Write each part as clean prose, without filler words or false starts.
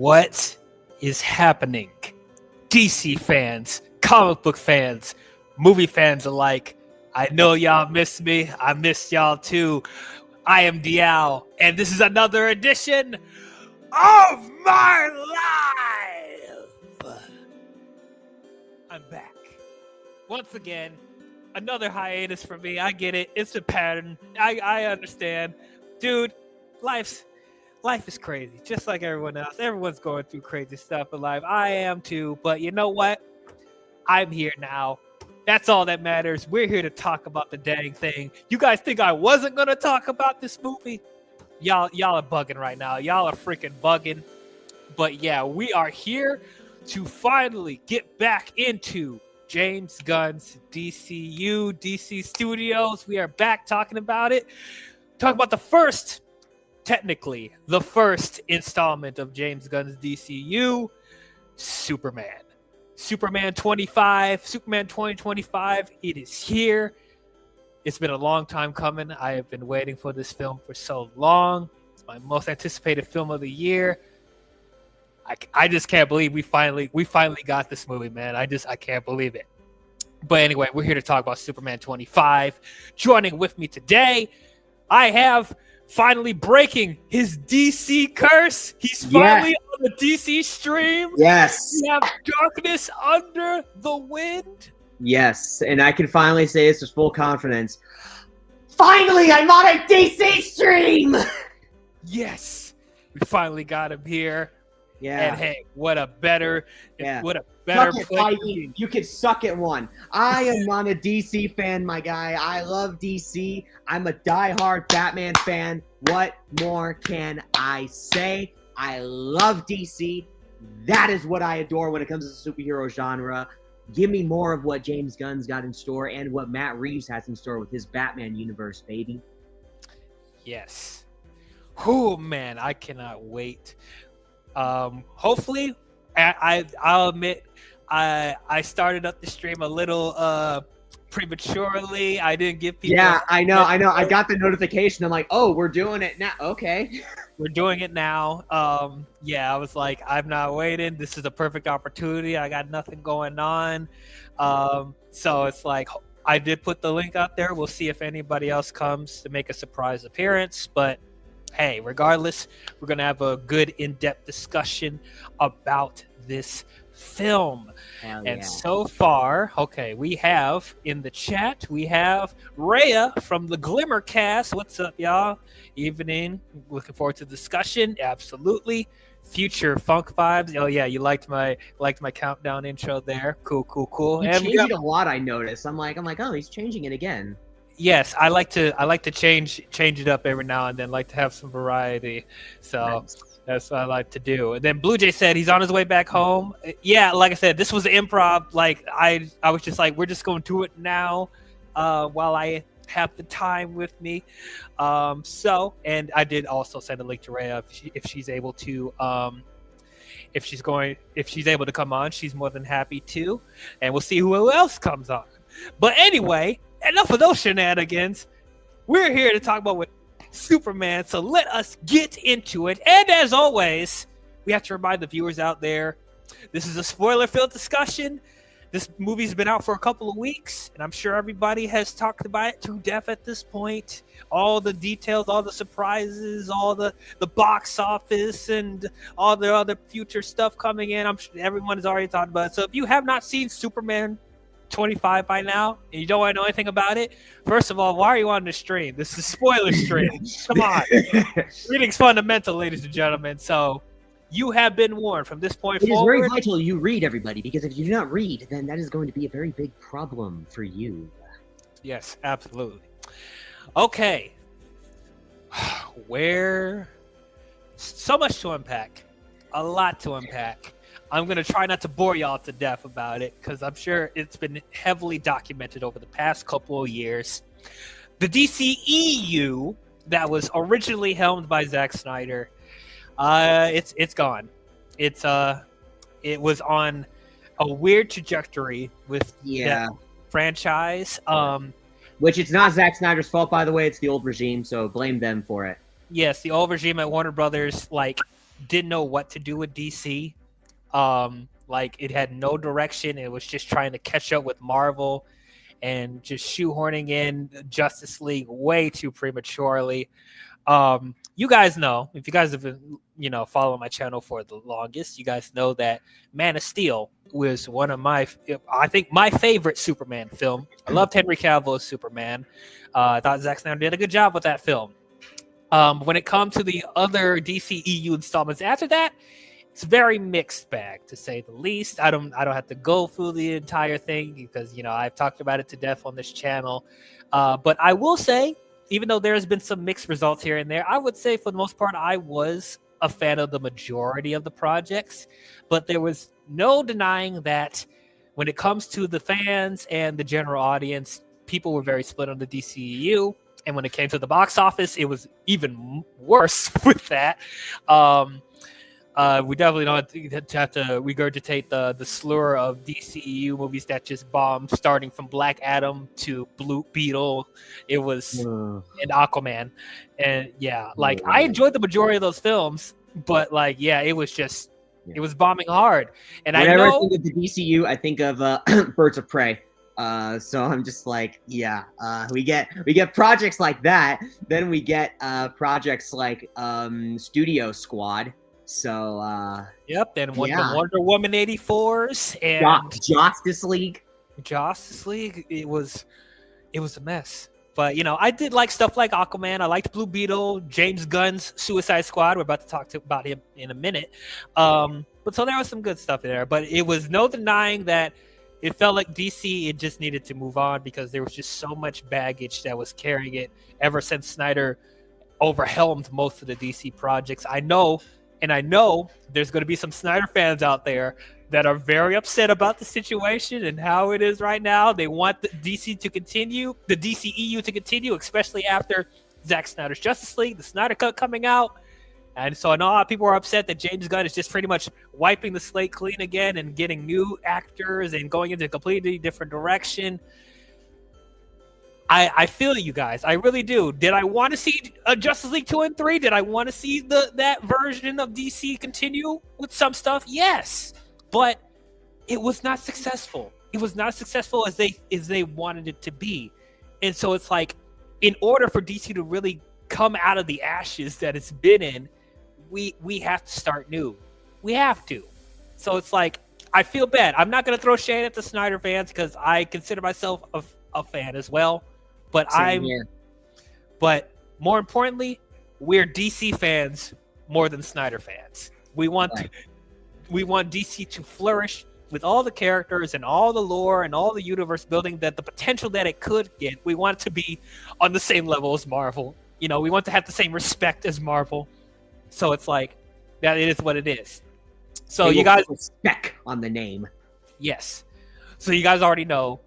What is happening? DC fans, comic book fans, movie fans alike. I know y'all miss me. I miss y'all too. I am Dial, and this is another edition of my life. I'm back. Once again, another hiatus for me. I get it. It's a pattern. I understand. Dude, life is crazy. Just like everyone else. Everyone's going through crazy stuff in life. I am too. But you know what? I'm here now. That's all that matters. We're here to talk about the dang thing. You guys think I wasn't going to talk about this movie? Y'all are bugging right now. Y'all are freaking bugging. But yeah, we are here to finally get back into James Gunn's DCU, DC Studios. We are back talking about it. Talk about technically the first installment of James Gunn's DCU, Superman 2025. It is here. It's been a long time coming. I have been waiting for this film for so long. It's my most anticipated film of the year. I just can't believe we finally got this movie, man. I can't believe it. But anyway, we're here to talk about Superman 25. Joining with me today, I have finally breaking his DC curse. He's finally on the DC stream. Yes. We have Darkness Under the Wind. Yes, and I can finally say this with full confidence. Finally, I'm on a DC stream! Yes. We finally got him here. Yeah. And hey, what a better Suck it, Mikey. You can suck at one. I am not a DC fan, my guy. I love DC. I'm a diehard Batman fan. What more can I say? I love DC. That is what I adore when it comes to the superhero genre. Give me more of what James Gunn's got in store and what Matt Reeves has in store with his Batman universe, baby. Yes. Oh man, I cannot wait. Hopefully, I'll admit I started up the stream a little prematurely. I didn't give people. Yeah, I know. I got the notification. I'm like, oh, we're doing it now. Okay. We're doing it now. I was like, I'm not waiting. This is a perfect opportunity. I got nothing going on. So it's like, I did put the link out there. We'll see if anybody else comes to make a surprise appearance. But hey, regardless, we're going to have a good in-depth discussion about this film. And so far, okay, we have in the chat, we have Rhea from the Glimmer Cast. What's up, y'all? Evening. Looking forward to the discussion. Absolutely. Future Funk Vibes. Oh yeah, you liked my countdown intro there. Cool. You and changed it a lot, I noticed. I'm like, oh, he's changing it again. Yes, I like to change it up every now and then. Like to have some variety. So nice. That's what I like to do. And then Blue Jay said he's on his way back home. Yeah, like I said, this was improv. Like I was just like, we're just going to it now, while I have the time with me. And I did also send a link to Rhea if she's able to. If she's able to come on, she's more than happy to. And we'll see who else comes on. But anyway, enough of those shenanigans. We're here to talk about what Superman, so let us get into it. And as always, we have to remind the viewers out there, this is a spoiler-filled discussion. This movie's been out for a couple of weeks, and I'm sure everybody has talked about it to death at this point. All the details, all the surprises, all the box office, and all the other future stuff coming in. I'm sure everyone has already talked about it. So if you have not seen Superman 25 by now, and you don't want to know anything about it, first of all, why are you on the stream? This is spoiler stream. Come on. Reading's fundamental, ladies and gentlemen. So you have been warned from this point forward. It is very vital you read, everybody, because if you do not read, then that is going to be a very big problem for you. Yes, absolutely. Okay. So much to unpack. A lot to unpack. I'm going to try not to bore y'all to death about it because I'm sure it's been heavily documented over the past couple of years. The DCEU that was originally helmed by Zack Snyder, it's gone. It was on a weird trajectory with that franchise. Which it's not Zack Snyder's fault, by the way. It's the old regime, so blame them for it. Yes, the old regime at Warner Brothers, didn't know what to do with DC. Like it had no direction. It was just trying to catch up with Marvel and just shoehorning in Justice League way too prematurely. You guys know, if you guys have been, following my channel for the longest, you guys know that Man of Steel was one of I think my favorite Superman film. I loved Henry Cavill as Superman. I thought Zack Snyder did a good job with that film. When it comes to the other DC EU installments after that, it's very mixed bag, to say the least. I don't have to go through the entire thing because I've talked about it to death on this channel. But I will say, even though there's been some mixed results here and there, I would say for the most part I was a fan of the majority of the projects. But there was no denying that when it comes to the fans and the general audience, people were very split on the DCEU. And when it came to the box office, it was even worse with that. We definitely don't have to regurgitate the slur of DCEU movies that just bombed, starting from Black Adam to Blue Beetle. It was and Aquaman, and I enjoyed the majority of those films, but it was just it was bombing hard. And whenever I think of the DCU, I think of Birds of Prey. So I'm just like, we get projects like that. Then we get projects like Studio Squad. So yep, and the Wonder Woman 84s and Justice League. It was a mess. But I did like stuff like Aquaman. I liked Blue Beetle, James Gunn's Suicide Squad. We're about to talk about him in a minute. But so there was some good stuff in there. But it was no denying that it felt like DC, it just needed to move on because there was just so much baggage that was carrying it ever since Snyder overwhelmed most of the DC projects. I know there's going to be some Snyder fans out there that are very upset about the situation and how it is right now. They want the DCEU to continue, especially after Zack Snyder's Justice League, the Snyder Cut coming out. And so I know a lot of people are upset that James Gunn is just pretty much wiping the slate clean again and getting new actors and going into a completely different direction. I feel you guys. I really do. Did I want to see Justice League 2 and 3? Did I want to see that version of DC continue with some stuff? Yes. But it was not successful. It was not as successful as they wanted it to be. And so it's like, in order for DC to really come out of the ashes that it's been in, we have to start new. We have to. So it's like, I feel bad. I'm not going to throw shade at the Snyder fans because I consider myself a fan as well. But but more importantly, we're DC fans more than Snyder fans. We want DC to flourish with all the characters and all the lore and all the universe building, that the potential that it could get. We want it to be on the same level as Marvel. We want to have the same respect as Marvel. So it's like, that it is what it is. So you guys respect on the name. Yes. So you guys already know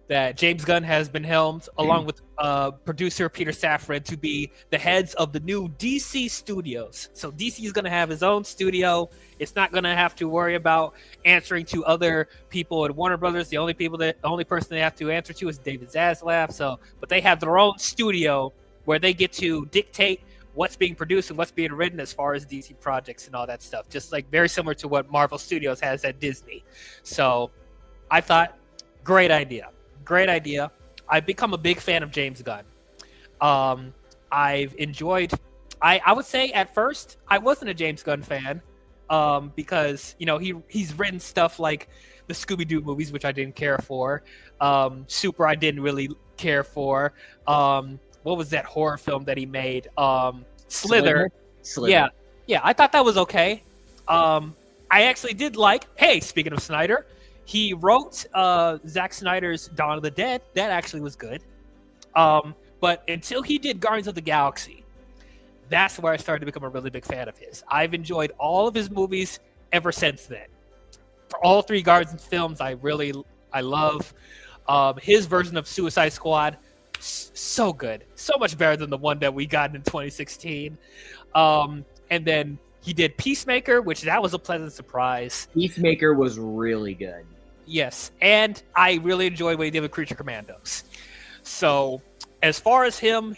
that James Gunn has been helmed along with producer Peter Safran to be the heads of the new DC studios. So DC is going to have his own studio. It's not going to have to worry about answering to other people at Warner Brothers. The only person they have to answer to is David Zaslav. But they have their own studio where they get to dictate what's being produced and what's being written as far as DC projects and all that stuff. Just like very similar to what Marvel Studios has at Disney. So I thought, great idea. I've become a big fan of James Gunn. I've enjoyed. I would say at first I wasn't a James Gunn fan because he's written stuff like the Scooby-Doo movies, which I didn't care for. Super, I didn't really care for. What was that horror film that he made? Slither. Yeah. I thought that was okay. I actually did like. Hey, speaking of Snyder. He wrote Zack Snyder's Dawn of the Dead. That actually was good. But until he did Guardians of the Galaxy, that's where I started to become a really big fan of his. I've enjoyed all of his movies ever since then. For all three Guardians films, I love his version of Suicide Squad. So good. So much better than the one that we got in 2016. And then he did Peacemaker, which that was a pleasant surprise. Peacemaker was really good. Yes, and I really enjoyed what he did with Creature Commandos. So, as far as him,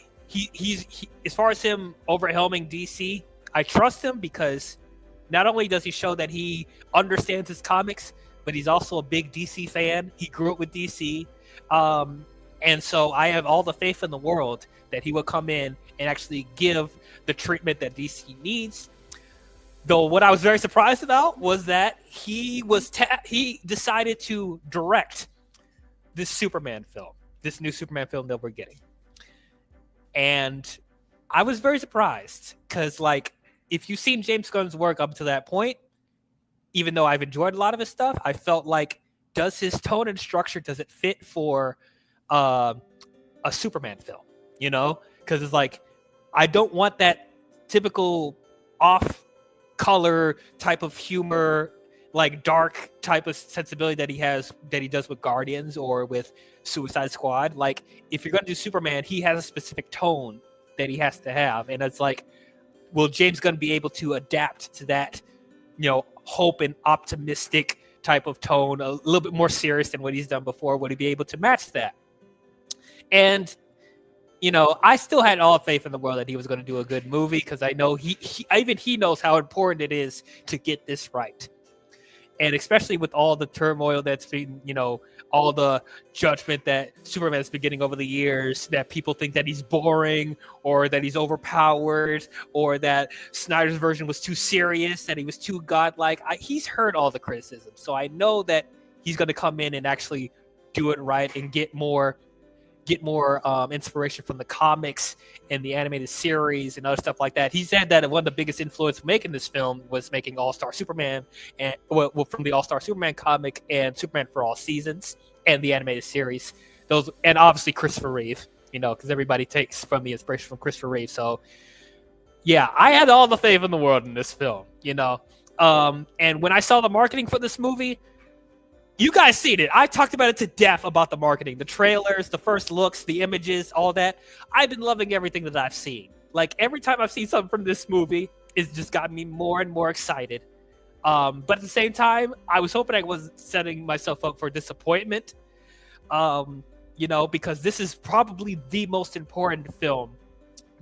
as far as him overwhelming DC, I trust him because not only does he show that he understands his comics, but he's also a big DC fan. He grew up with DC. And so I have all the faith in the world that he will come in and actually give the treatment that DC needs. Though what I was very surprised about was that he decided to direct this Superman film, this new Superman film that we're getting. And I was very surprised because, like, if you've seen James Gunn's work up to that point, even though I've enjoyed a lot of his stuff, I felt like, does his tone and structure, does it fit for a Superman film? You know, because it's like, I don't want that typical off-color type of humor, like dark type of sensibility that he does with Guardians or with Suicide Squad. Like, if you're going to do Superman, he has a specific tone that he has to have, and it's like, will James Gunn be able to adapt to that, you know, hope and optimistic type of tone, a little bit more serious than what he's done before? Would he be able to match that? And, you know, I still had all faith in the world that he was going to do a good movie, because I know he knows how important it is to get this right. And especially with all the turmoil that's been, you know, all the judgment that Superman's been getting over the years, that people think that he's boring or that he's overpowered or that Snyder's version was too serious, that he was too godlike. He's heard all the criticism. So I know that he's going to come in and actually do it right and get more inspiration from the comics and the animated series and other stuff like that. He said that one of the biggest influence making this film was making All-Star Superman, and from the All-Star Superman comic and Superman for All Seasons and the animated series. Those, and obviously Christopher Reeve, you know, because everybody takes from the inspiration from Christopher Reeve. So yeah, I had all the faith in the world in this film, you know. And when I saw the marketing for this movie, you guys seen it. I talked about it to death about the marketing, the trailers, the first looks, the images, all that. I've been loving everything that I've seen. Like, every time I've seen something from this movie, it's just gotten me more and more excited. But at the same time, I was hoping I wasn't setting myself up for disappointment. You know, because this is probably the most important film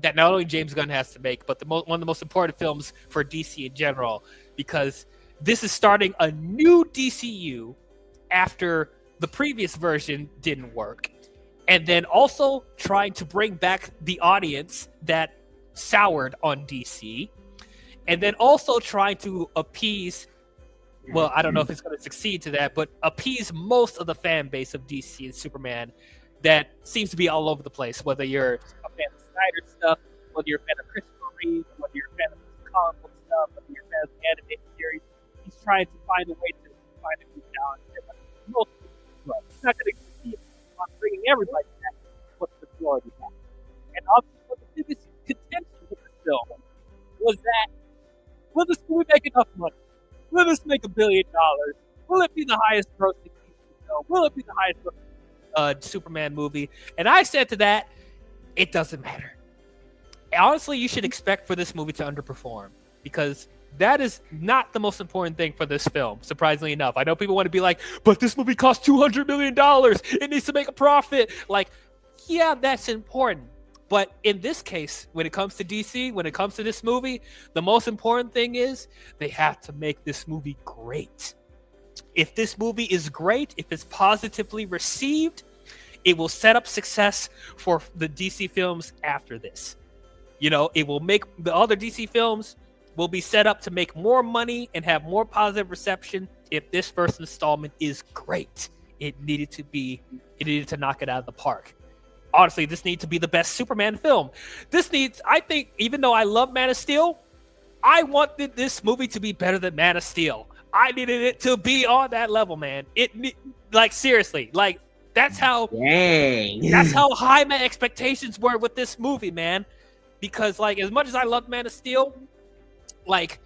that not only James Gunn has to make, but one of the most important films for DC in general, because this is starting a new DCU after the previous version didn't work, and then also trying to bring back the audience that soured on DC, and then also trying to appease, well, I don't know if it's going to succeed to that, but appease most of the fan base of DC and Superman that seems to be all over the place, whether you're a fan of Snyder stuff, whether you're a fan of Christopher Reeve, whether you're a fan of his comic book stuff, whether you're a fan of the animated series. He's trying to find a way to find a new balance. Most people, he's not going to succeed on bringing everybody back. What's the majority back? And obviously, one of the biggest contention with this film was that, will this movie make enough money? Will this make $1 billion? Will it be the highest grossing film? Will it be the highest grossing Superman movie? And I said to that, it doesn't matter. Honestly, you should expect for this movie to underperform, because that is not the most important thing for this film, surprisingly enough. I know people want to be like, but this movie cost $200 million. It needs to make a profit. Like, yeah, that's important. But in this case, when it comes to DC, when it comes to this movie, the most important thing is they have to make this movie great. If this movie is great, if it's positively received, it will set up success for the DC films after this. You know, it will make the other DC films will be set up to make more money and have more positive reception if this first installment is great. It needed to knock it out of the park. Honestly, this needs to be the best Superman film. I think, even though I love Man of Steel, I wanted this movie to be better than Man of Steel. I needed it to be on that level, man. Like, seriously, like, that's how high my expectations were with this movie, man. Because, like, as much as I love Man of Steel, like,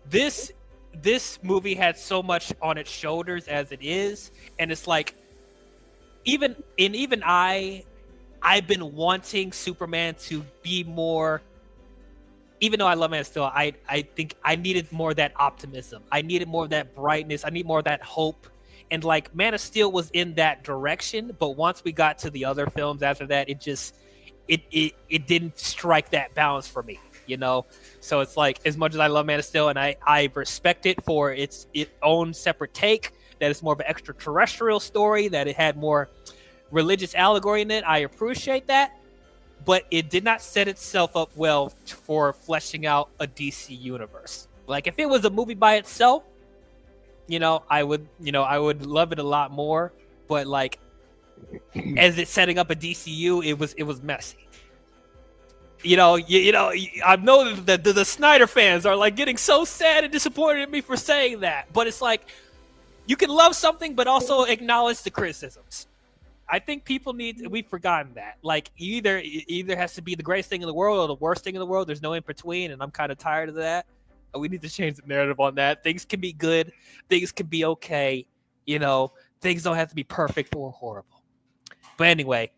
this movie had so much on its shoulders as it is, and it's like, even I've been wanting Superman to be more. Even though I love Man of Steel, I think I needed more of that optimism. I needed more of that brightness. I need more of that hope. And, like, Man of Steel was in that direction, but once we got to the other films after that, it didn't strike that balance for me. you know. So it's like, as much as I love Man of Steel and I respect it for its own separate take, that it's more of an extraterrestrial story, that it had more religious allegory in it, I appreciate that. But it did not set itself up well for fleshing out a DC universe. Like, if it was a movie by itself, I would love it a lot more. But like, as it's setting up a DCU, it was messy. I know that the Snyder fans are like getting so sad and disappointed in me for saying that. But it's like, you can love something, but also acknowledge the criticisms. I think we've forgotten that. Like, either has to be the greatest thing in the world or the worst thing in the world. There's no in between, and I'm kind of tired of that. We need to change the narrative on that. Things can be good. Things can be okay. Things don't have to be perfect or horrible. But anyway,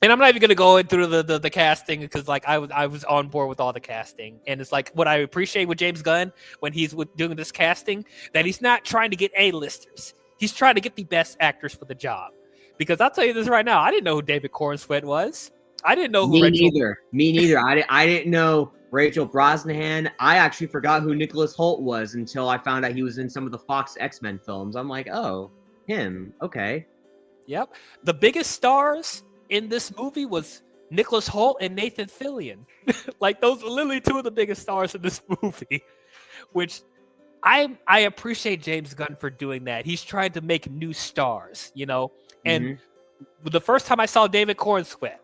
and I'm not even going to go into the casting, because like I was on board with all the casting. And it's like, what I appreciate with James Gunn when he's doing this casting, that he's not trying to get A-listers. He's trying to get the best actors for the job. Because I'll tell you this right now, I didn't know who David Cornsweet was. I didn't know who Me neither. I didn't know Rachel Brosnahan. I actually forgot who Nicholas Hoult was until I found out he was in some of the Fox X-Men films. I'm like, oh, him. Okay. Yep. The biggest stars in this movie was Nicholas Hoult and Nathan Fillion. Like, those are literally two of the biggest stars in this movie, which I appreciate James Gunn for doing that. He's trying to make new stars, And the first time I saw David Cornsweet,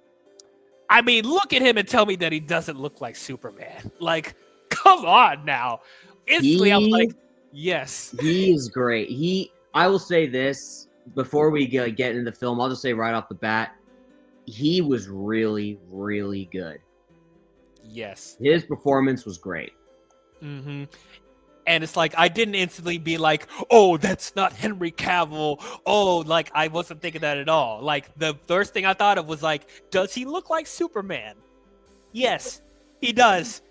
I mean, look at him and tell me that he doesn't look like Superman. Like, come on now. Instantly, I'm like, yes. He is great. I will say this, before we get into the film, I'll just say right off the bat, he was really, really good. Yes. His performance was great. Mm-hmm. And it's like, I didn't instantly be like, oh, that's not Henry Cavill. Oh, like, I wasn't thinking that at all. Like, the first thing I thought of was like, does he look like Superman? Yes, he does.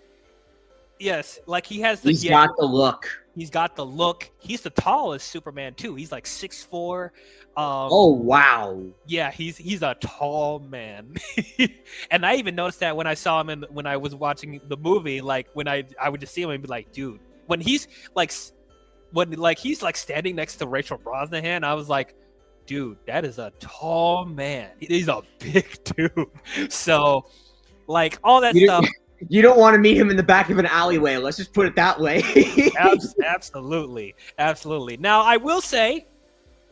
Yes, like, he's got the look. He's got the look. He's the tallest Superman too. He's like 6'4". Oh wow. Yeah, he's a tall man. And I even noticed that when I saw him when I was watching the movie, like, when I would just see him and be like, dude. When he's like standing next to Rachel Brosnahan, I was like, dude, that is a tall man. He's a big dude. So, like, all that stuff. You don't want to meet him in the back of an alleyway. Let's just put it that way. Absolutely. Now, I will say,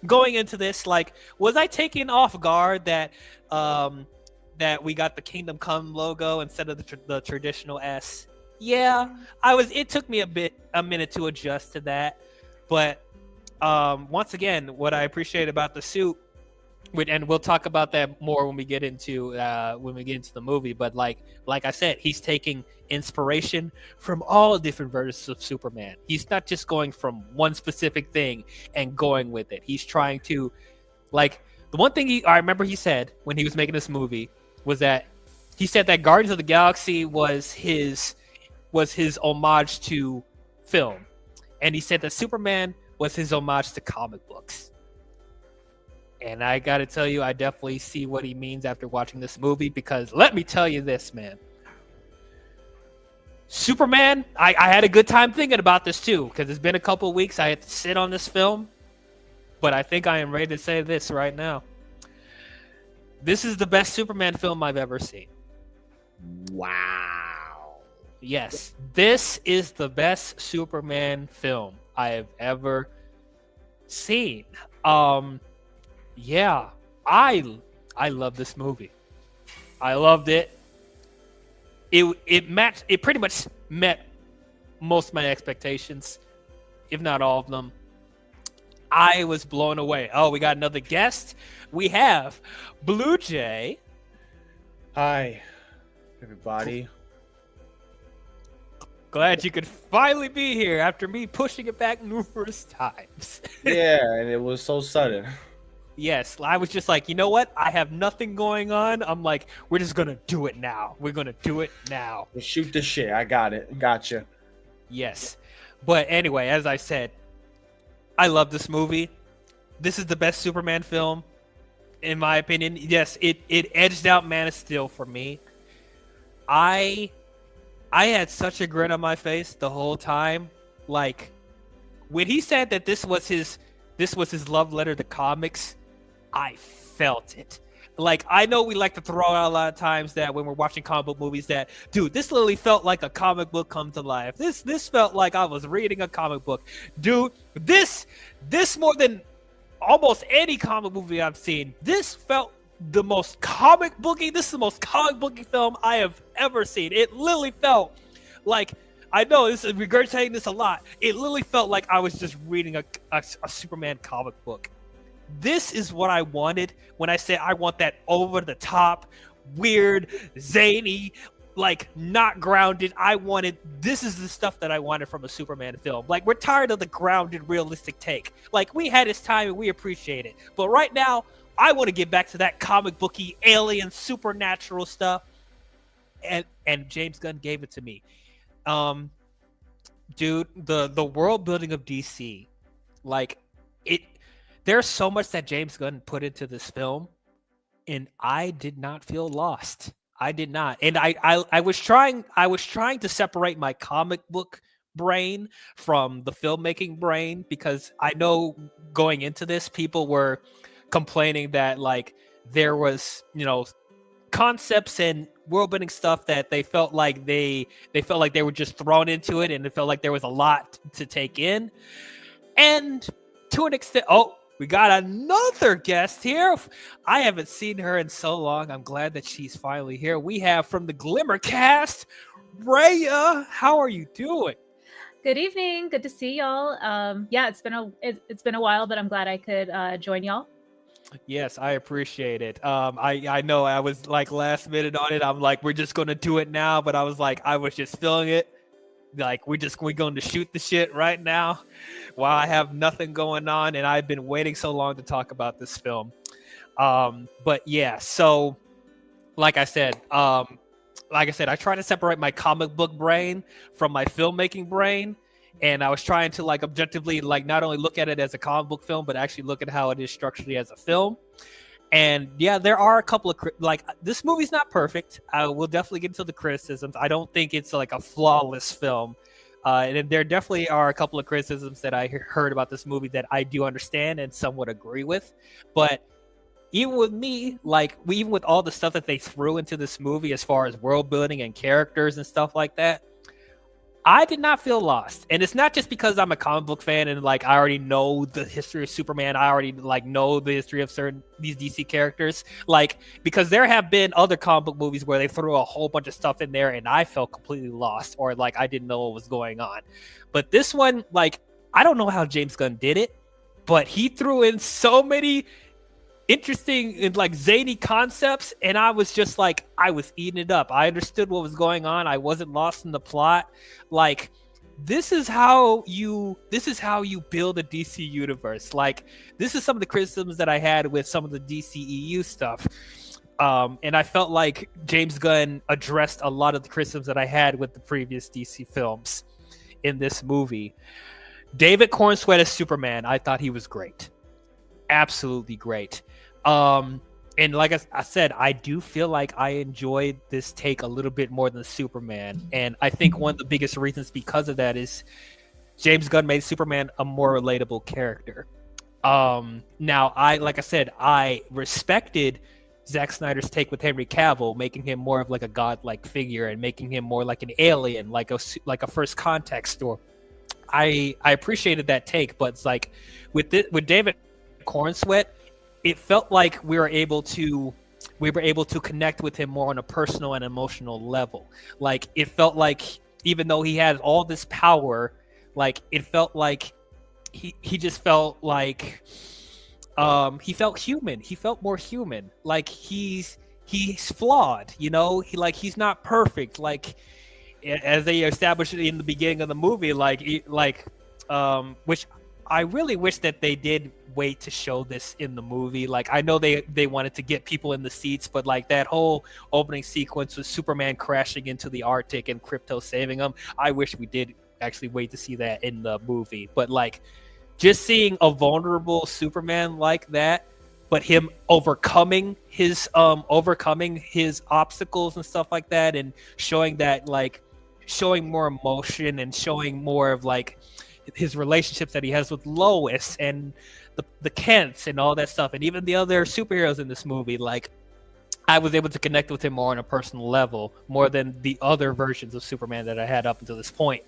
going into this, like, was I taken off guard that we got the Kingdom Come logo instead of the traditional S? Yeah, I was. It took me a minute to adjust to that, but once again, what I appreciate about the suit, and we'll talk about that more when we get into the movie. But like I said, he's taking inspiration from all different versions of Superman. He's not just going from one specific thing and going with it. He's trying to, like, the one thing I remember he said when he was making this movie was that he said that Guardians of the Galaxy was his homage to film. And he said that Superman was his homage to comic books. And I gotta tell you, I definitely see what he means after watching this movie, because let me tell you this, man. Superman, I had a good time thinking about this too, because it's been a couple of weeks I had to sit on this film. But I think I am ready to say this right now. This is the best Superman film I've ever seen. Wow. Yes, this is the best Superman film I have ever seen. Yeah, I love this movie. I loved it. It pretty much met most of my expectations, if not all of them. I was blown away. Oh, we got another guest. We have Blue Jay. Hi, everybody. Glad you could finally be here after me pushing it back numerous times. Yeah, and it was so sudden. Yes, I was just like, you know what? I have nothing going on. I'm like, we're just going to do it now. We're going to do it now. Shoot the shit. I got it. Gotcha. Yes. But anyway, as I said, I love this movie. This is the best Superman film, in my opinion. Yes, it edged out Man of Steel for me. I I had such a grin on my face the whole time. Like when he said that this was his love letter to comics, I felt it. Like, I know we like to throw out a lot of times that when we're watching comic book movies that, dude, this literally felt like a comic book come to life. This felt like I was reading a comic book. Dude, this more than almost any comic movie I've seen, this felt the most comic booky. This is the most comic booky film I have ever seen. It literally felt like, I know this is regurgitating this a lot. It literally felt like I was just reading a Superman comic book. This is what I wanted when I said I want that over the top, weird, zany, like not grounded. This is the stuff that I wanted from a Superman film. Like, we're tired of the grounded, realistic take. Like, we had his time and we appreciate it. But right now, I want to get back to that comic booky, alien, supernatural stuff. And James Gunn gave it to me. Dude, the world building of DC, like it. There's so much that James Gunn put into this film, and I did not feel lost. I did not, and I was trying to separate my comic book brain from the filmmaking brain, because I know going into this, people were complaining that like there was, you know, concepts and world building stuff that they felt like they were just thrown into it, and it felt like there was a lot to take in, and to an extent. Oh, we got another guest here. I haven't seen her in so long. I'm glad that she's finally here. We have from the Glimmer Cast, Raya. How are you doing? Good evening. Good to see y'all. Yeah, it's been a while, but I'm glad I could join y'all. Yes, I appreciate it. I know I was like last minute on it. I'm like, we're just gonna do it now, but I was like, I was just feeling it. Like, we're going to shoot the shit right now while I have nothing going on, and I've been waiting so long to talk about this film. But yeah, so like I said, I try to separate my comic book brain from my filmmaking brain, and I was trying to like objectively like not only look at it as a comic book film, but actually look at how it is structurally as a film. And yeah, there are a couple of like, this movie's not perfect. I will definitely get into the criticisms. I don't think it's like a flawless film. And there definitely are a couple of criticisms that I heard about this movie that I do understand and somewhat agree with. But even with me, like even with all the stuff that they threw into this movie as far as world building and characters and stuff like that, I did not feel lost. And it's not just because I'm a comic book fan and like I already know the history of Superman. I already like know the history of certain these DC characters. Like, because there have been other comic book movies where they threw a whole bunch of stuff in there and I felt completely lost, or like I didn't know what was going on. But this one, like, I don't know how James Gunn did it, but he threw in so many interesting and like zany concepts, and I was just like, I was eating it up. I understood what was going on. I wasn't lost in the plot. Like, this is how you build a DC universe. Like, this is some of the criticisms that I had with some of the DCEU stuff. And I felt like James Gunn addressed a lot of the criticisms that I had with the previous DC films in this movie. David Cornsweet as Superman, I thought he was great. Absolutely great. And like I said, I do feel like I enjoyed this take a little bit more than Superman. And I think one of the biggest reasons because of that is James Gunn made Superman a more relatable character. Now, I respected Zack Snyder's take with Henry Cavill, making him more of like a godlike figure and making him more like an alien, like a First Contact story. I appreciated that take, but it's like with David Cornsweet, it felt like we were able to connect with him more on a personal and emotional level. Like, it felt like even though he had all this power, like it felt like he just felt like he felt human. He felt more human. Like he's flawed, you know. He's not perfect. Like, as they established in the beginning of the movie, which I really wish that they did wait to show this in the movie. Like, I know they wanted to get people in the seats, but like that whole opening sequence with Superman crashing into the Arctic and Krypto saving him, I wish we did actually wait to see that in the movie. But like, just seeing a vulnerable Superman like that, but him overcoming his obstacles and stuff like that, and showing that like showing more emotion and showing more of like his relationships that he has with Lois and the Kents and all that stuff, and even the other superheroes in this movie. Like, I was able to connect with him more on a personal level, more than the other versions of Superman that I had up until this point.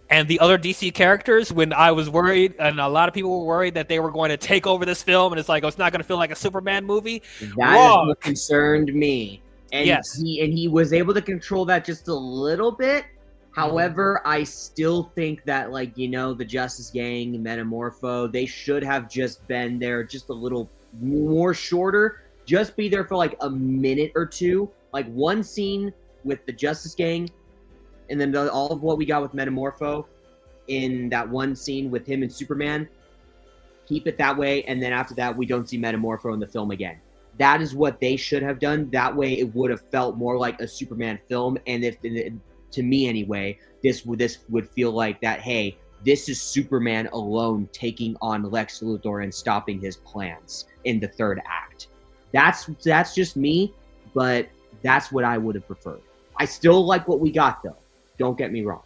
And the other DC characters, when I was worried, and a lot of people were worried that they were going to take over this film, and it's like, oh, it's not going to feel like a Superman movie. That is what concerned me. And yes, he was able to control that just a little bit. However, I still think that, like, you know, the Justice Gang, Metamorpho, they should have just been there just a little more shorter. Just be there for like a minute or two, like one scene with the Justice Gang, and then all of what we got with Metamorpho in that one scene with him and Superman. Keep it that way, and then after that, we don't see Metamorpho in the film again. That is what they should have done. That way, it would have felt more like a Superman film, and if, to me anyway, this would feel like that. Hey, this is Superman alone taking on Lex Luthor and stopping his plans in the third act. That's just me, but that's what I would have preferred. I still like what we got, though. Don't get me wrong.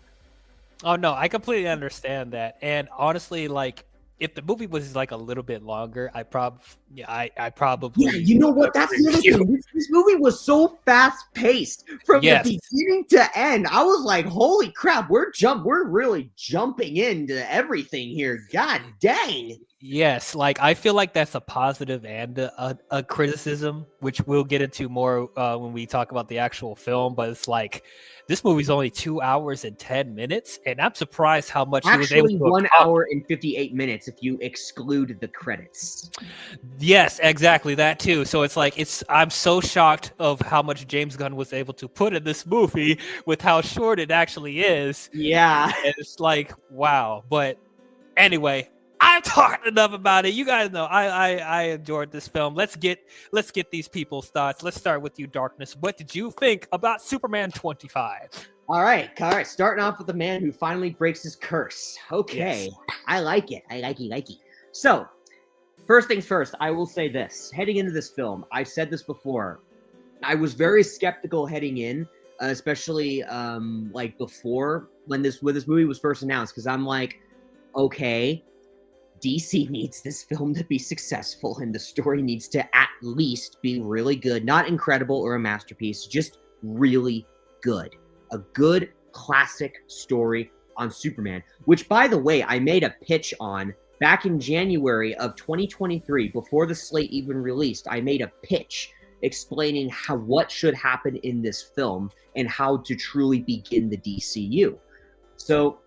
Oh no, I completely understand that. And honestly, like, if the movie was like a little bit longer, I probably. Yeah, you know what? That's the other thing. This movie was so fast paced from the beginning to end. I was like, "Holy crap! We're really jumping into everything here." God dang. Yes, like I feel like that's a positive and a criticism, which we'll get into more when we talk about the actual film. But it's like, this movie's only 2 hours and 10 minutes, and I'm surprised how much he was able to 1 hour and 58 minutes if you exclude the credits. Yes, exactly, that too. So it's like, I'm so shocked of how much James Gunn was able to put in this movie with how short it actually is. Yeah, and it's like, wow. But anyway, I've talked enough about it. You guys know I enjoyed this film. Let's get these people's thoughts. Let's start with you, Darkness. What did you think about Superman 25? All right. Starting off with the man who finally breaks his curse. Okay, yes. I like it. I like it. So, first things first, I will say this. Heading into this film, I've said this before. I was very skeptical heading in, especially like before when this movie was first announced, because I'm like, okay, DC needs this film to be successful, and the story needs to at least be really good. Not incredible or a masterpiece, just really good. A good classic story on Superman, which, by the way, I made a pitch on back in January of 2023, before the slate even released. I made a pitch explaining what should happen in this film and how to truly begin the DCU. So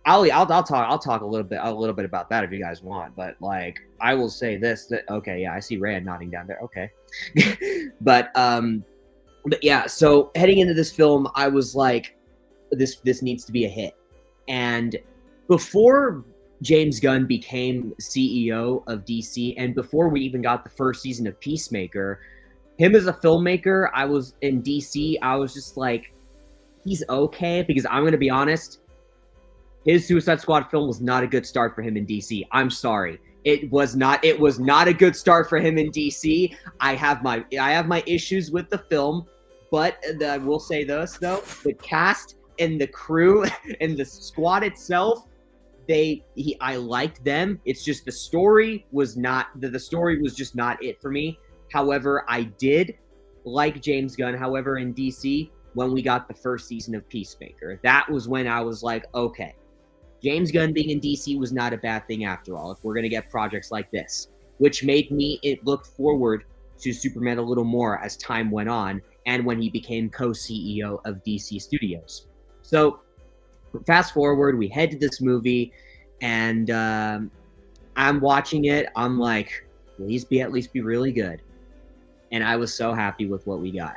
I'll talk a little bit about that if you guys want, but like I will say this, that okay, yeah, I see Rand nodding down there. Okay. but yeah, so heading into this film, I was like, this needs to be a hit. And before James Gunn became CEO of DC, and before we even got the first season of Peacemaker, him as a filmmaker, I was in DC, I was just like, he's okay, because I'm gonna be honest, his Suicide Squad film was not a good start for him in DC. I'm sorry. It was not a good start for him in DC. I have my issues with the film, but I will say this though, the cast and the crew and the squad itself, I liked them. It's just the story was just not it for me. However, I did like James Gunn. However, in DC, when we got the first season of Peacemaker, that was when I was like, okay, James Gunn being in DC was not a bad thing after all, if we're going to get projects like this, which made me look forward to Superman a little more as time went on and when he became co-CEO of DC Studios. So fast forward, we head to this movie, and I'm watching it. I'm like, please at least be really good. And I was so happy with what we got.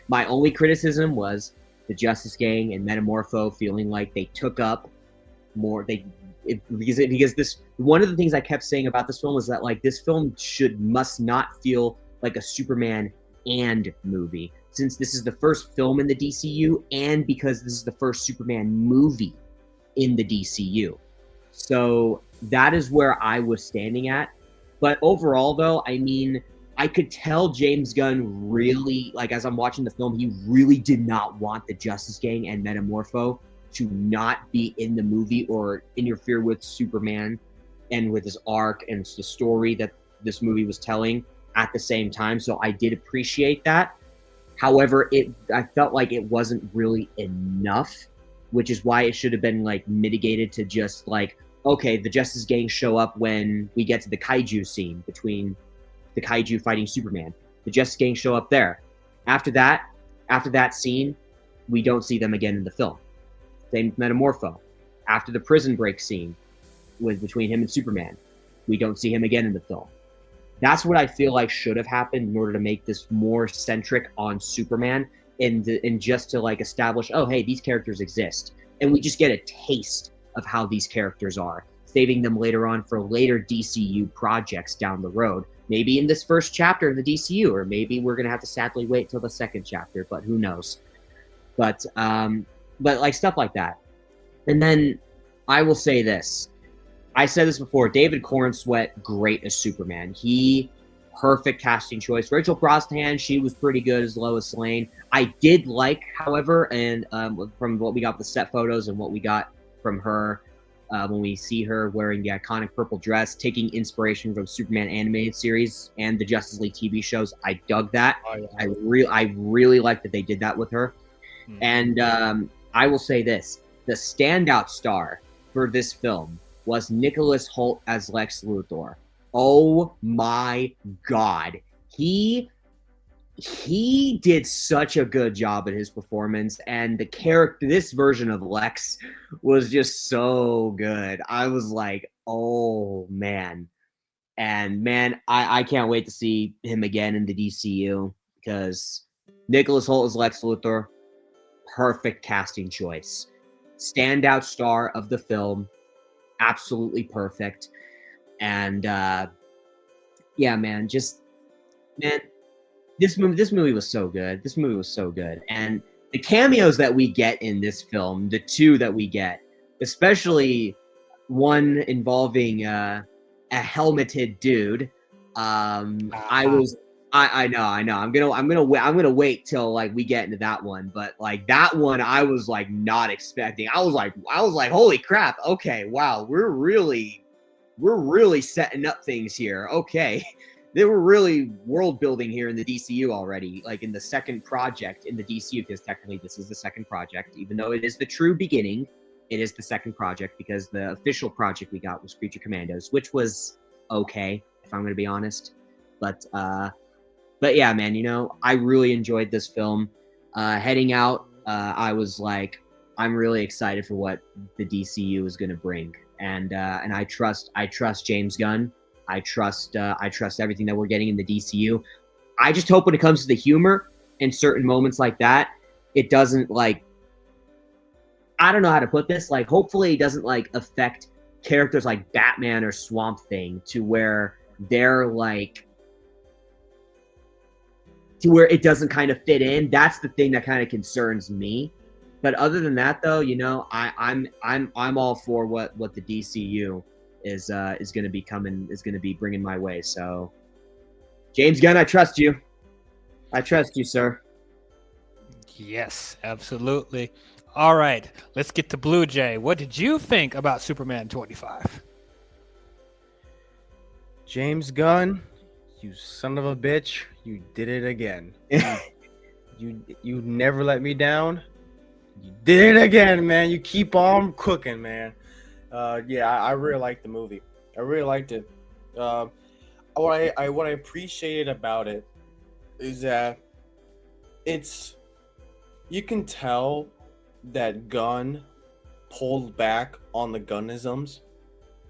My only criticism was the Justice Gang and Metamorpho feeling like they took up more. Because this, one of the things I kept saying about this film was that like this film must not feel like a Superman and movie, since this is the first film in the DCU and because this is the first Superman movie in the DCU. So that is where I was standing at. But overall, though, I mean, I could tell James Gunn really, like, as I'm watching the film, he really did not want the Justice Gang and Metamorpho to not be in the movie or interfere with Superman and with his arc and the story that this movie was telling at the same time. So I did appreciate that. However, I felt like it wasn't really enough, which is why it should have been like mitigated to just like, okay, the Justice Gang show up when we get to the kaiju scene between the kaiju fighting Superman. The Justice Gang show up there. After that scene, we don't see them again in the film. Same with Metamorpho. After the prison break scene between him and Superman, we don't see him again in the film. That's what I feel like should have happened in order to make this more centric on Superman and just to like establish, oh, hey, these characters exist. And we just get a taste of how these characters are, saving them later on for later DCU projects down the road. Maybe in this first chapter of the DCU, or maybe we're going to have to sadly wait till the second chapter, but who knows. But like stuff like that. And then I will say this. I said this before, David Cornsweet, great as Superman. Perfect casting choice. Rachel Brosnahan, she was pretty good as Lois Lane. I did like, however, and from what we got with the set photos and what we got from her, when we see her wearing the iconic purple dress, taking inspiration from Superman animated series and the Justice League TV shows. I dug that. Oh, yeah. I really like that they did that with her. And I will say this. The standout star for this film was Nicholas Hoult as Lex Luthor. Oh my God. He did such a good job at his performance, and the character, this version of Lex, was just so good. I was like, oh man. And man, I can't wait to see him again in the DCU, because Nicholas Hoult as Lex Luthor, perfect casting choice. Standout star of the film, absolutely perfect. And yeah, man, this movie was so good. This movie was so good. And the cameos that we get in this film, the two that we get, especially one involving a helmeted dude. I know. I'm gonna wait till like we get into that one. But like that one, I was like not expecting. I was like, holy crap! Okay, wow, we're really setting up things here. Okay, they were really world building here in the DCU already. Like in the second project in the DCU, because technically this is the second project, even though it is the true beginning. It is the second project because the official project we got was Creature Commandos, which was okay, if I'm going to be honest. But yeah, man, you know, I really enjoyed this film. Heading out, I was like, I'm really excited for what the DCU is going to bring, and I trust James Gunn. I trust everything that we're getting in the DCU. I just hope when it comes to the humor in certain moments like that, it doesn't like, I don't know how to put this. Like, hopefully it doesn't like affect characters like Batman or Swamp Thing to where they're like, to where it doesn't kind of fit in. That's the thing that kind of concerns me. But other than that, though, you know, I'm all for what the DCU is going to be bringing my way. So, James Gunn, I trust you. I trust you, sir. Yes, absolutely. All right, let's get to Blue Jay. What did you think about Superman 25? James Gunn, you son of a bitch, you did it again. you never let me down. You did it again, man. You keep on cooking, man. Yeah, I really liked the movie. I really liked it. What I appreciated about it is that you can tell that Gunn pulled back on the Gunnisms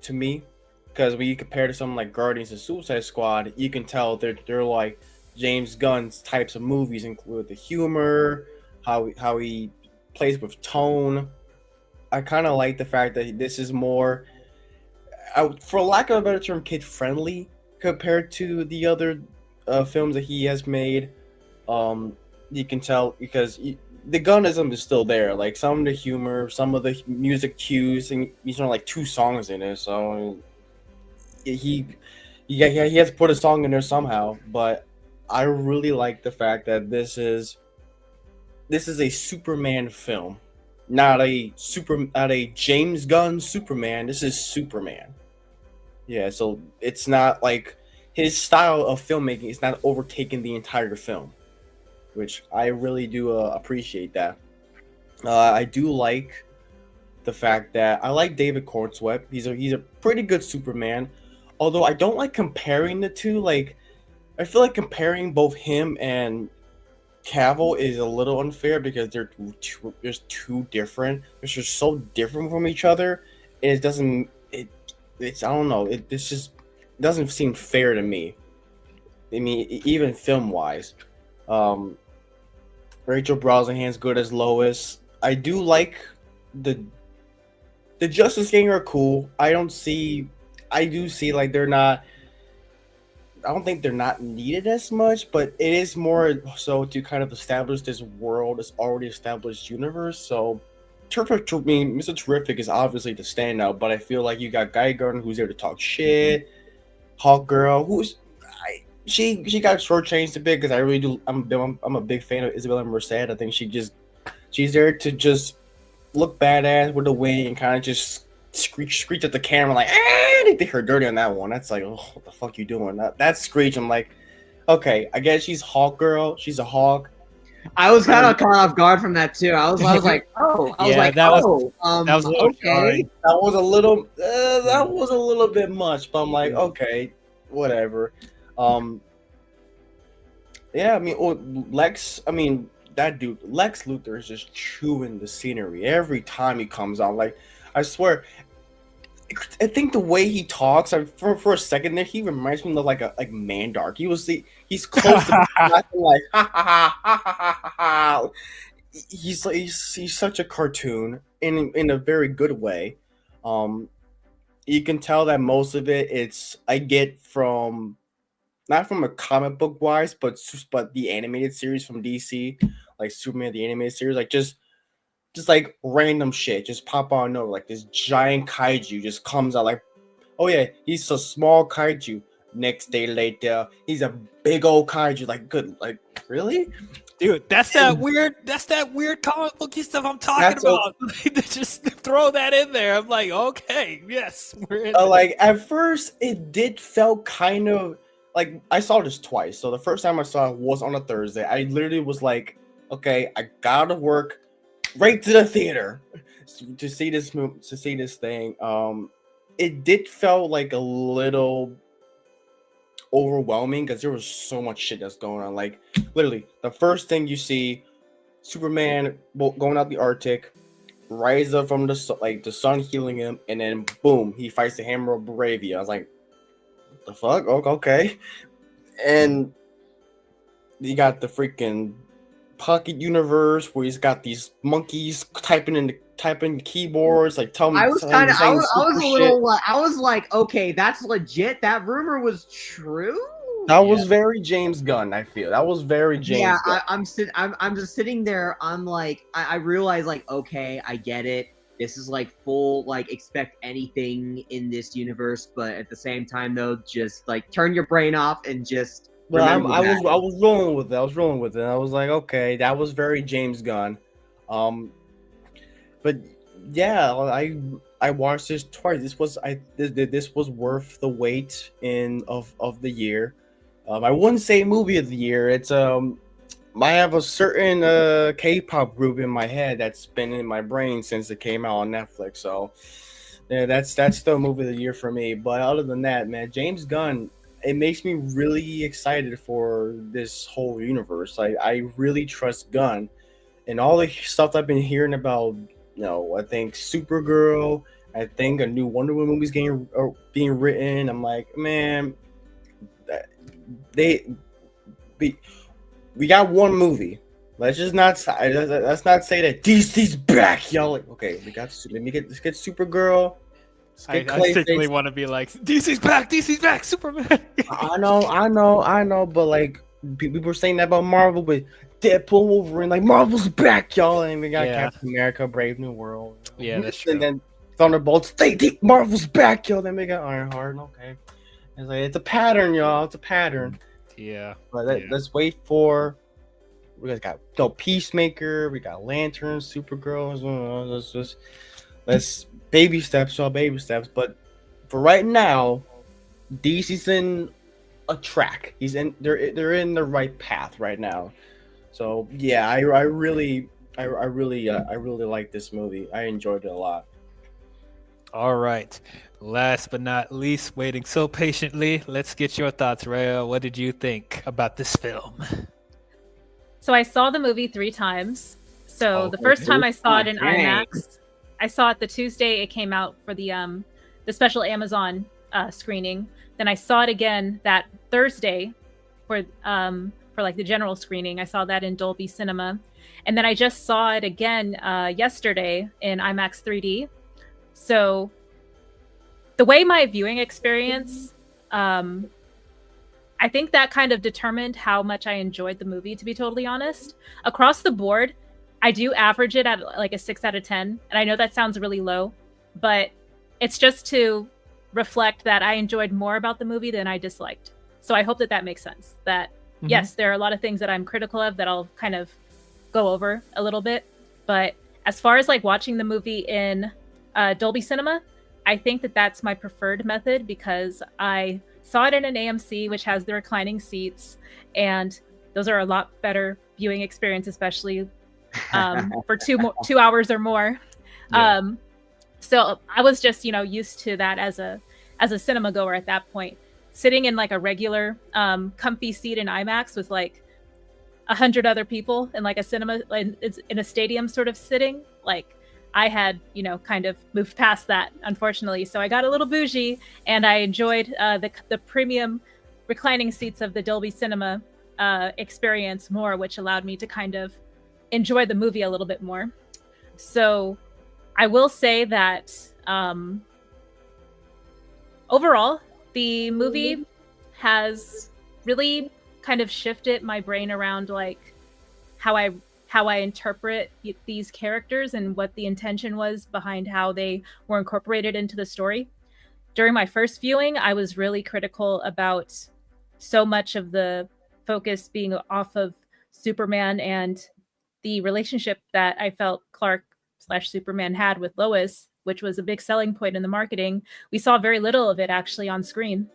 to me, because when you compare to something like Guardians and Suicide Squad, you can tell they're like James Gunn's types of movies, include the humor, how he plays with tone. I kind of like the fact that this is more, for lack of a better term, kid friendly compared to the other films that he has made. You can tell because the Gunnism is still there. Like some of the humor, some of the music cues, and he's only like 2 songs in it, so he Yeah, he has to put a song in there somehow. But I really like the fact that this is a Superman film, not a James Gunn Superman. This is Superman. Yeah, so it's not like his style of filmmaking is not overtaking the entire film, which I really do appreciate that. I do like the fact that I like David Cornsweet. He's a pretty good Superman, although I don't like comparing the two. Like, I feel like comparing both him and Cavill is a little unfair because they're just too different. They're just so different from each other, and it doesn't. It's I don't know. It's just doesn't seem fair to me. I mean, even film wise, Rachel Brosnahan's good as Lois. I do like the Justice Gang are cool. I do see like they're not. I don't think they're not needed as much, but it is more so to kind of establish this world, this already established universe. So, Mr. Terrific is obviously the standout, but I feel like you got Guy Gardner who's there to talk shit, Hawk Girl she got shortchanged a bit because I really do. I'm a big fan of Isabella Merced. I think she's there to just look badass with the wing and kind of just screech at the camera like, they did her dirty on that one. That's like, oh, what the fuck you doing? That screech. I'm like, okay, I guess she's Hawk Girl. She's a hawk. I was kind of caught off guard from that too. I was like, oh, that was a little okay. That was a little bit much, but I'm like, okay, whatever. Yeah, I mean, that dude, Lex Luthor is just chewing the scenery every time he comes out. Like, I swear, I think the way he talks, for a second there, he reminds me of like Mandark. He's close to like ha ha ha ha ha ha. He's such a cartoon in a very good way. You can tell that most of it I get from not from a comic book wise, but the animated series from DC, like Superman the animated series, like just like random shit just pop on over, like this giant kaiju just comes out like, oh yeah, he's a small kaiju. Next day later, he's a big old kaiju. Like, good, like, really, dude? That's that weird comic booky stuff I'm talking about. Just throw that in there. I'm like, okay, yes, we're in like at first it did felt kind of like I saw this twice. So the first time I saw it was on a Thursday. I literally was like, okay, I gotta work right to the theater to see this thing. It did felt like a little overwhelming because there was so much shit that's going on. Like, literally, the first thing you see, Superman going out the Arctic, rise up from the sun healing him, and then boom, he fights the Hammer of Bravia. I was like, what the fuck? Okay. And you got the freaking Pocket Universe where he's got these monkeys typing keyboards, like tell me. I was like, okay, that's legit. That rumor was true. That was very James Gunn. I feel that was very James. Gunn. I'm just sitting there. I'm like, I realize, like, okay, I get it. This is like full, like, expect anything in this universe, but at the same time, though, just like turn your brain off and just. Well, I was rolling with it. I was like, okay, that was very James Gunn. But yeah, I watched this twice. This was worth the wait of the year. I wouldn't say movie of the year. It's I have a certain K-pop group in my head that's been in my brain since it came out on Netflix. So yeah, that's the movie of the year for me. But other than that, man, James Gunn, it makes me really excited for this whole universe. I really trust Gunn, and all the stuff I've been hearing about. I think Supergirl. I think a new Wonder Woman movie's being written. I'm like, man, we got one movie. Let's not say that DC's back, y'all. Like, okay, let's get Supergirl. I particularly want to be like, DC's back, Superman. I know, but like people were saying that about Marvel, but Deadpool, Wolverine, like Marvel's back, y'all, and we got Captain America, Brave New World. Yeah, that's true. And then Thunderbolts, Marvel's back, y'all. Then we got Ironheart, okay. It's like it's a pattern, y'all. It's a pattern. Yeah. But let's wait for. We got Peacemaker. We got Lantern, Supergirl. Let's baby steps, all baby steps. But for right now, DC's in a track. They're in the right path right now. So yeah, I really like this movie. I enjoyed it a lot. All right. Last but not least, waiting so patiently, let's get your thoughts, Rhea. What did you think about this film? So I saw the movie 3 times. So the first time I saw it in IMAX, I saw it the Tuesday it came out for the special Amazon screening. Then I saw it again that Thursday for like the general screening. I saw that in Dolby Cinema, and then I just saw it again yesterday in IMAX 3D. So the way my viewing experience, I think that kind of determined how much I enjoyed the movie, to be totally honest. Across the board, I do average it at like a 6 out of 10. And I know that sounds really low, but it's just to reflect that I enjoyed more about the movie than I disliked. So I hope that that makes sense. That, yes, there are a lot of things that I'm critical of that I'll kind of go over a little bit. But as far as like watching the movie in Dolby Cinema, I think that that's my preferred method because I saw it in an AMC, which has the reclining seats, and those are a lot better viewing experience, especially for 2 hours or more. Yeah. So I was just, used to that as a cinema goer at that point, sitting in like a regular comfy seat in IMAX with like 100 other people in like a cinema, in a stadium sort of sitting. Like I had, kind of moved past that, unfortunately. So I got a little bougie and I enjoyed the premium reclining seats of the Dolby Cinema experience more, which allowed me to kind of enjoy the movie a little bit more. So I will say that overall, the movie has really kind of shifted my brain around like how I interpret these characters and what the intention was behind how they were incorporated into the story. During my first viewing, I was really critical about so much of the focus being off of Superman and the relationship that I felt Clark/Superman had with Lois, which was a big selling point in the marketing. We saw very little of it actually on screen.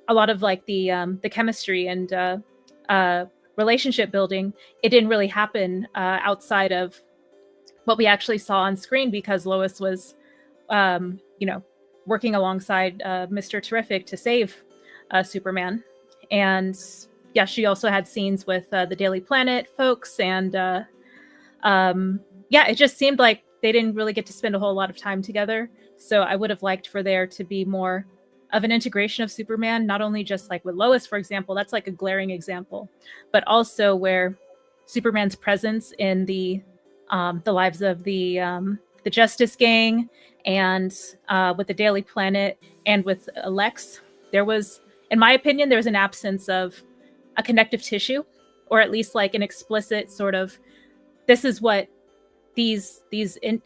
A lot of like the chemistry and relationship building, it didn't really happen outside of what we actually saw on screen because Lois was, working alongside Mr. Terrific to save Superman. And yeah, she also had scenes with the Daily Planet folks. And it just seemed like they didn't really get to spend a whole lot of time together. So I would have liked for there to be more of an integration of Superman, not only just like with Lois, for example, that's like a glaring example, but also where Superman's presence in the lives of the Justice Gang and with the Daily Planet and with Lex, there was, in my opinion, there was an absence of a connective tissue, or at least like an explicit sort of, this is what these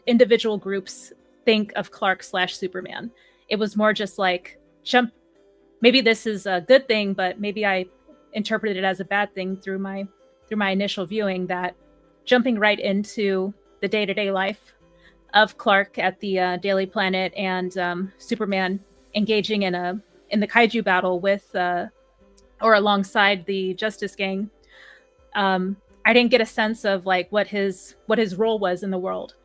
individual groups think of Clark/Superman. It was more just like, maybe this is a good thing, but maybe I interpreted it as a bad thing through my initial viewing, that jumping right into the day-to-day life of Clark at the Daily Planet and Superman engaging in the kaiju battle with or alongside the Justice Gang, I didn't get a sense of like what his role was in the world.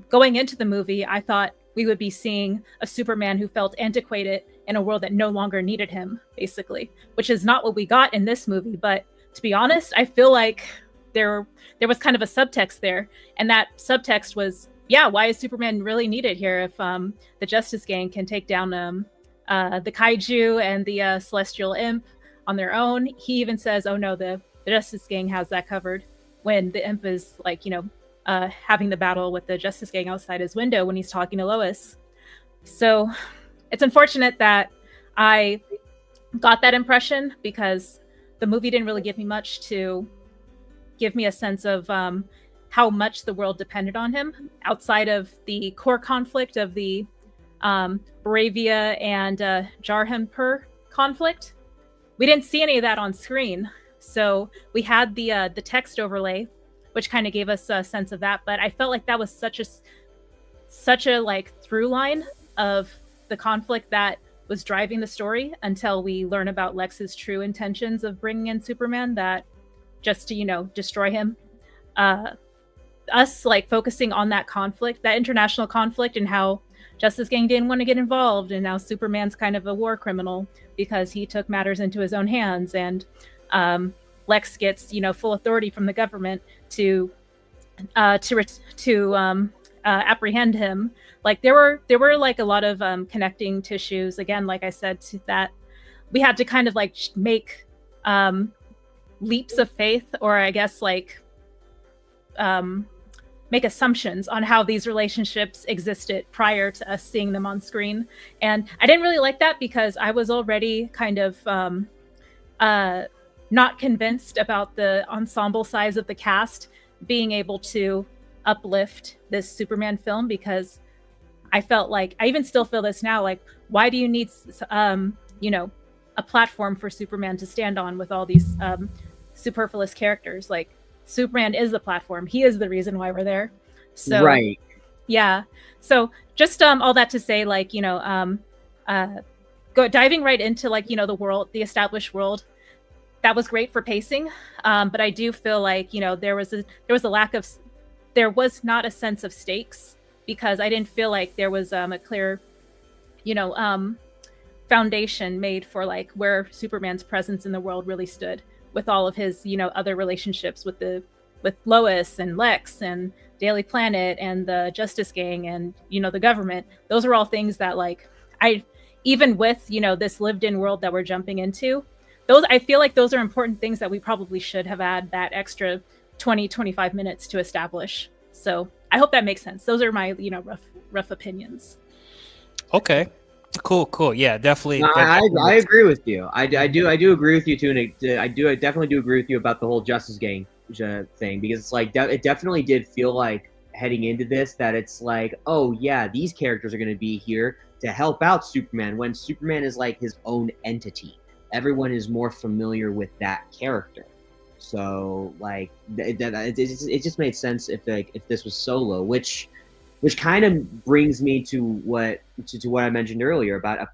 Going into the movie, I thought we would be seeing a Superman who felt antiquated in a world that no longer needed him, basically, which is not what we got in this movie. But to be honest, I feel like there was kind of a subtext there. And that subtext was, yeah, why is Superman really needed here if the Justice Gang can take down the kaiju and the Celestial Imp on their own? He even says, oh no, the Justice Gang has that covered, when the Imp is like, having the battle with the Justice Gang outside his window when he's talking to Lois. So it's unfortunate that I got that impression because the movie didn't really give me much to give me a sense of how much the world depended on him outside of the core conflict of the Bravia and Jarhanpur conflict. We didn't see any of that on screen. So we had the text overlay, which kind of gave us a sense of that. But I felt like that was such a like through line of the conflict that was driving the story until we learn about Lex's true intentions of bringing in Superman, that just to, you know, destroy him. Us like focusing on that conflict, that international conflict, and how Justice Gang didn't want to get involved, and now Superman's kind of a war criminal because he took matters into his own hands, and Lex gets, you know, full authority from the government to apprehend him. Like there were like a lot of connecting tissues. Again, like I said, to that we had to kind of like make leaps of faith, or I guess like make assumptions on how these relationships existed prior to us seeing them on screen. And I didn't really like that because I was already kind of not convinced about the ensemble size of the cast being able to uplift this Superman film, because I felt like, I even still feel this now, like, why do you need you know, a platform for Superman to stand on with all these superfluous characters? Like, Superman is the platform. He is the reason why we're there. So right. Yeah. So just all that to say, like, you know, diving right into, like, you know, the world, the established world, that was great for pacing. But I do feel like, you know, there was not a sense of stakes, because I didn't feel like there was a clear, you know, foundation made for like where Superman's presence in the world really stood, with all of his, you know, other relationships with Lois and Lex and Daily Planet and the Justice Gang and, you know, the government. Those are all things that, like, even with, you know, this lived-in world that we're jumping into, I feel like those are important things that we probably should have had that extra 20-25 minutes to establish. So I hope that makes sense. Those are my, you know, rough opinions. Okay. Cool. Yeah, definitely. No, I agree with you. I do agree with you too, and I definitely do agree with you about the whole Justice Gang thing, because it's like it definitely did feel like heading into this that it's like, oh yeah, these characters are going to be here to help out Superman, when Superman is like his own entity. Everyone is more familiar with that character. So like it just made sense if this was solo, which kind of brings me to what I mentioned earlier about a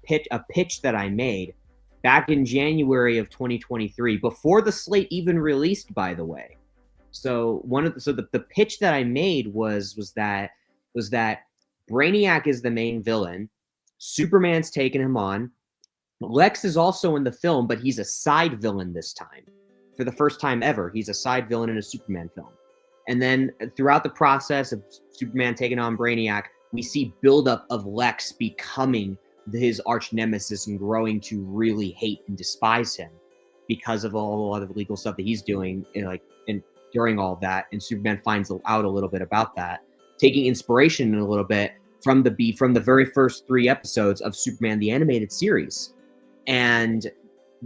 pitch that I made back in January of 2023, before the slate even released, by the way. So the pitch that I made was that Brainiac is the main villain, Superman's taking him on, Lex is also in the film, but he's a side villain this time. For the first time ever, he's a side villain in a Superman film. And then throughout the process of Superman taking on Brainiac, we see buildup of Lex becoming his arch nemesis and growing to really hate and despise him because of all the legal stuff that he's doing. And during all that, and Superman finds out a little bit about that, taking inspiration a little bit from the very first 3 episodes of Superman the Animated Series. And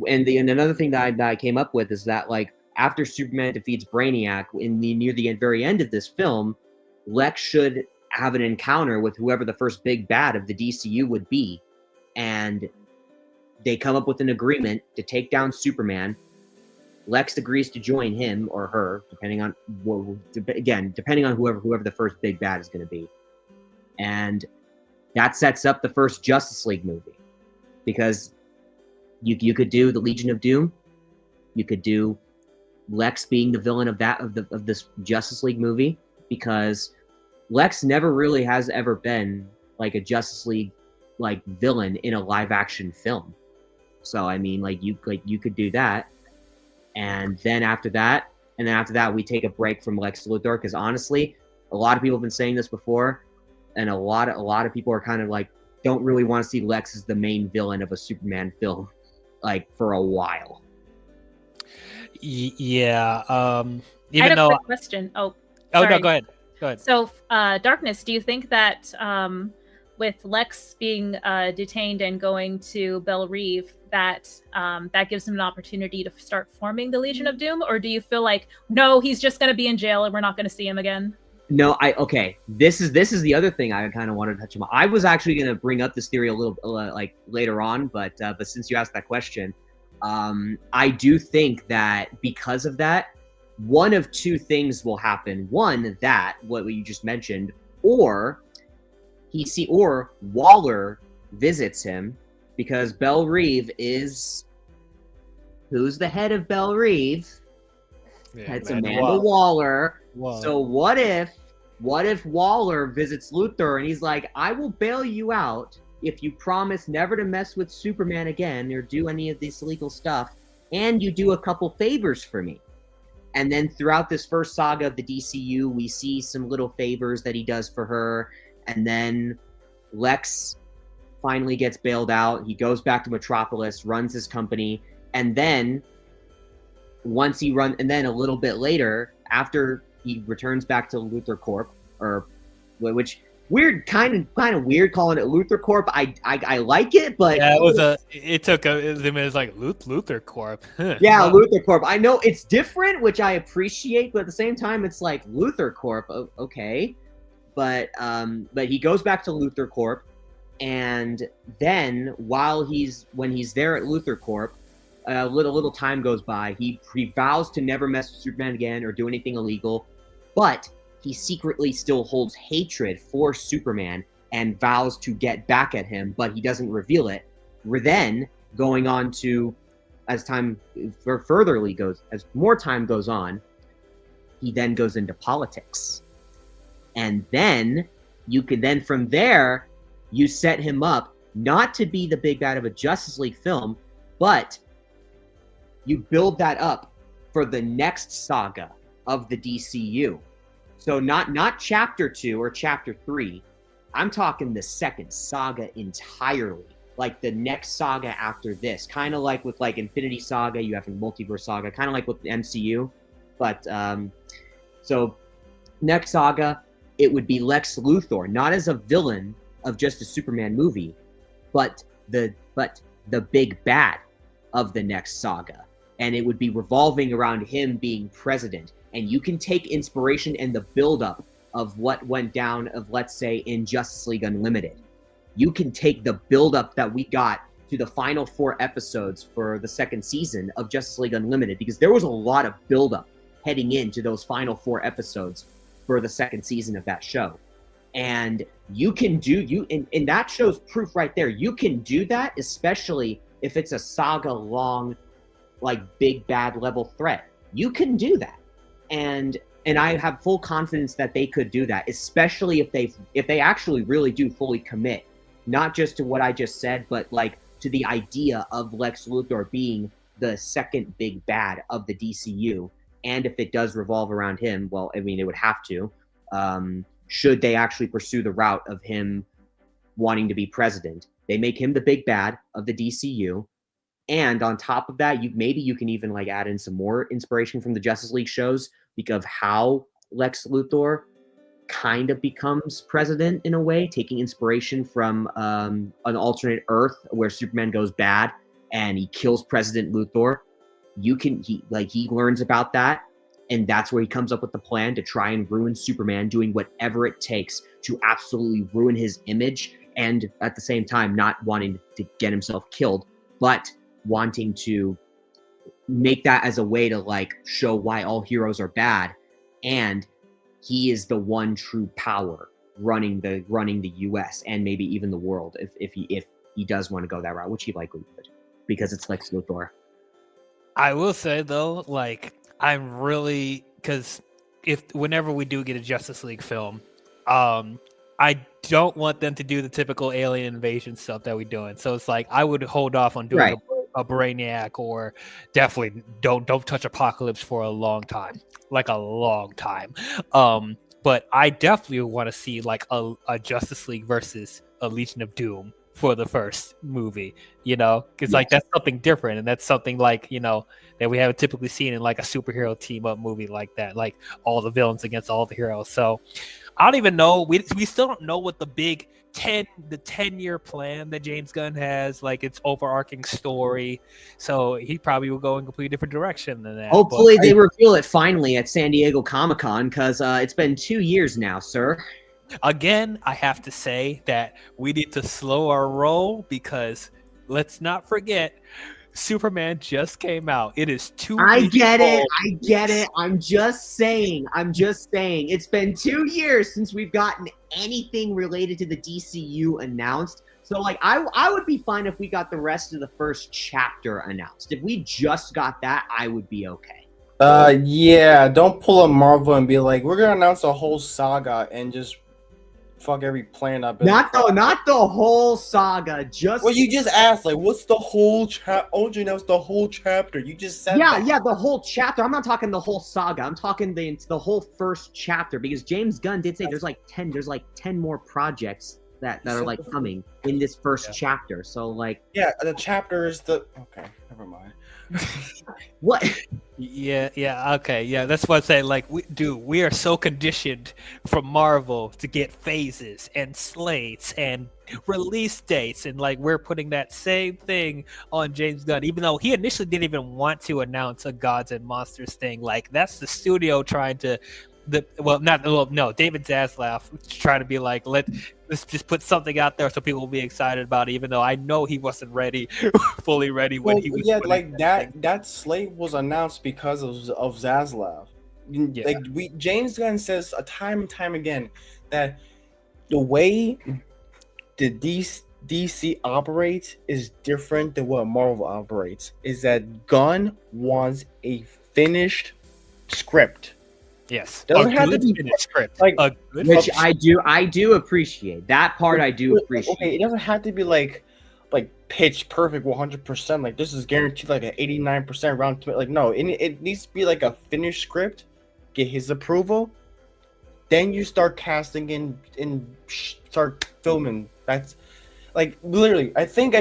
another thing that I came up with is that, like, after Superman defeats Brainiac near the very end of this film, Lex should have an encounter with whoever the first big bad of the DCU would be, and they come up with an agreement to take down Superman. Lex agrees to join him or her, depending on whoever the first big bad is going to be, and that sets up the first Justice League movie, because you could do the Legion of Doom, you could do Lex being the villain of this Justice League movie, because Lex never really has ever been like a Justice League like villain in a live action film. So I mean, you could do that, and then after that we take a break from Lex Luthor, because honestly, a lot of people have been saying this before, and a lot of people are kind of like, don't really want to see Lex as the main villain of a Superman film like for a while. Yeah. I had a quick question. Oh, no, go ahead. So, Darkness, do you think that with Lex being detained and going to Belle Reve, that gives him an opportunity to start forming the Legion of Doom? Or do you feel like, no, he's just going to be in jail and we're not going to see him again? No, okay. This is the other thing I kind of wanted to touch on. I was actually going to bring up this theory a little like later on, but since you asked that question, I do think that because of that, one of two things will happen. One, that what you just mentioned, or Waller visits him, because Belle Reve is who's the head of Belle Reve? Yeah, It's Amanda Waller. Waller. So what if Waller visits Luthor and he's like, I will bail you out if you promise never to mess with Superman again or do any of this illegal stuff, and you do a couple favors for me. And then throughout this first saga of the DCU, we see some little favors that he does for her, and then Lex finally gets bailed out. He goes back to Metropolis, runs his company, and then and then a little bit later, after he returns back to Luthor Corp, or which weird, kind of weird calling it Luthor Corp. I like it, but yeah, it was like Luthor Corp. Yeah, Luthor Corp. I know it's different, which I appreciate, but at the same time, it's like Luthor Corp. Okay, but he goes back to Luthor Corp, and then when he's there at Luthor Corp, a little time goes by. He vows to never mess with Superman again or do anything illegal, but he secretly still holds hatred for Superman and vows to get back at him, but he doesn't reveal it. We're then going on to, as more time goes on, he then goes into politics. And then from there, you set him up not to be the big bad of a Justice League film, but you build that up for the next saga of the DCU. So not chapter 2 or chapter 3. I'm talking the second saga entirely. Like the next saga after this. Kind of like with like Infinity Saga, you have a multiverse saga, kind of like with the MCU. But so next saga, it would be Lex Luthor, not as a villain of just a Superman movie, but the big bad of the next saga. And it would be revolving around him being president. And you can take inspiration and the buildup of what went down of, let's say, in Justice League Unlimited. You can take the buildup that we got to the final 4 episodes for the second season of Justice League Unlimited, because there was a lot of buildup heading into those final 4 episodes for the second season of that show. And you can and that shows proof right there. You can do that, especially if it's a saga long, like big bad level threat. You can do that. And I have full confidence that they could do that, especially if they actually really do fully commit, not just to what I just said, but like to the idea of Lex Luthor being the second big bad of the DCU. And if it does revolve around him, well, I mean, it would have to, should they actually pursue the route of him wanting to be president. They make him the big bad of the DCU. And on top of that, you can even like add in some more inspiration from the Justice League shows because of how Lex Luthor kind of becomes president in a way, taking inspiration from an alternate Earth where Superman goes bad and he kills President Luthor. He learns about that, and that's where he comes up with the plan to try and ruin Superman, doing whatever it takes to absolutely ruin his image, and at the same time not wanting to get himself killed, but wanting to make that as a way to like show why all heroes are bad, and he is the one true power running the US and maybe even the world if he does want to go that route, which he likely would, because it's Lex Luthor. I will say though, like I'm really, because whenever we do get a Justice League film, I don't want them to do the typical alien invasion stuff that we're doing. So it's like I would hold off on doing a Brainiac, or definitely don't touch Apocalypse for a long time, like a long time. But I definitely want to see like a Justice League versus a Legion of Doom for the first movie, because like that's something different, and that's something like that we haven't typically seen in like a superhero team up movie like that, like all the villains against all the heroes. So I don't even know. We still don't know what the big the 10-year plan that James Gunn has, like its overarching story. So he probably will go in a completely different direction than that. Hopefully they reveal it finally at San Diego Comic-Con, because it's been 2 years now, sir. Again, I have to say that we need to slow our roll, because let's not forget, Superman just came out. It is 2 I weeks get it. old. I get it. I'm just saying. It's been 2 years since we've gotten anything related to the DCU announced. So, like, I would be fine if we got the rest of the first chapter announced. If we just got that, I would be okay. Yeah, don't pull a Marvel and be like, we're gonna announce a whole saga and just fuck every plan up. Not the whole saga. Just well, you just asked, like, what's the whole chapter? OJ announced the whole chapter. You just said that. the whole chapter. I'm not talking the whole saga. I'm talking the whole first chapter, because James Gunn did say there's like 10 more projects that are like coming in this first chapter. So like, yeah, the chapter is the okay. Never mind. What? Yeah, okay, yeah. That's what I'm saying. Like, we are so conditioned from Marvel to get phases and slates and release dates, and like we're putting that same thing on James Gunn, even though he initially didn't even want to announce a Gods and Monsters thing. Like, that's the studio trying to. David Zaslav trying to be like, let's just put something out there so people will be excited about it, even though I know he wasn't ready, fully ready when he was. Yeah, like that slate was announced because of Zaslav. Yeah. Like James Gunn says time and time again that the way the DC operates is different than what Marvel operates. Is that Gunn wants a finished script. Yes, doesn't have to be finished script, like which I do appreciate that part. I do appreciate. Okay, it doesn't have to be like pitch perfect 100%. Like, this is guaranteed like an 89% round to like, no, it needs to be like a finished script. Get his approval, then you start casting and start filming. That's like literally. I think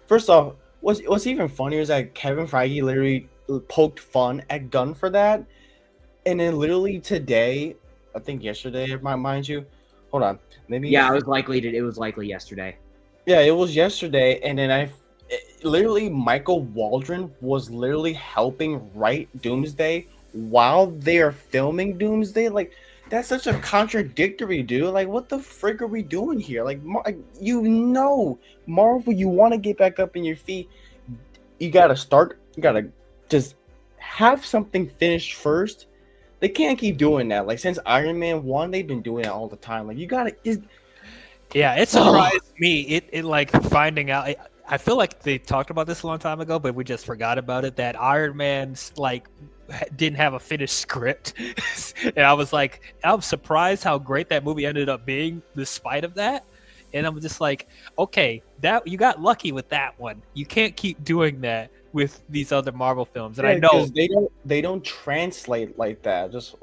first off, what's even funnier is that Kevin Feige literally poked fun at Gunn for that. And then literally today, I think yesterday, mind you, hold on, maybe. Yeah, it was likely yesterday. Yeah, it was yesterday, and then literally Michael Waldron was literally helping write Doomsday while they are filming Doomsday. Like, that's such a contradictory, dude. Like, what the frick are we doing here? Like, Marvel, you want to get back up in your feet, you gotta just have something finished first. They can't keep doing that. Like, since Iron Man 1, they've been doing it all the time. Like, you gotta yeah, it surprised me. It like finding out. I feel like they talked about this a long time ago, but we just forgot about it. That Iron Man's like didn't have a finished script, and I was surprised how great that movie ended up being, despite of that. And I'm just like, okay, that you got lucky with that one. You can't keep doing that with these other Marvel films. And I know they don't translate like that. Just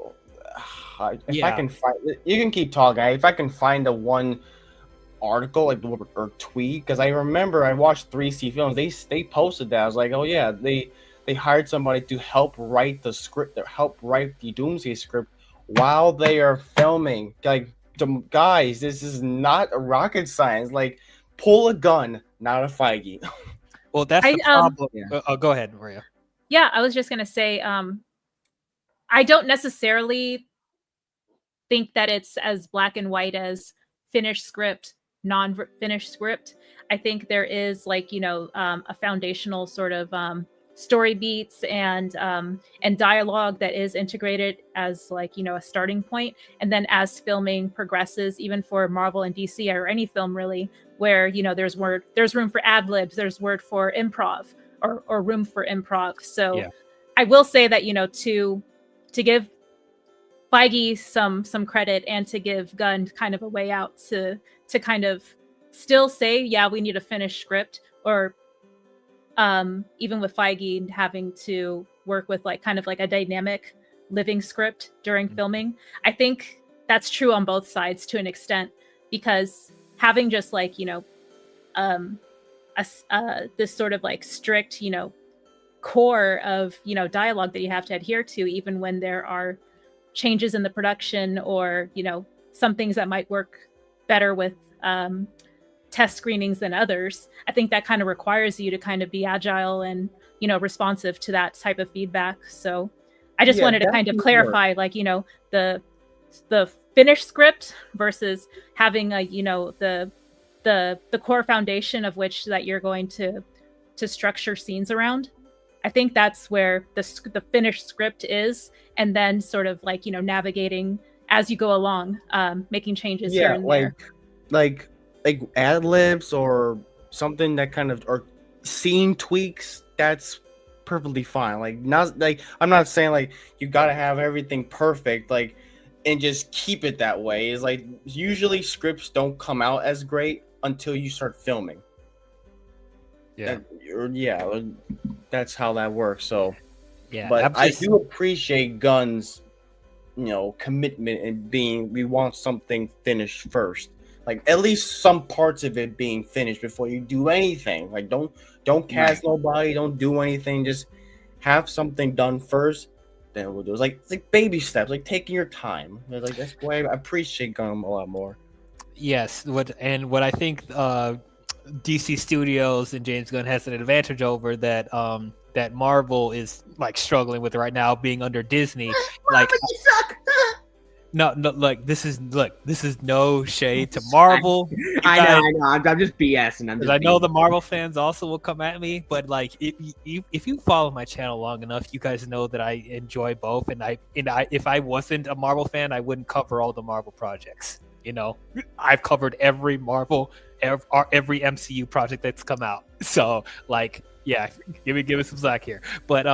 I can find, you can keep talking. If I can find a one article or tweet, because I remember I watched 3C Films. They posted that. I was like, oh yeah, they hired somebody to help write the script, help write the Doomsday script while they are filming. Like, guys, this is not a rocket science. Like, pull a gun, not a Feige. Well, that's the problem. Go ahead, Maria. Yeah, I was just gonna say, I don't necessarily think that it's as black and white as finished script, non-finished script. I think there is a foundational sort of story beats and dialogue that is integrated as a starting point, and then as filming progresses, even for Marvel and DC or any film really, where there's room for ad libs, there's word for improv or room for improv. So yeah. I will say that to give Feige some credit and to give Gunn kind of a way out to kind of still say, yeah, we need a finished script, or even with Feige having to work with kind of a dynamic living script during filming. I think that's true on both sides to an extent, because having just this sort of strict, core of, dialogue that you have to adhere to, even when there are changes in the production or, some things that might work better with test screenings than others. I think that kind of requires you to kind of be agile and, responsive to that type of feedback. So I just wanted to kind of clarify, like, the finished script versus having a, the core foundation of which that you're going to structure scenes around. I think that's where the finished script is, and then sort of like, navigating as you go along, making changes here and there. Like ad libs or something that kind of, or scene tweaks, that's perfectly fine. Like, not like, I'm not saying like you gotta have everything perfect, like, and just keep it that way. Is like, usually scripts don't come out as great until you start filming. That's how that works. So but I do appreciate Gunn's commitment and we want something finished first, like at least some parts of it being finished before you do anything. Like, don't cast nobody, don't do anything, just have something done first, then we'll do it. It's like baby steps, like taking your time. Like, that's why I appreciate Gunn a lot more. Yes, what I think DC Studios and James Gunn has an advantage over that that Marvel is like struggling with right now, being under Disney. Like, you suck. no, like this is no shade to Marvel. I know. I'm just BSing. I know the Marvel fans also will come at me, but like if you follow my channel long enough, you guys know that I enjoy both. And if I wasn't a Marvel fan, I wouldn't cover all the Marvel projects. I've covered every Marvel, every MCU project that's come out. So like, yeah, give me some slack here. But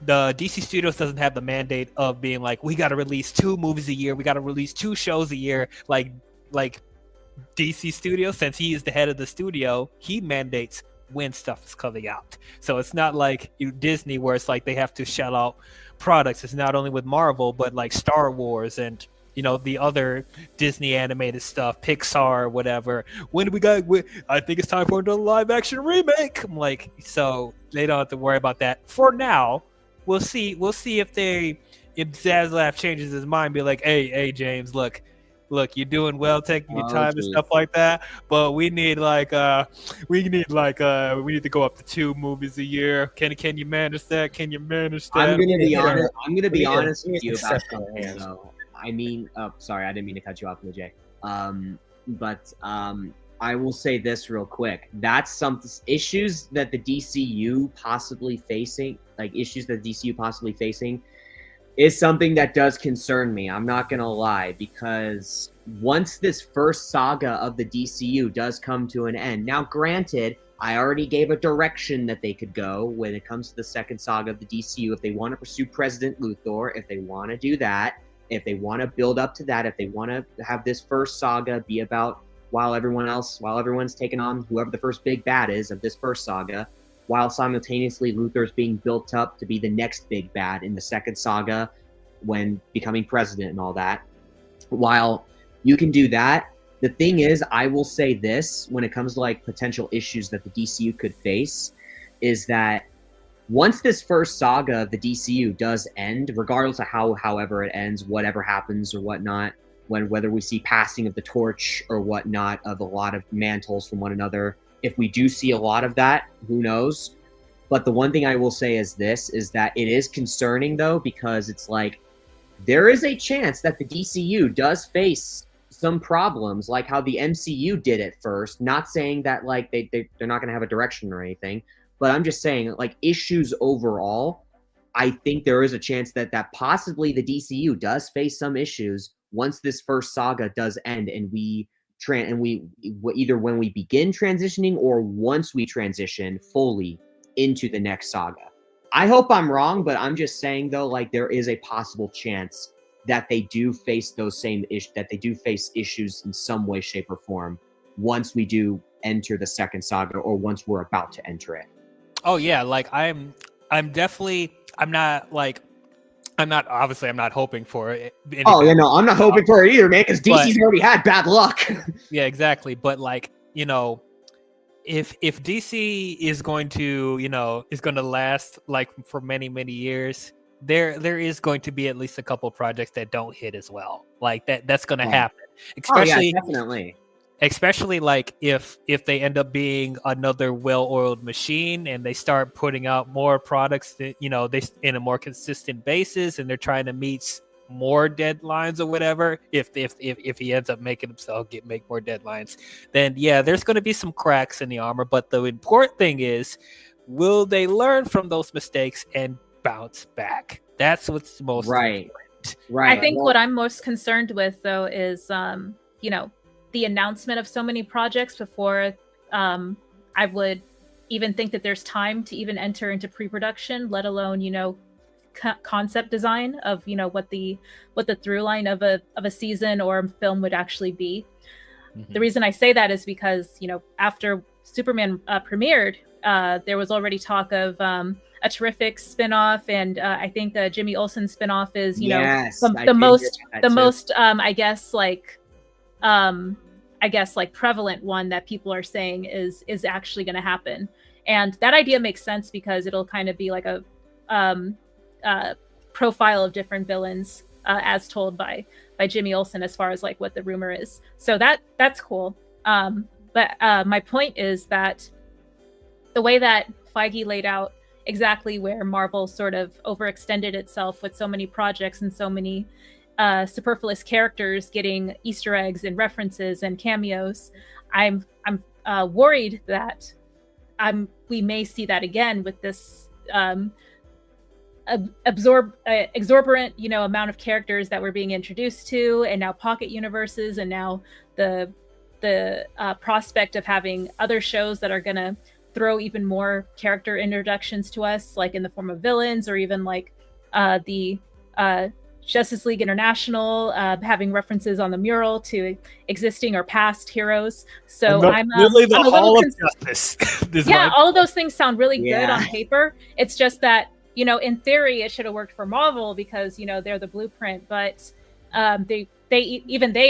the DC Studios doesn't have the mandate of being like, we got to release 2 movies a year, we got to release 2 shows a year. Like DC Studios, since he is the head of the studio, he mandates when stuff is coming out. So it's not like Disney, where it's like they have to shell out products. It's not only with Marvel, but like Star Wars and the other Disney animated stuff, Pixar, whatever. When do we got? I think it's time for another live action remake. I'm like, so they don't have to worry about that for now. We'll see if Zaslav changes his mind, be like, hey James, look, you're doing well, taking your time and stuff like that, but we need to go up to 2 movies a year. Can you manage that? I'm gonna be honest with you about something, though. I mean, sorry, I didn't mean to cut you off, Jay. But I will say this real quick. That's some issues that the DCU possibly facing, is something that does concern me. I'm not gonna lie, because once this first saga of the DCU does come to an end, now granted, I already gave a direction that they could go when it comes to the second saga of the DCU. If they want to pursue President Luthor, if they want to do that, if they want to build up to that, if they want to have this first saga be about while everyone's taking on whoever the first big bad is of this first saga, while simultaneously Luthor's being built up to be the next big bad in the second saga when becoming president and all that. While you can do that, the thing is, I will say this when it comes to like potential issues that the DCU could face, is that once this first saga of the DCU does end, regardless of however it ends, whatever happens or whatnot, whether we see passing of the torch or whatnot of a lot of mantles from one another, if we do see a lot of that, who knows? But the one thing I will say is that it is concerning, though, because it's like there is a chance that the DCU does face some problems, like how the MCU did at first. Not saying that like they're not going to have a direction or anything, but I'm just saying, like, issues overall, I think there is a chance that possibly the DCU does face some issues once this first saga does end, and we either when we begin transitioning or once we transition fully into the next saga. I hope I'm wrong, but I'm just saying, though, like, there is a possible chance that they do face those same issues, that they do face issues in some way, shape, or form once we do enter the second saga or once we're about to enter it. Oh yeah, like I'm not hoping for it. Oh yeah, no, I'm not hoping for it either, man, because DC's already had bad luck. Yeah, exactly. But like, if DC is going to last like for many, many years, there is going to be at least a couple projects that don't hit as well. Like that's going to happen. especially definitely. especially like if they end up being another well-oiled machine and they start putting out more products that they in a more consistent basis, and they're trying to meet more deadlines or whatever. If he ends up making himself make more deadlines, then yeah, there's going to be some cracks in the armor. But the important thing is, will they learn from those mistakes and bounce back? That's what's most important. Right. I think what I'm most concerned with, though, is the announcement of so many projects before I would even think that there's time to even enter into pre-production, let alone concept design of what the through line of a season or film would actually be. The reason I say that is because after Superman premiered, there was already talk of a terrific spinoff, and I think Jimmy Olsen spinoff is the most I guess like prevalent one that people are saying is actually going to happen. And that idea makes sense because it'll kind of be like a profile of different villains as told by Jimmy Olsen, as far as like what the rumor is. So that's cool. But my point is that the way that Feige laid out exactly where Marvel sort of overextended itself with so many projects and so many superfluous characters getting Easter eggs and references and cameos, I'm worried that we may see that again with this exorbitant amount of characters that we're being introduced to, and now pocket universes, and now the prospect of having other shows that are going to throw even more character introductions to us, like in the form of villains, or even like the Justice League International having references on the mural to existing or past heroes. So I'm a little justice. All of those things sound really good on paper. It's just that in theory it should have worked for Marvel because they're the blueprint, but they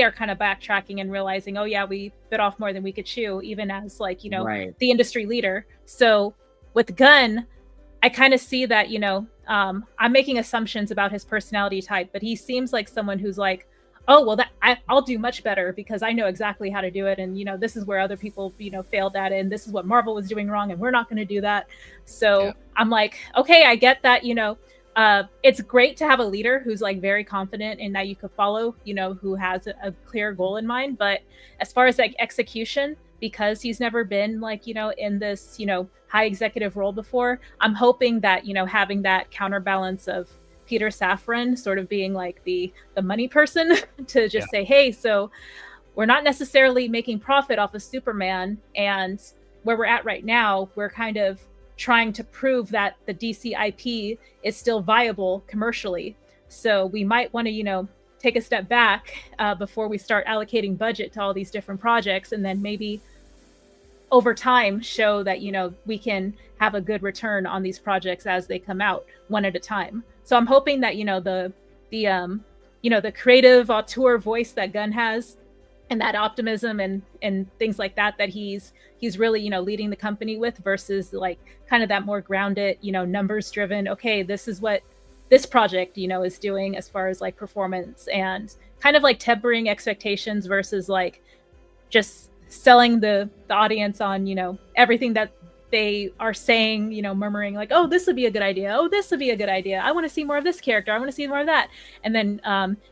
are kind of backtracking and realizing, oh yeah, we bit off more than we could chew, even as the industry leader. So with Gunn, I kind of see that I'm making assumptions about his personality type, but he seems like someone who's like, oh well, I'll do much better because I know exactly how to do it, and this is where other people failed at it, and this is what Marvel was doing wrong, and we're not going to do that. So I'm like, okay, I get that. It's great to have a leader who's like very confident and that you could follow, who has a clear goal in mind. But as far as like execution, because he's never been like, in this, high executive role before, I'm hoping that, having that counterbalance of Peter Safran sort of being like the money person to just say, hey, so we're not necessarily making profit off of Superman, and where we're at right now, we're kind of trying to prove that the DC IP is still viable commercially. So we might want to, take a step back before we start allocating budget to all these different projects, and then maybe over time show that, we can have a good return on these projects as they come out one at a time. So I'm hoping that, the creative auteur voice that Gunn has, and that optimism and things like that he's really leading the company with, versus like kind of that more grounded numbers driven, okay, this is what this project is doing as far as like performance, and kind of like tempering expectations versus like just selling the audience on everything that they are saying, murmuring like, oh, this would be a good idea, oh, this would be a good idea, I want to see more of this character, I want to see more of that, and then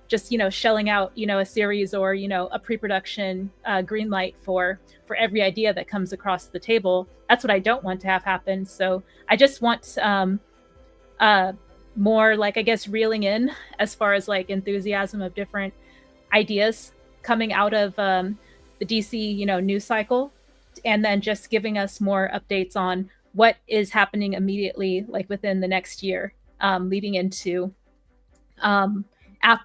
just shelling out a series or a pre-production green light for every idea that comes across the table. That's what I don't want to have happen. So I just want more like, I guess, reeling in as far as like enthusiasm of different ideas coming out of the DC news cycle, and then just giving us more updates on what is happening immediately, like within the next year, leading into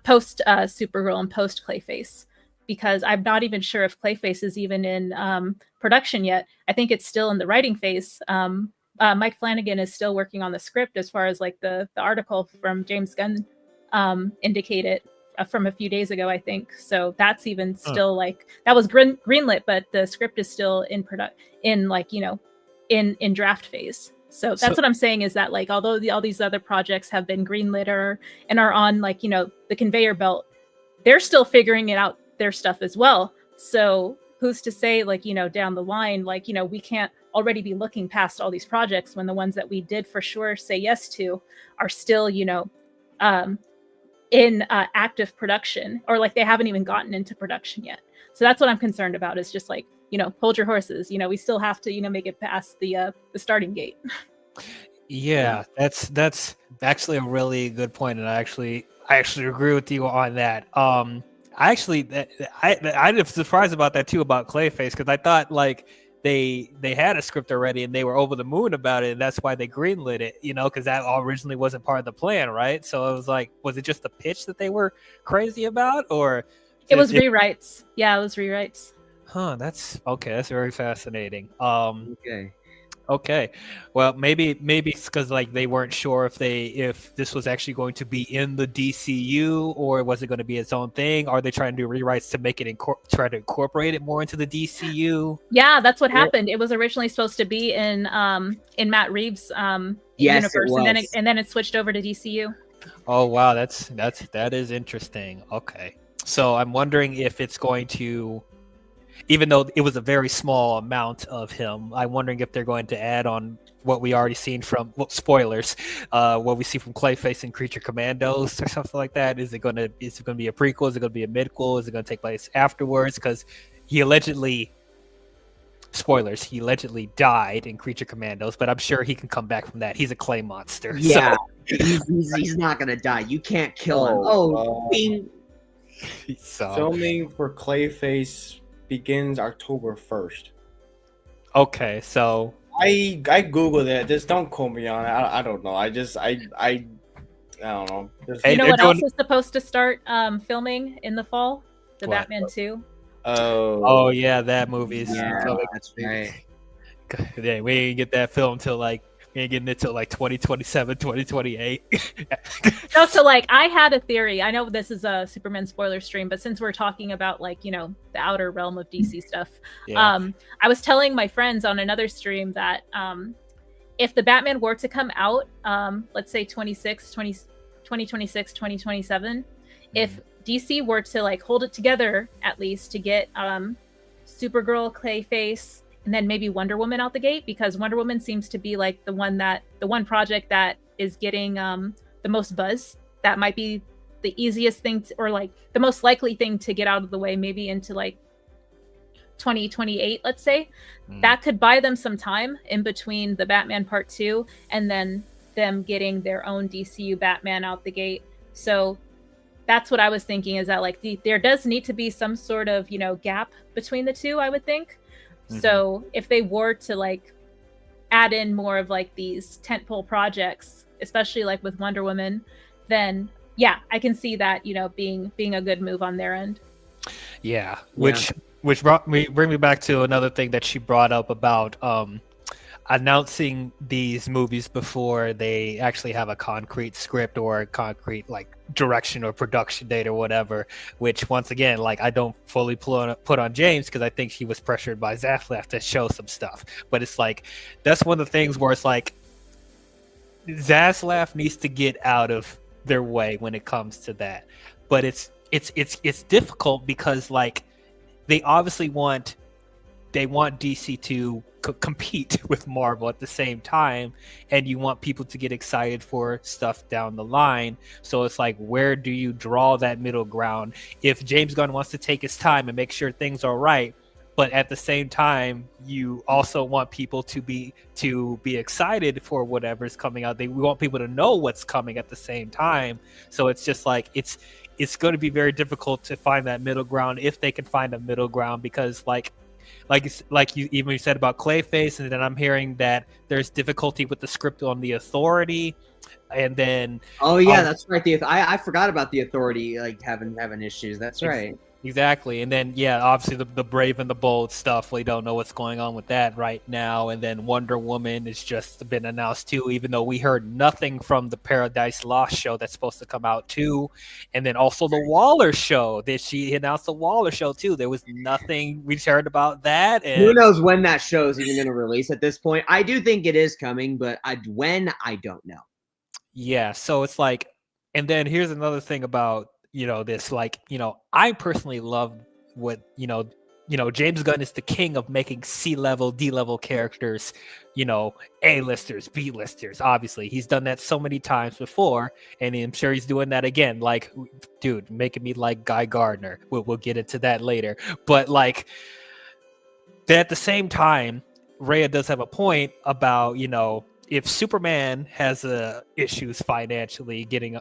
post Supergirl and post Clayface, because I'm not even sure if Clayface is even in production yet. I think it's still in the writing phase. Mike Flanagan is still working on the script, as far as like the article from James Gunn indicated from a few days ago, I think. So that's even still like, that was greenlit, but the script is still in draft phase. So that's what I'm saying, is that like, although all these other projects have been greenlit and are on like the conveyor belt, they're still figuring it out their stuff as well. So who's to say, like, down the line, like, we can't already be looking past all these projects when the ones that we did for sure say yes to are still, in active production, or like they haven't even gotten into production yet. So that's what I'm concerned about, is just like, hold your horses. We still have to, make it past the starting gate. Yeah, that's actually a really good point, and I actually agree with you on that. I'm surprised about that too, about Clayface, because I thought like they had a script already and they were over the moon about it, and that's why they greenlit it, because that originally wasn't part of the plan, right? So it was like, was it just the pitch that they were crazy about, or it was rewrites? Yeah, it was rewrites. Huh, that's okay. That's very fascinating. Okay. Okay, well, maybe it's because like they weren't sure if this was actually going to be in the DCU, or was it going to be its own thing? Are they trying to do rewrites to make it try to incorporate it more into the DCU? Yeah, that's what happened. It was originally supposed to be in Matt Reeves' universe, and then it switched over to DCU. Oh wow, that is interesting. Okay, so I'm wondering if it's going to, even though it was a very small amount of him, I'm wondering if they're going to add on what we already seen from, spoilers, what we see from Clayface and Creature Commandos or something like that. Is it going to be a prequel? Is it going to be a midquel? Is it going to take place afterwards? Because he allegedly died in Creature Commandos, but I'm sure he can come back from that. He's a clay monster. Yeah, so. he's not going to die. You can't kill him. Bing. Filming for Clayface begins October 1st. Okay, so I googled it. Just don't quote me on it. I don't know. I don't know. You know what else is supposed to start filming in the fall? The What? Batman 2. Oh yeah, that movie's coming. That's right. Yeah, we ain't get that film till like, we ain't getting it till like 2027, 2028. No, so like I had a theory. I know this is a Superman spoiler stream, but since we're talking about like, the outer realm of DC stuff, I was telling my friends on another stream that if the Batman were to come out, let's say 2026, 2027, if DC were to like hold it together at least to get Supergirl, Clayface, and then maybe Wonder Woman out the gate, because Wonder Woman seems to be like the one project that is getting the most buzz. That might be the easiest thing or like the most likely thing to get out of the way, maybe into like 2028, let's say. That could buy them some time in between the Batman Part 2 and then them getting their own DCU Batman out the gate. So that's what I was thinking, is that like there does need to be some sort of, gap between the two, I would think. So if they were to like add in more of like these tentpole projects, especially like with Wonder Woman, then yeah, I can see that, being a good move on their end. Yeah, which bring me back to another thing that she brought up about announcing these movies before they actually have a concrete script or a concrete like direction or production date or whatever, which once again, like, I don't fully put on James, because I think he was pressured by Zaslav to show some stuff. But it's like, that's one of the things where it's like Zaslav needs to get out of their way when it comes to that. But it's difficult because like they obviously want DC to compete with Marvel at the same time, and you want people to get excited for stuff down the line. So it's like, where do you draw that middle ground? If James Gunn wants to take his time and make sure things are right, but at the same time you also want people to be excited for whatever's coming out. We want people to know what's coming at the same time. So it's just like it's going to be very difficult to find that middle ground, if they can find a middle ground, because like you said about Clayface, and then I'm hearing that there's difficulty with the script on the Authority, and then that's right. I forgot about the Authority like having issues. That's right. Exactly. And then obviously the Brave and the Bold stuff, we don't know what's going on with that right now. And then Wonder Woman has just been announced too, even though we heard nothing from the Paradise Lost show that's supposed to come out too. And then also the Waller show, that she announced the Waller show too. There was nothing we heard about that. And who knows when that show is even going to release at this point. I do think it is coming, but when, I don't know. Yeah, so it's like, and then here's another thing about this I personally love what James Gunn is the king of making C-level, D-level characters, A-listers, B-listers. Obviously, he's done that so many times before, and I'm sure he's doing that again. Like, dude, making me like Guy Gardner. We'll get into that later. But like, at the same time, Rhea does have a point about if Superman has issues financially getting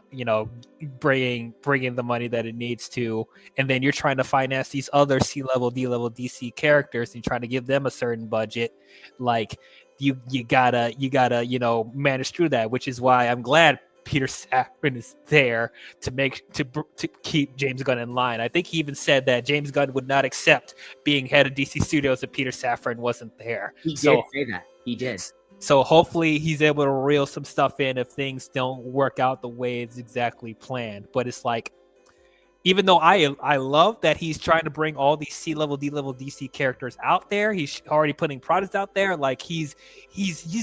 bringing the money that it needs to, and then you're trying to finance these other C-level, D-level DC characters and trying to give them a certain budget, like you gotta manage through that, which is why I'm glad Peter Safran is there to keep James Gunn in line. I think he even said that James Gunn would not accept being head of DC Studios if Peter Safran wasn't there. He did say that. He did. So hopefully he's able to reel some stuff in if things don't work out the way it's exactly planned. But it's like, even though I love that he's trying to bring all these C-level, D-level DC characters out there, he's already putting products out there. Like he's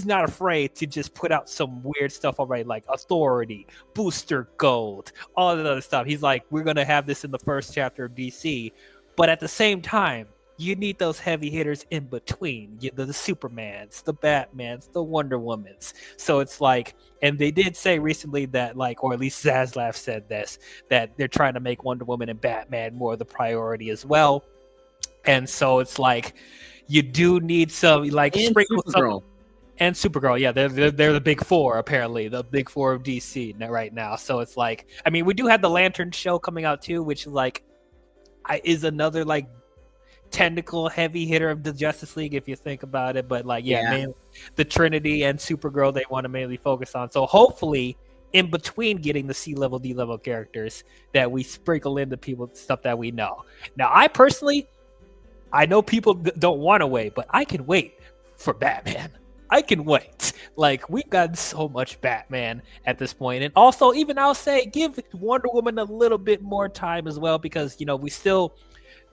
not afraid to just put out some weird stuff already, like Authority, Booster Gold, all that other stuff. He's like, we're gonna have this in the first chapter of DC, but at the same time, you need those heavy hitters in between, the Supermans, the Batmans, the Wonder Womans. So it's like, and they did say recently that, like, or at least Zaslav said this, that they're trying to make Wonder Woman and Batman more the priority as well. And so it's like, you do need some, like, and sprinkle Supergirl. And Supergirl, yeah, they're the big four, apparently, the big four of DC right now. So it's like, I mean, we do have the Lantern show coming out too, which is another like technical heavy hitter of the Justice League, if you think about it. But like, mainly the Trinity and Supergirl they want to mainly focus on. So hopefully, in between getting the C-level, D-level characters, that we sprinkle in the people stuff that we know. Now, I know people don't want to wait, but I can wait for Batman. I can wait. Like, we've gotten so much Batman at this point. And also, even I'll say, give Wonder Woman a little bit more time as well, because,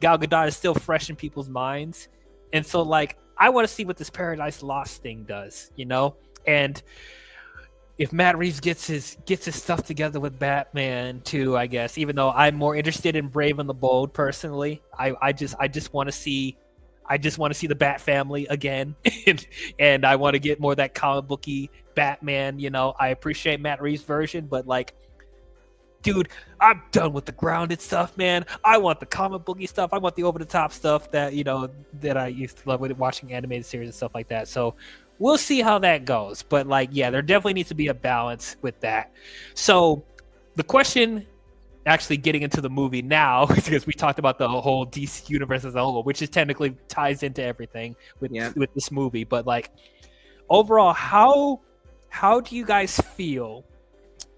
Gal Gadot is still fresh in people's minds. And so, like, I want to see what this Paradise Lost thing does, And if Matt Reeves gets his stuff together with Batman too, I guess, even though I'm more interested in Brave and the Bold personally, I just want to see the Bat family again, and I want to get more of that comic booky Batman. I appreciate Matt Reeves' version, but like, dude, I'm done with the grounded stuff, man. I want the comic booky stuff. I want the over the top stuff that that I used to love with watching animated series and stuff like that. So we'll see how that goes. But like, yeah, there definitely needs to be a balance with that. So the question, actually getting into the movie now, because we talked about the whole DC universe as a whole, which is technically ties into everything with this movie. But like, overall, how do you guys feel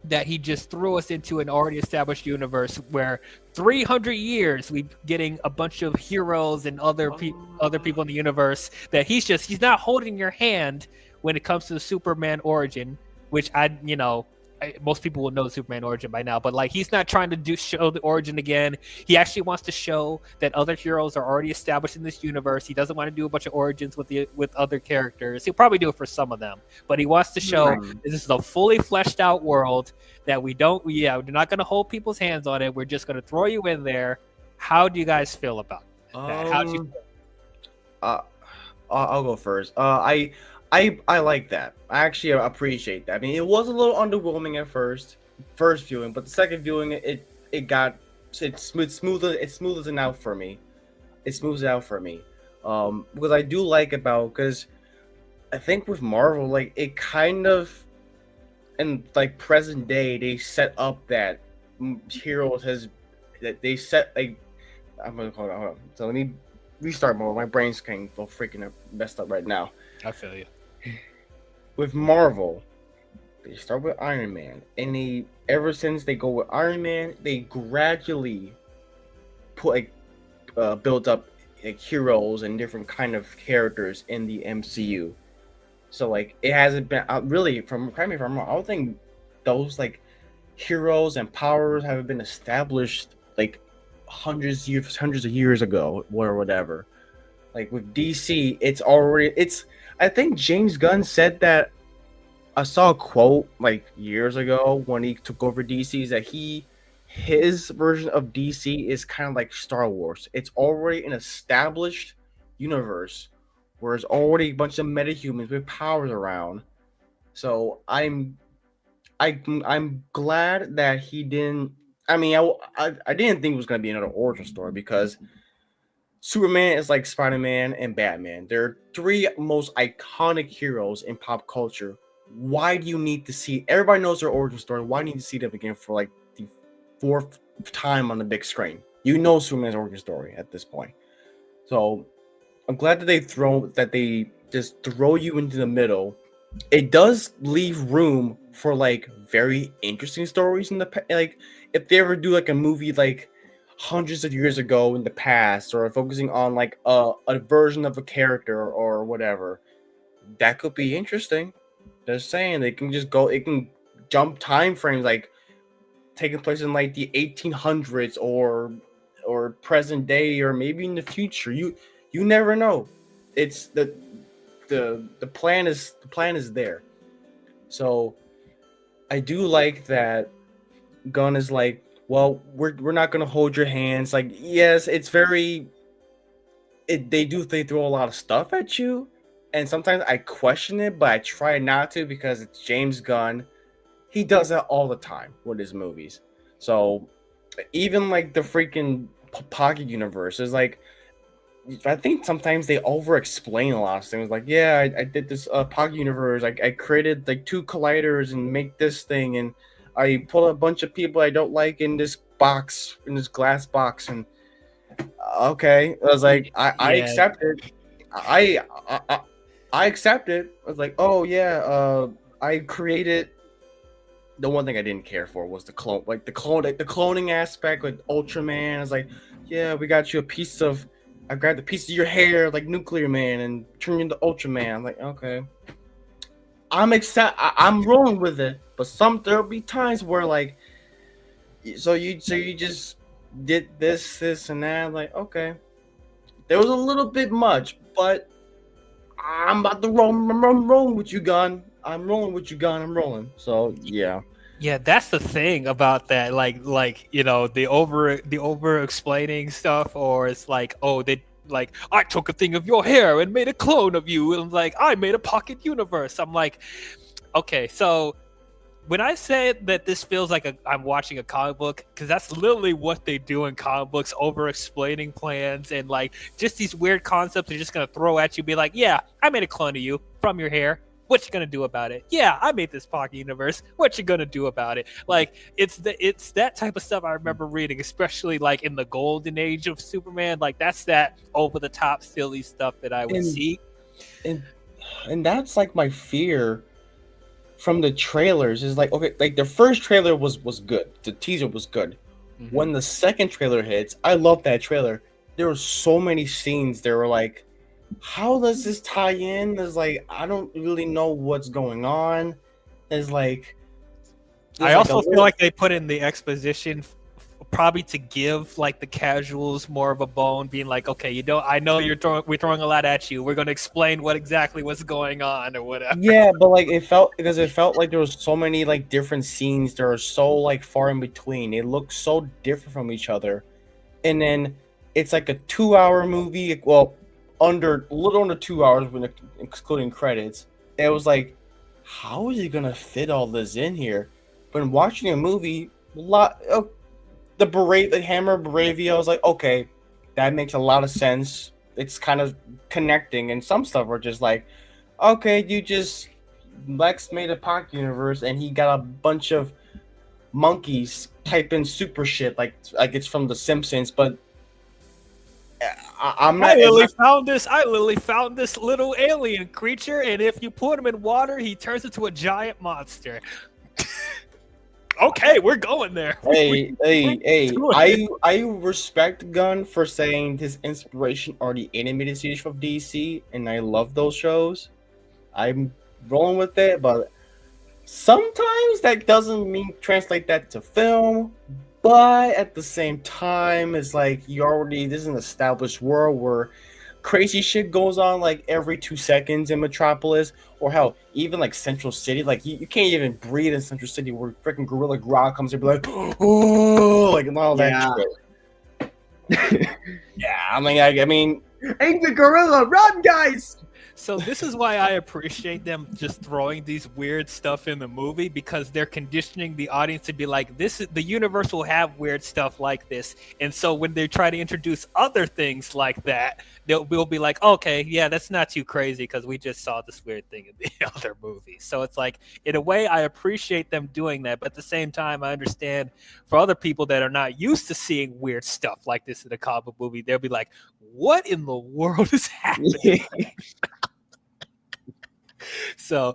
that he just threw us into an already established universe where 300 years we've getting a bunch of heroes and other people in the universe, that he's not holding your hand when it comes to the Superman origin, which most people will know the Superman origin by now, but like, he's not trying to show the origin again. He actually wants to show that other heroes are already established in this universe. He doesn't want to do a bunch of origins with other characters. He'll probably do it for some of them, but he wants to show this is a fully fleshed out world that we're not going to hold people's hands on it. We're just going to throw you in there. How do you guys feel about that? How do you feel? I'll go first. I like that. I actually appreciate that. I mean, it was a little underwhelming at first viewing, but the second viewing, it smooths it out for me. It smooths it out for me. Because I do like because I think with Marvel, like, it kind of, in like present day, they set up that heroes they set like, I'm gonna hold on. So let me restart more. My brain's kind of freaking messed up right now. I feel you. With Marvel, they start with Iron Man, and ever since they go with Iron Man, they gradually build up like heroes and different kind of characters in the MCU. So like, it hasn't been really, correct me if I'm wrong, I don't think those like heroes and powers have been established like hundreds of years ago or whatever. Like with DC, I think James Gunn said that. I saw a quote like years ago when he took over DC, that he his version of DC is kind of like Star Wars. It's already an established universe where there's already a bunch of metahumans with powers around. So I'm glad that he didn't. I mean, I didn't think it was gonna be another origin story because Superman is like Spider-Man and Batman. They're three most iconic heroes in pop culture. Why do you need to see? Everybody knows their origin story. Why do you need to see them again for like the fourth time on the big screen? You know Superman's origin story at this point. So I'm glad that they just throw you into the middle. It does leave room for like very interesting stories in the like if they ever do like a movie like hundreds of years ago in the past or focusing on like a version of a character or whatever, that could be interesting. Just saying, they can just go, it can jump time frames like taking place in like the 1800s or present day or maybe in the future. You never know. It's the plan is there. So I do like that Gunn is like, well, we're not gonna hold your hands. Like, yes, it's very they throw a lot of stuff at you, and sometimes I question it, but I try not to because it's James Gunn. He does that all the time with his movies. So even like the freaking Pocket universe is like, I think sometimes they over explain a lot of things. Like, yeah, I did this Pocket universe. I created like two colliders and make this thing, and I pull a bunch of people I don't like in this box, in this glass box, and okay, I was like, I accept it. I accept it. I was like, oh yeah, I created. The one thing I didn't care for was the cloning aspect, like Ultraman. I was like, yeah, we got you a piece of. I grabbed a piece of your hair, like Nuclear Man, and turned you into Ultraman. I'm like, okay, I'm rolling with it, but there'll be times where like, so you just did this, and that. I'm like, okay, there was a little bit much, but I'm about to roll. I'm rolling with you, Gun. I'm rolling with you, Gun. I'm rolling. So yeah. Yeah, that's the thing about that. Like you know, the over explaining stuff, or it's like, oh, they like I took a thing of your hair and made a clone of you, and like I made a pocket universe. I'm like, okay, so when I say that this feels like I'm watching a comic book, because that's literally what they do in comic books, over explaining plans and like just these weird concepts they're just gonna throw at you, be like, yeah, I made a clone of you from your hair. What you gonna do about it? Yeah, I made this pocket universe. What you gonna do about it? Like it's that type of stuff I remember reading, especially like in the golden age of Superman. Like that's that over the top silly stuff that I would see. And that's like my fear from the trailers is like, okay, like the first trailer was good. The teaser was good. Mm-hmm. When the second trailer hits, I love that trailer. There were so many scenes that were like, how does this tie in? There's like, I don't really know what's going on. There's like, I also feel like they put in the exposition probably to give like the casuals more of a bone, being like, okay, I know we're throwing a lot at you. We're going to explain exactly what's going on or whatever. Yeah, but like it felt like there was so many like different scenes that are so like far in between. It looked so different from each other, and then it's like a 2-hour movie. Well, a little under 2 hours when excluding credits. It was like, how is he gonna fit all this in here? But watching a movie, the Hammer Bravia, I was like, okay, that makes a lot of sense. It's kind of connecting, and some stuff were just like, okay, Lex made a pocket universe, and he got a bunch of monkeys type in super shit like it's from The Simpsons, but I literally found this little alien creature, and if you put him in water, he turns into a giant monster. Okay, we're going there. Hey! I respect Gunn for saying his inspiration are the animated series from DC, and I love those shows. I'm rolling with it, but sometimes that doesn't mean translate that to film. But at the same time, it's like this is an established world where crazy shit goes on like every 2 seconds in Metropolis, or hell, even like Central City. Like you can't even breathe in Central City where freaking Gorilla Grodd comes and be like, oh, like and all that shit. Yeah, I mean, Angry Gorilla, run, guys! So this is why I appreciate them just throwing these weird stuff in the movie, because they're conditioning the audience to be like, the universe will have weird stuff like this. And so when they try to introduce other things like that, we'll be like, okay, yeah, that's not too crazy because we just saw this weird thing in the other movie. So it's like, in a way, I appreciate them doing that. But at the same time, I understand for other people that are not used to seeing weird stuff like this in a comic book movie, they'll be like, what in the world is happening? So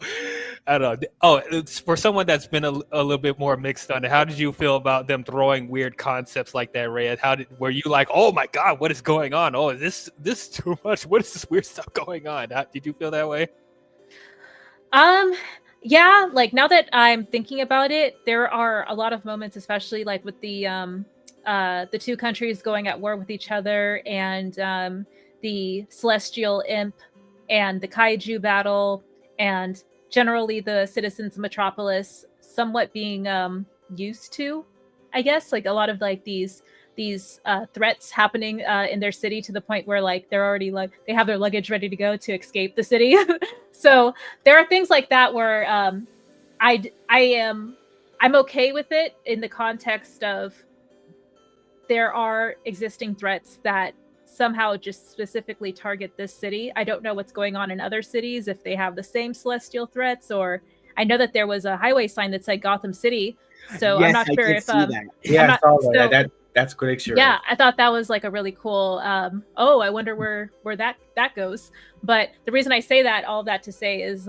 I don't know. Oh, it's for someone that's been a little bit more mixed on it, how did you feel about them throwing weird concepts like that, Ray? Were you like, oh my god, what is going on? Oh, is this too much? What is this weird stuff going on? Did you feel that way? Yeah, like now that I'm thinking about it, there are a lot of moments, especially like with the two countries going at war with each other, and the celestial imp and the kaiju battle, and generally the citizens of Metropolis somewhat being used to, I guess, like a lot of like these threats happening in their city, to the point where like they're already like they have their luggage ready to go to escape the city. So there are things like that where I'm okay with it in the context of there are existing threats that somehow just specifically target this city. I don't know what's going on in other cities, if they have the same celestial threats, or I know that there was a highway sign that said Gotham City, so yes, I'm not sure if yeah, I saw that. That's good experience. Yeah, I thought that was like a really cool oh, I wonder where that goes. But the reason I say that, all of that to say, is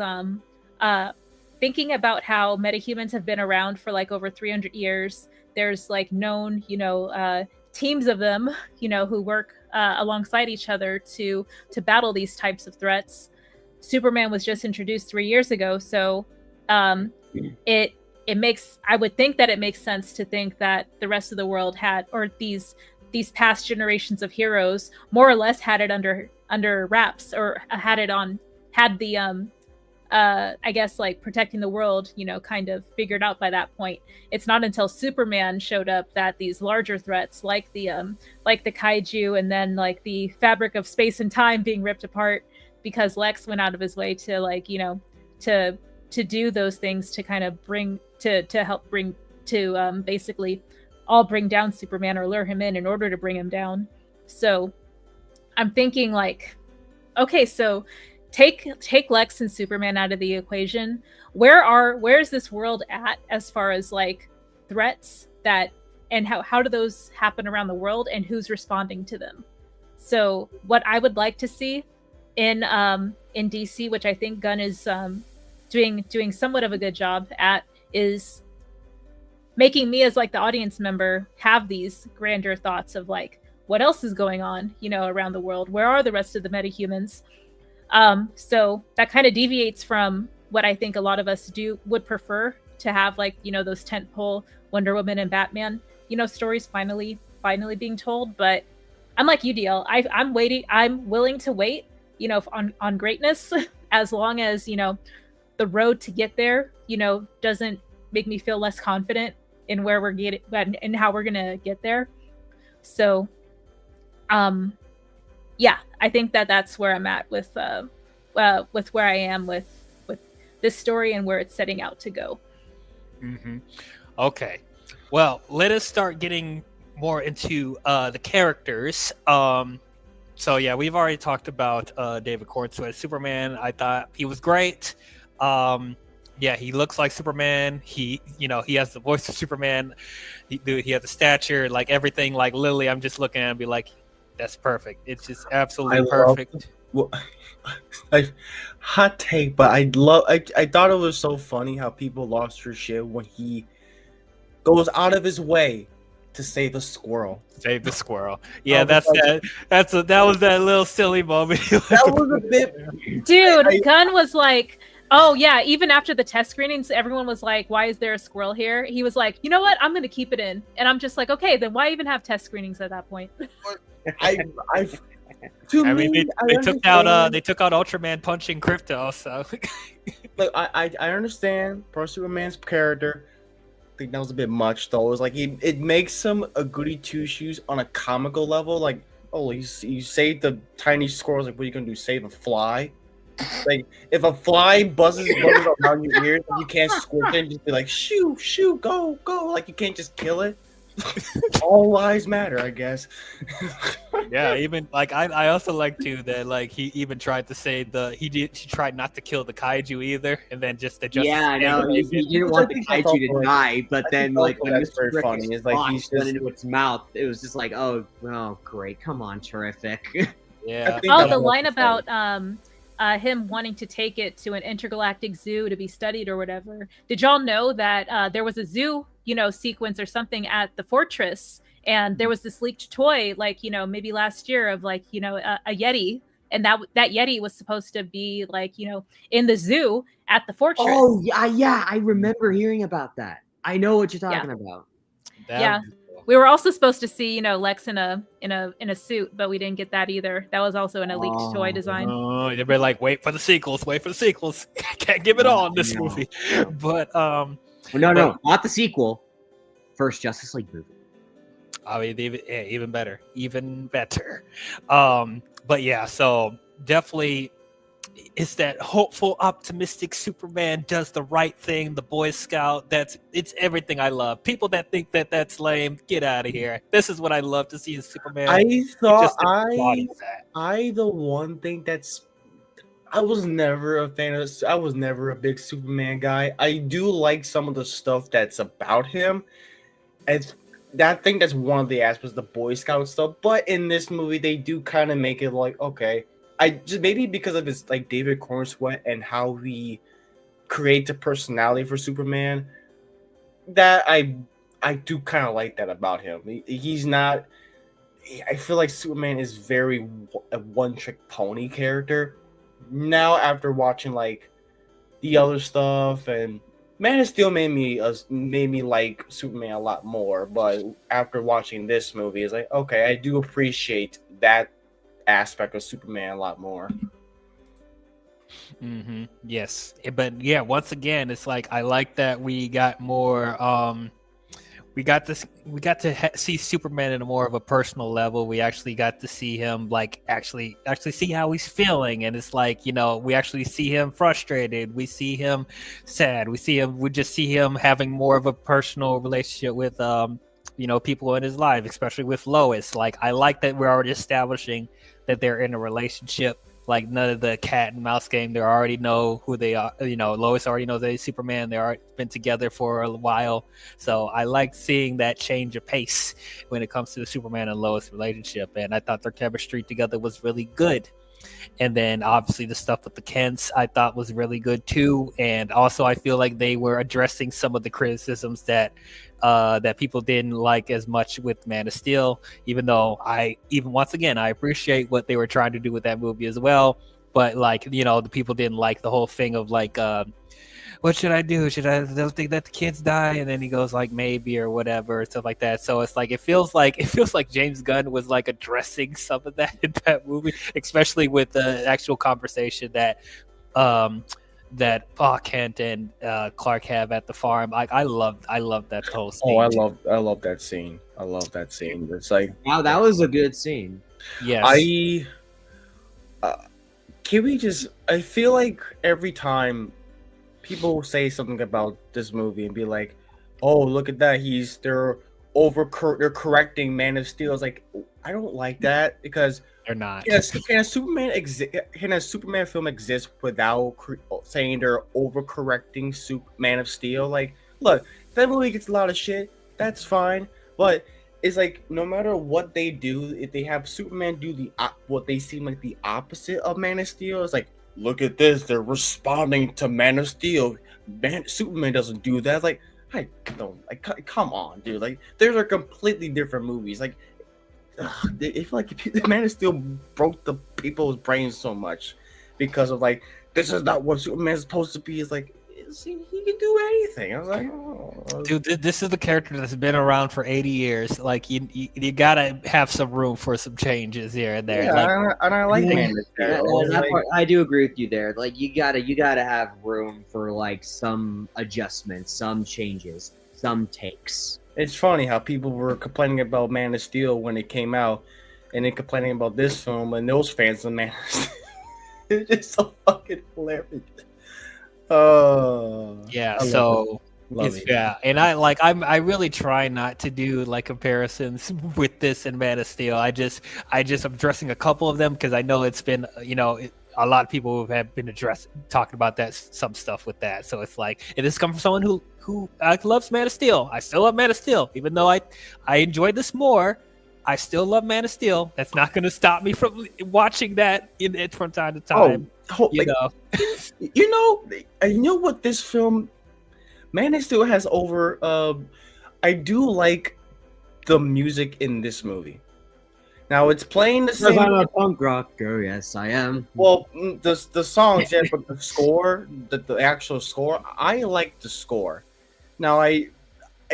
thinking about how metahumans have been around for like over 300 years. There's like known, teams of them, who work alongside each other to battle these types of threats. Superman was just introduced 3 years ago, so it makes, I would think that it makes sense to think that the rest of the world had, or these past generations of heroes more or less had it under wraps, or had the I guess like protecting the world, kind of figured out by that point. It's not until Superman showed up that these larger threats, like the kaiju, and then like the fabric of space and time being ripped apart, because Lex went out of his way to like, to do those things to kind of help bring to basically all bring down Superman, or lure him in order to bring him down. So I'm thinking like, okay, so take Lex and Superman out of the equation. Where is this world at as far as like threats that, and how do those happen around the world, and who's responding to them? So what I would like to see in DC, which I think Gunn is doing somewhat of a good job at, is making me as like the audience member have these grander thoughts of like, what else is going on, around the world? Where are the rest of the metahumans? So that kind of deviates from what I think a lot of us would prefer to have, like, those tentpole Wonder Woman and Batman, stories finally being told. But I'm like you, DL. I'm waiting. I'm willing to wait, on greatness, as long as, the road to get there, doesn't make me feel less confident in where we're getting and how we're gonna get there. So, yeah, I think that's where I'm at with where I am with this story and where it's setting out to go. Mm-hmm. Okay, well, let us start getting more into the characters. So yeah, we've already talked about David Cornsweet as Superman. I thought he was great. Yeah, he looks like Superman. He has the voice of Superman. He has the stature, like everything. Like Lily, I'm just looking at him and be like, that's perfect. It's just absolutely perfect. Well, hot take, but I thought it was so funny how people lost their shit when he goes out of his way to save a squirrel. Save the squirrel. Yeah, that was that little silly moment. That was a bit. Dude, Gunn was like, Oh yeah, even after the test screenings, everyone was like, "Why is there a squirrel here?" He was like, "You know what? I'm going to keep it in." And I'm just like, "Okay, then why even have test screenings at that point?" I, I, to I me, mean, I they took out understand. they took out Ultraman punching Crypto, so Look, I understand Pro Superman's character. I think that was a bit much, though. It was like it makes him a goody two shoes on a comical level. Like, oh, you saved the tiny squirrels. Like, what are you gonna do? Save a fly? Like, if a fly buzzes around your ears, like, you can't squirt it and just be like, shoo, shoo, go, go. Like, you can't just kill it. All lives matter, I guess. yeah. Even like I also like too that like he even tried to say he tried not to kill the kaiju either, and then just the Justice Yeah, I League know. came He in. didn't Which want I the think that's kaiju to also, like, die, but I then think like also when that's Mr. very Frick's funny. It's like he's went just. into its mouth, it was just like, oh, great, come on, terrific. Yeah. think Oh, that's the also line funny. about him wanting to take it to an intergalactic zoo to be studied or whatever. Did y'all know that there was a zoo, sequence or something at the fortress, and there was this leaked toy, like maybe last year of like a Yeti, and that Yeti was supposed to be like in the zoo at the fortress. Oh yeah, I remember hearing about that. I know what you're talking about. That Yeah. would be cool. We were also supposed to see, Lex in a suit, but we didn't get that either. That was also in a leaked toy design. Oh, they'd be like, wait for the sequels, wait for the sequels. Can't give it all in this movie. But Well, no, not the sequel. First Justice League movie. I mean, even better, even better. But yeah, so definitely, it's that hopeful, optimistic Superman does the right thing. The Boy Scout. It's everything I love. People that think that that's lame, get out of here. This is what I love to see in Superman. I thought embodies that. the one thing that's I was never a fan of. I was never a big Superman guy. I do like some of the stuff that's about him, and that thing that's one of the aspects of the Boy Scout stuff. But in this movie, they do kind of make it like, okay, I just maybe because of his like David Cornsweet and how he creates a personality for Superman, that I do kind of like that about him. He's not. I feel like Superman is very a one-trick pony character. Now, after watching like the other stuff, and Man of Steel made me like Superman a lot more. But after watching this movie, it's like, okay, I do appreciate that aspect of Superman a lot more. Yes, but yeah, once again, it's like I like that we got more. We got to see Superman in a more of a personal level. We actually got to see him like actually see how he's feeling, and it's like we actually see him frustrated. We see him sad. We just see him having more of a personal relationship with people in his life, especially with Lois. Like I like that we're already establishing that they're in a relationship. Like none of the cat and mouse game. They already know who they are. Lois already knows that he's Superman. They already been together for a while. So I like seeing that change of pace when it comes to the Superman and Lois relationship. And I thought their chemistry together was really good. And then obviously the stuff with the Kents I thought was really good too. And also I feel like they were addressing some of the criticisms that people didn't like as much with Man of Steel, even though once again I appreciate what they were trying to do with that movie as well. But like the people didn't like the whole thing of like what should I do? Should I think that the kids die? And then he goes like maybe or whatever, stuff like that. So it's like it feels like James Gunn was like addressing some of that in that movie, especially with the actual conversation that Kent and Clark have at the farm. I love that whole scene. Oh, I love that scene. I love that scene. It's like, wow, that was a good scene. Yes. Can we just? I feel like every time people say something about this movie and be like, "Oh, look at that! They're correcting Man of Steel." It's like, I don't like that because they're not. Can a Superman film exist without saying they're overcorrecting Man of Steel? Like, look, that movie gets a lot of shit. That's fine, but it's like no matter what they do, if they have Superman do what they seem like the opposite of Man of Steel, it's like, look at this, they're responding to Man of Steel. Superman doesn't do that. It's like, I don't like. Come on, dude. Like, those are completely different movies. Like, I feel like Man of Steel broke the people's brains so much because of like this is not what Superman's supposed to be. It's like he can do anything. I was like, oh. Dude, this is the character that's been around for 80 years. Like you gotta have some room for some changes here and there. Yeah, like, and I like Man of Steel. I do agree with you there. Like you gotta have room for like some adjustments, some changes, some takes. It's funny how people were complaining about Man of Steel when it came out, and then complaining about this film, and those fans of Man of Steel. It's just so fucking hilarious. yeah, I so love it. yeah, and I really try not to do like comparisons with this and Man of Steel. I'm addressing a couple of them because I know it's been a lot of people who have been talking about that some stuff with that. So it's like, and this comes from someone who loves Man of Steel. I still love Man of Steel, even though I enjoyed this more. I still love Man of Steel. That's not going to stop me from watching that from time to time. You know what this film, Man of Steel has over. I do like the music in this movie. Now it's playing the same. I'm a punk rocker, yes I am. Well, the songs, yeah, but the score, the actual score, I like the score. Now I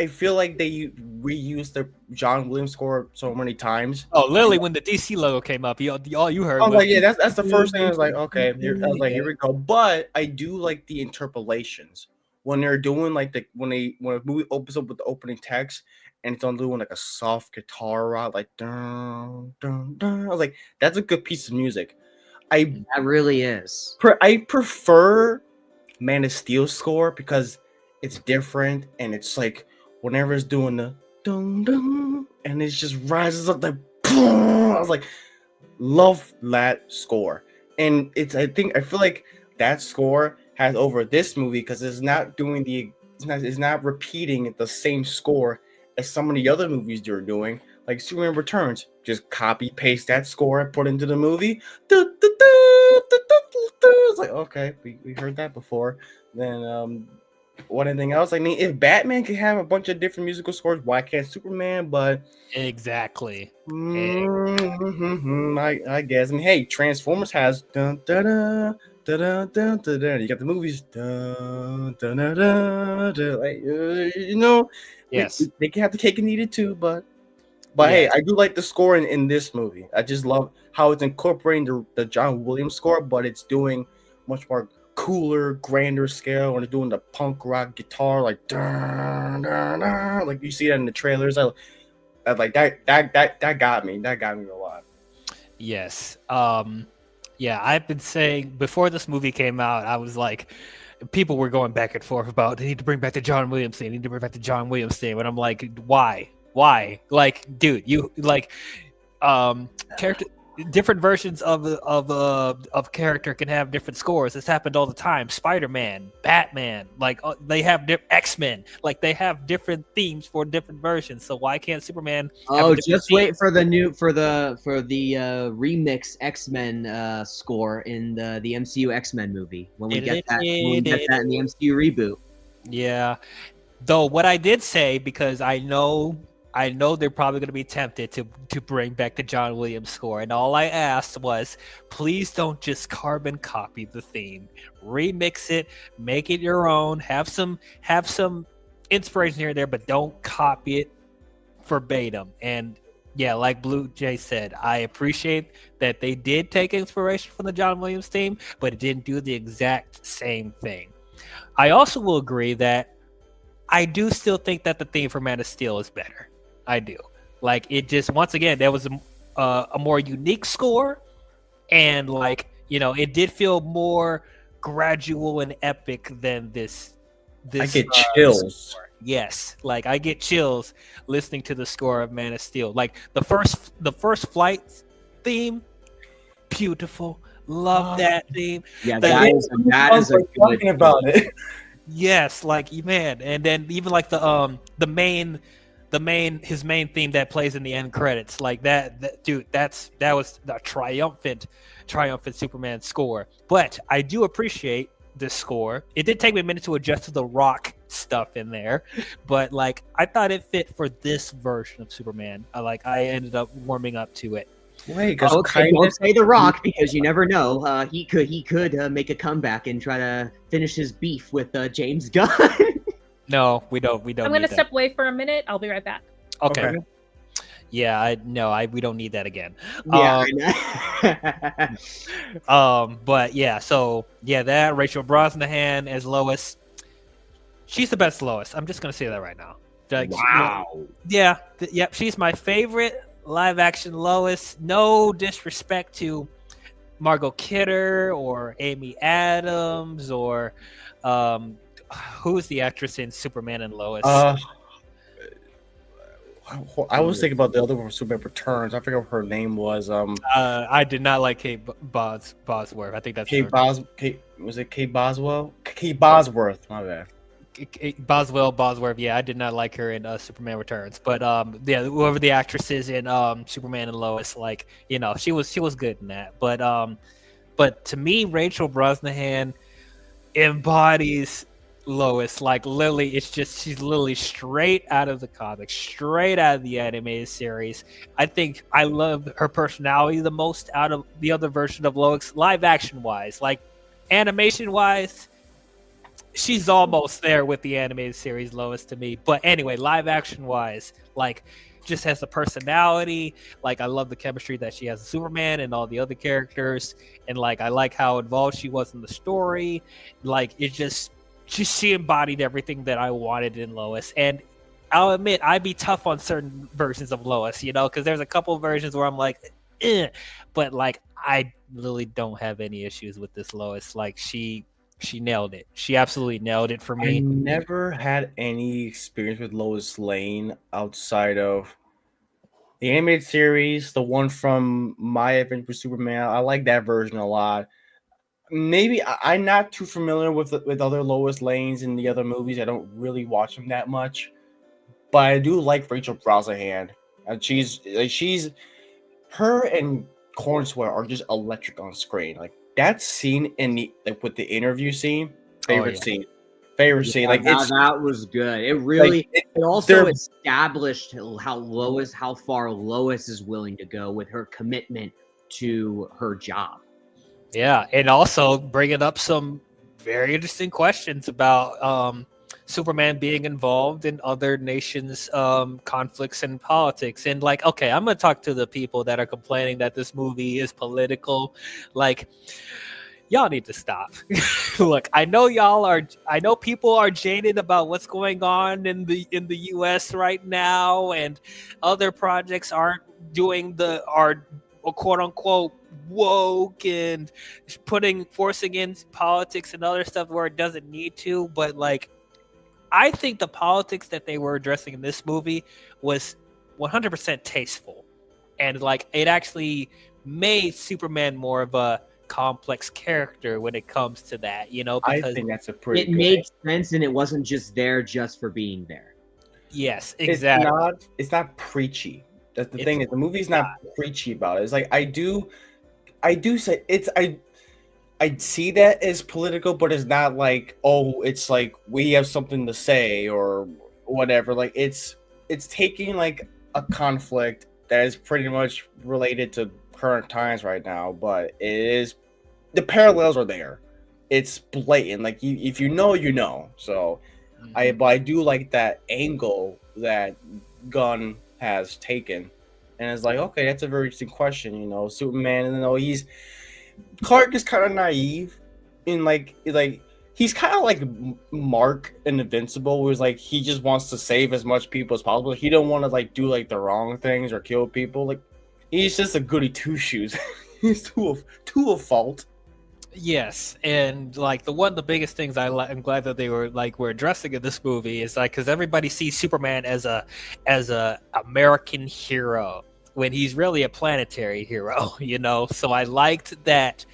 feel like they reused the John Williams score so many times. Oh, literally, when the DC logo came up, all you heard. I was like, yeah, that's the first thing. I was like, okay, I was like, here we go. But I do like the interpolations when they're doing like when a movie opens up with the opening text and it's on doing like a soft guitar rock, like dun dun dun. I was like, that's a good piece of music. That really is. I prefer Man of Steel score because it's different and it's like whenever it's doing the dun dun and it just rises up like boom. I was like, love that score. And I feel like that score has over this movie because it's not repeating the same score as some of the other movies they're doing. Like Superman Returns, just copy paste that score and put into the movie. It's like, okay, we heard that before. Then what anything else? I mean, if Batman can have a bunch of different musical scores, why can't Superman? But exactly. I guess. I mean, hey, Transformers has dun dun dun dun dun dun dun. You got the movies dun dun dun dun, dun. Like yes, they can have the cake and eat it too. But hey, I do like the score in this movie. I just love how it's incorporating the John Williams score, but it's doing much more cooler, grander scale, and it's doing the punk rock guitar, like dun, dun, dun, like you see that in the trailers. I like that got me. That got me a lot. Yes. Yeah, I've been saying before this movie came out, I was like, people were going back and forth about they need to bring back the John Williams theme, and I'm like, why? Like, dude, you like character. Different versions of character can have different scores. This happened all the time. Spider-Man, Batman, like they have X-Men, like they have different themes for different versions. So why can't Superman? Just wait for the remix X-Men score in the MCU X-Men movie when we get that in the MCU reboot. Yeah, though what I did say, because I know they're probably going to be tempted to bring back the John Williams score. And all I asked was, please don't just carbon copy the theme. Remix it, make it your own, have some inspiration here and there, but don't copy it verbatim. And yeah, like Blue Jay said, I appreciate that they did take inspiration from the John Williams theme, but it didn't do the exact same thing. I also will agree that I do still think that the theme for Man of Steel is better. I do. Like, it just, once again, there was a more unique score, and like, it did feel more gradual and epic than this. I get chills. Score. Yes, like I get chills listening to the score of Man of Steel. Like the first flight theme, beautiful. Love that theme. Yeah, that is a good talking about it. Yes, like, man, and then even like his main theme that plays in the end credits, like that dude, that was the triumphant Superman score. But I do appreciate this score. It did take me a minute to adjust to the rock stuff in there, but like I thought it fit for this version of Superman. I ended up warming up to it. Wait, because don't say The Rock because you never know. He could make a comeback and try to finish his beef with James Gunn. No, we don't. I'm going to step away for a minute. I'll be right back. Okay. Yeah, we don't need that again. Yeah, but yeah, so yeah, that Rachel Brosnahan as Lois, she's the best Lois. I'm just gonna say that right now. Like, wow. Yeah, she's my favorite live action Lois. No disrespect to Margot Kidder or Amy Adams or who's the actress in Superman and Lois? I was thinking about the other one, Superman Returns. I forget what her name was. I did not like Kate Bosworth. I think that's was it Kate Boswell? Kate Bosworth. My bad. Bosworth. Yeah, I did not like her in Superman Returns. But yeah, whoever the actress is in Superman and Lois, like, you know, she was good in that. But to me, Rachel Brosnahan embodies Lois. Like, Lily, she's literally straight out of the comics, straight out of the animated series. I think I love her personality the most out of the other version of Lois, live action wise. Like, animation wise, she's almost there with the animated series Lois to me. But anyway, live action wise, like, just has the personality. Like, I love the chemistry that she has with Superman and all the other characters, and like, I like how involved she was in the story. Like, it just she embodied everything that I wanted in Lois. And I'll admit, I'd be tough on certain versions of Lois, you know, because there's a couple of versions where I'm like, but like, I really don't have any issues with this Lois. Like, she nailed it. She absolutely nailed it for me. I never had any experience with Lois Lane outside of the animated series, the one from My Adventure with Superman. I like that version a lot. Maybe I'm not too familiar with other Lois Lanes in the other movies. I don't really watch them that much, but I do like Rachel Brosnahan. And she's her and Cornswear are just electric on screen. Like, that scene in the with the interview scene, favorite scene. Like, that was good. It really it also established how far Lois is willing to go with her commitment to her job. Yeah, and also bringing up some very interesting questions about Superman being involved in other nations' conflicts and politics. And like, okay, I'm gonna talk to the people that are complaining that this movie is political. Like, y'all need to stop. Look, I know people are jaded about what's going on in the US right now, and other projects are quote unquote woke and forcing in politics and other stuff where it doesn't need to. But like, I think the politics that they were addressing in this movie was 100% tasteful, and like, it actually made Superman more of a complex character when it comes to that, you know, because I think that's a pretty it made sense, and it wasn't just there just for being there. Yes, exactly. It's not preachy. That's the thing, is the movie's not preachy about it. It's like, I do say I see that as political, but it's not like, oh, it's like we have something to say or whatever. Like, it's taking like a conflict that is pretty much related to current times right now, but the parallels are there. It's blatant. Like, if you know, you know. So I do like that angle that Gunn has taken, and it's like, okay, that's a very interesting question. You know, Superman, you know, Clark is kind of naive, in like he's kind of like Mark in Invincible, where it's like he just wants to save as much people as possible. He don't want to like do like the wrong things or kill people. Like, he's just a goody two shoes. He's to a fault. Yes, and like the biggest things I'm glad that they were addressing in this movie is like, because everybody sees Superman as a American hero when he's really a planetary hero, you know. So I liked that,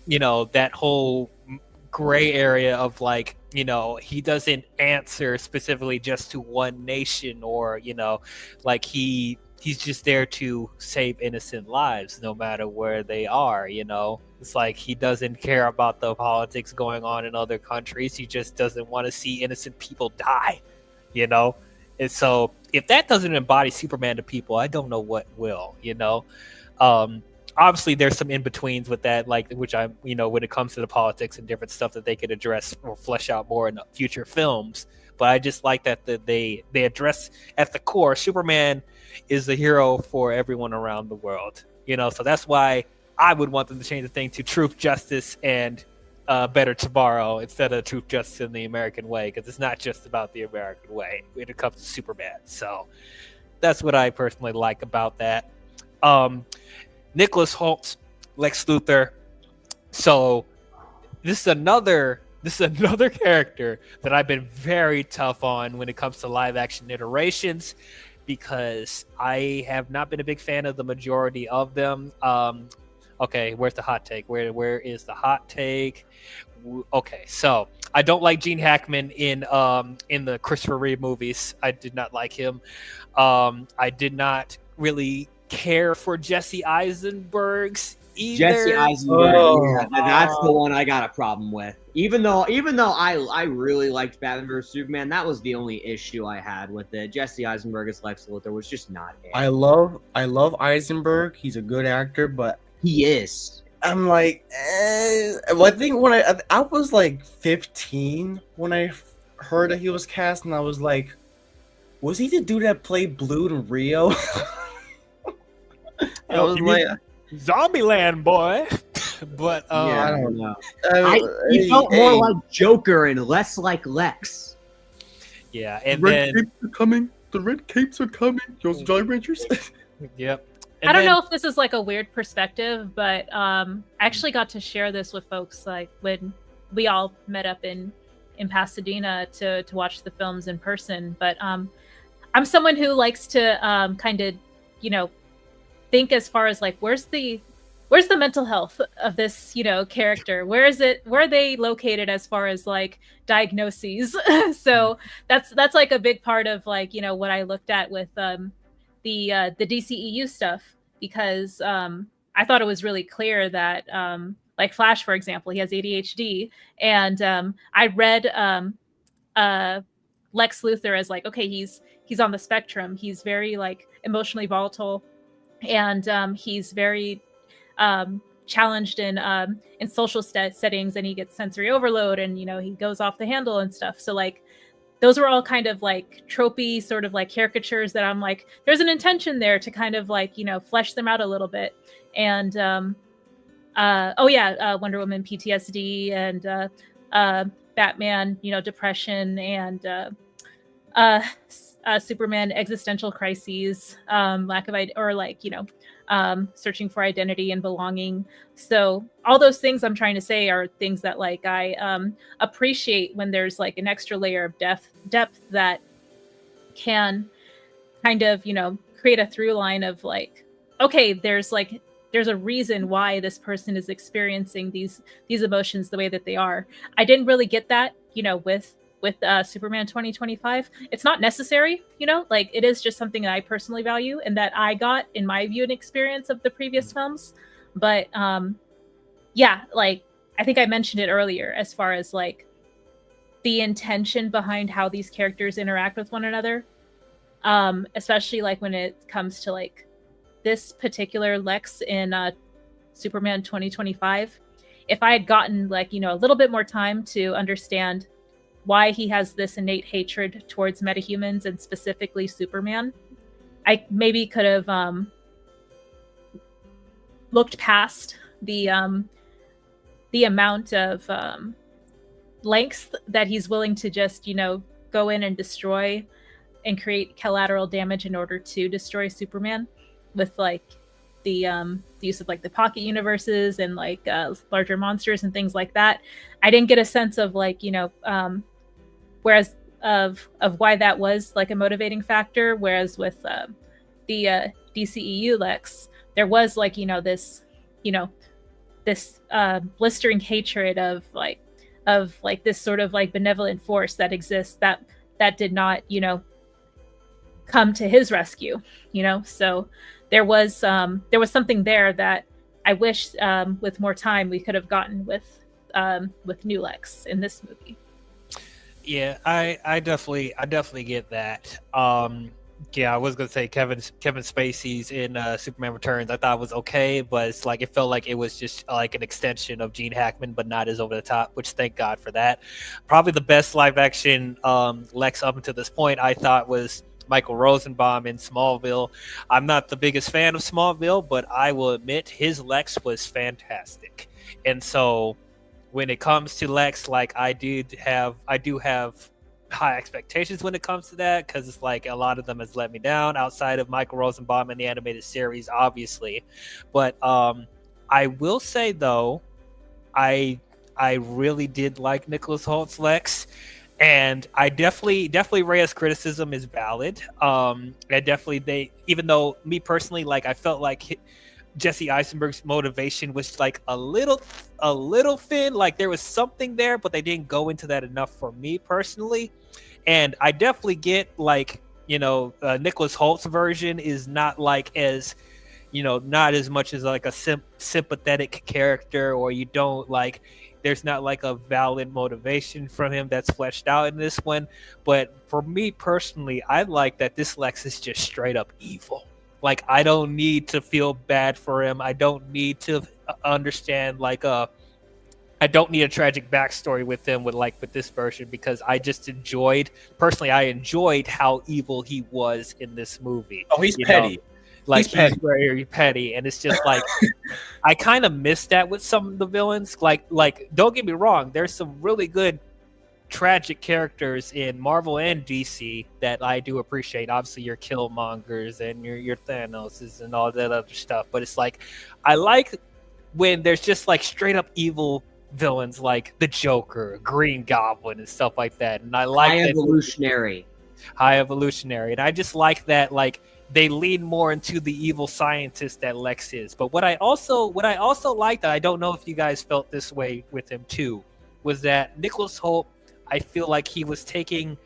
you know, that whole gray area of like, you know, he doesn't answer specifically just to one nation, or, you know, like he's just there to save innocent lives no matter where they are, you know. It's like he doesn't care about the politics going on in other countries. He just doesn't want to see innocent people die, you know. And so if that doesn't embody Superman to people, I don't know what will, you know. Obviously there's some in-betweens with that, like, which I, when it comes to the politics and different stuff that they could address or flesh out more in future films. But I just like that they address at the core, Superman is the hero for everyone around the world, so that's why I would want them to change the thing to truth, justice, and better tomorrow instead of truth, justice, in the American way, because it's not just about the American way when it comes to Superman. So that's what I personally like about that. Nicholas Holt, Lex Luthor. So this is another character that I've been very tough on when it comes to live action iterations, because I have not been a big fan of the majority of them. Okay, where's the hot take? Where is the hot take? Okay, so I don't like Gene Hackman in the Christopher Reeve movies. I did not like him. I did not really care for Jesse Eisenberg's either. Jesse Eisenberg, that's the one I got a problem with. Even though I really liked Batman vs Superman, that was the only issue I had with it. Jesse Eisenberg as Lex Luthor was just not it. I love Eisenberg. He's a good actor, but he is. I'm like, well, I think when I was like 15 when I heard that he was cast, and I was like, was he the dude that played Blue in Rio? I was like, Zombieland boy. But yeah, I don't know. He felt more like Joker and less like Lex. Yeah, and the red capes are coming. The red capes are coming. Those Jolly Ranchers. Yep. And I don't know if this is like a weird perspective, but I actually got to share this with folks like when we all met up in Pasadena to watch the films in person. But I'm someone who likes to kind of, think as far as like where's the mental health of this, character? Where are they located as far as like diagnoses? So that's like a big part of like, what I looked at with the DCEU stuff, because I thought it was really clear that like Flash, for example, he has ADHD, and I read Lex Luthor as like, okay, he's on the spectrum. He's very like emotionally volatile, and he's very challenged in social settings, and he gets sensory overload, and he goes off the handle and stuff. So like those were all kind of like tropey sort of like caricatures that I'm like, there's an intention there to kind of like, flesh them out a little bit. And Wonder Woman PTSD, and Batman, depression, and Superman existential crises, lack of searching for identity and belonging. So all those things I'm trying to say are things that like I appreciate when there's like an extra layer of depth that can kind of create a through line of like, okay, there's a reason why this person is experiencing these emotions the way that they are. I didn't really get that with Superman 2025. It's not necessary, like it is just something that I personally value and that I got in my view and experience of the previous films. But like I think I mentioned it earlier as far as like the intention behind how these characters interact with one another, especially like when it comes to like this particular Lex in Superman 2025. If I had gotten like, a little bit more time to understand why he has this innate hatred towards metahumans and specifically Superman, I maybe could have looked past the amount of lengths that he's willing to just, go in and destroy and create collateral damage in order to destroy Superman with like the use of like the pocket universes and like larger monsters and things like that. I didn't get a sense of like, whereas of why that was like a motivating factor. Whereas with the DCEU Lex, there was like, this blistering hatred of this sort of like benevolent force that exists that did not, come to his rescue, so there was something there that I wish with more time we could have gotten with New Lex in this movie. Yeah, I definitely get that. Yeah, I was gonna say Kevin Spacey's in Superman Returns. I thought it was okay, but it's like it felt like it was just like an extension of Gene Hackman, but not as over the top. Which thank God for that. Probably the best live action Lex up until this point I thought was Michael Rosenbaum in Smallville. I'm not the biggest fan of Smallville, but I will admit his Lex was fantastic. And so when it comes to Lex, like I do have high expectations when it comes to that, because it's like a lot of them has let me down outside of Michael Rosenbaum in the animated series, obviously. But I will say though, I really did like Nicholas Holt's Lex, and I definitely Reyes' criticism is valid. And definitely even though me personally, like I felt like Jesse Eisenberg's motivation was like a little thin. Like there was something there, but they didn't go into that enough for me personally. And I definitely get like, Nicholas Holt's version is not like as, not as much as like a sympathetic character, or you don't like, there's not like a valid motivation from him that's fleshed out in this one. But for me personally, I like that this Lex is just straight up evil. Like I don't need to feel bad for him. I don't need to understand I don't need a tragic backstory with him with this version, because I just enjoyed how evil he was in this movie. Oh, he's petty. Like he's very petty, and it's just like I kind of miss that with some of the villains. Like don't get me wrong, there's some really good tragic characters in Marvel and DC that I do appreciate. Obviously your Killmongers and your Thanoses and all that other stuff, but it's like I like when there's just like straight up evil villains like the Joker, Green Goblin, and stuff like that. And I like High Evolutionary, and I just like that like they lean more into the evil scientist that Lex is. But what I also liked, I don't know if you guys felt this way with him too, was that Nicholas Hoult, I feel like he was taking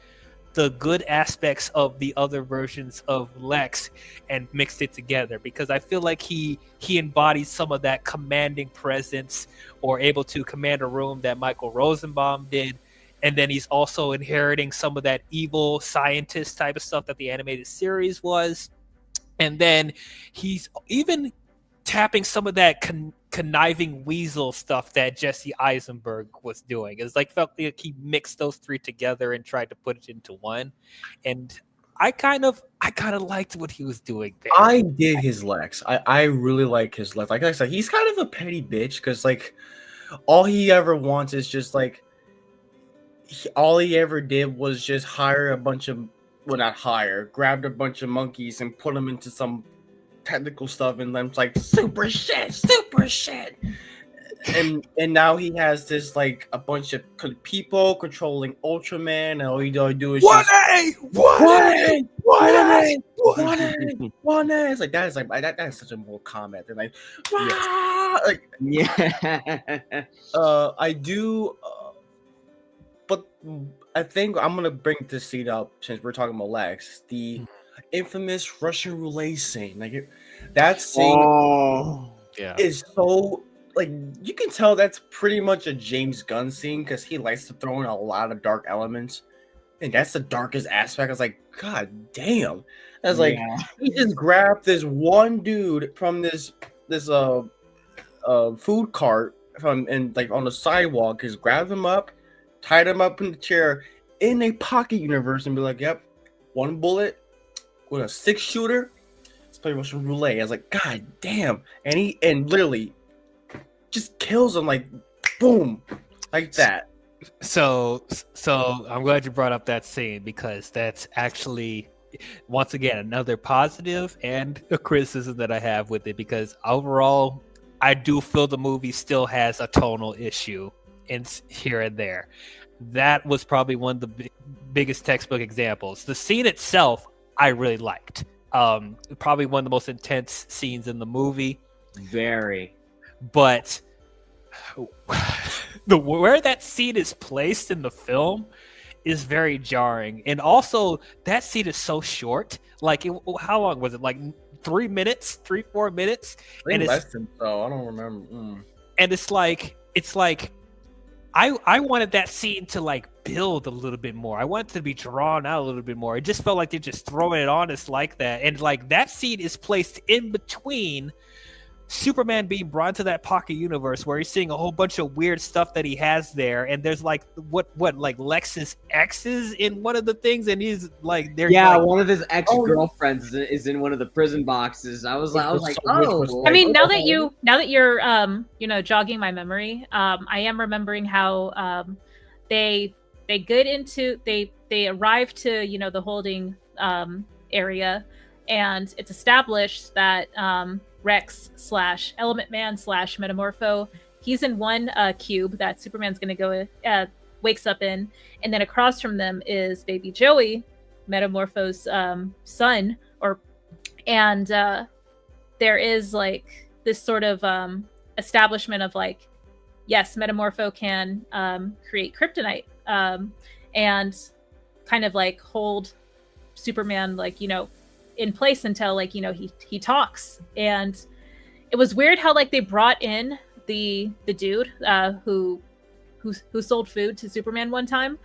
the good aspects of the other versions of Lex and mixed it together, because I feel like he embodies some of that commanding presence, or able to command a room, that Michael Rosenbaum did. And then he's also inheriting some of that evil scientist type of stuff that the animated series was. And then he's even tapping some of that conniving weasel stuff that Jesse Eisenberg was doing. It's like felt like he mixed those three together and tried to put it into one. And I kind of liked what he was doing there. I did his Lex. I really like his Lex. Like I said, he's kind of a petty bitch, because like all he ever wants is just like all he ever did was just hire a bunch of grabbed a bunch of monkeys and put them into some technical stuff, and then it's like super shit, and now he has this like a bunch of people controlling Ultraman, and all he do is one A. It's like that is such a more comment than like I do. But I think I'm gonna bring this scene up since we're talking about Lex. The infamous Russian roulette scene, like that scene, is so like you can tell that's pretty much a James Gunn scene, because he likes to throw in a lot of dark elements, and that's the darkest aspect. I was like, God damn! I was like, he just grabbed this one dude from this food cart and like on the sidewalk, just grabbed him up, tied him up in the chair in a pocket universe, and be like, yep, one bullet with a 6-shooter. Let's play Russian roulette. I was like, God damn. And he literally just kills him like boom. Like that. So I'm glad you brought up that scene, because that's actually once again another positive and a criticism that I have with it, because overall I do feel the movie still has a tonal issue in here and there. That was probably one of the biggest textbook examples. The scene itself I really liked. Probably one of the most intense scenes in the movie. Very. But where that scene is placed in the film is very jarring. And also that scene is so short. Like how long was it? Like 4 minutes? I think less than so. I don't remember. And it's like I wanted that scene to like build a little bit more. I want it to be drawn out a little bit more. It just felt like they're just throwing it on us like that. And like that scene is placed in between Superman being brought to that pocket universe where he's seeing a whole bunch of weird stuff that he has there, and there's like what like Lex's exes in one of the things, and he's like, they're like, one of his ex-girlfriends is in one of the prison boxes. I was like, oh. I mean, now that you're you know, jogging my memory, I am remembering how they arrive to, you know, the holding area, and it's established that Rex / Element Man / Metamorpho, he's in one cube that Superman's gonna go wakes up in, and then across from them is baby Joey, Metamorpho's son, and there is like this sort of establishment of like, yes, Metamorpho can create kryptonite and kind of like hold Superman, like, you know, in place until, like, you know, he talks. And it was weird how like they brought in the dude who sold food to Superman one time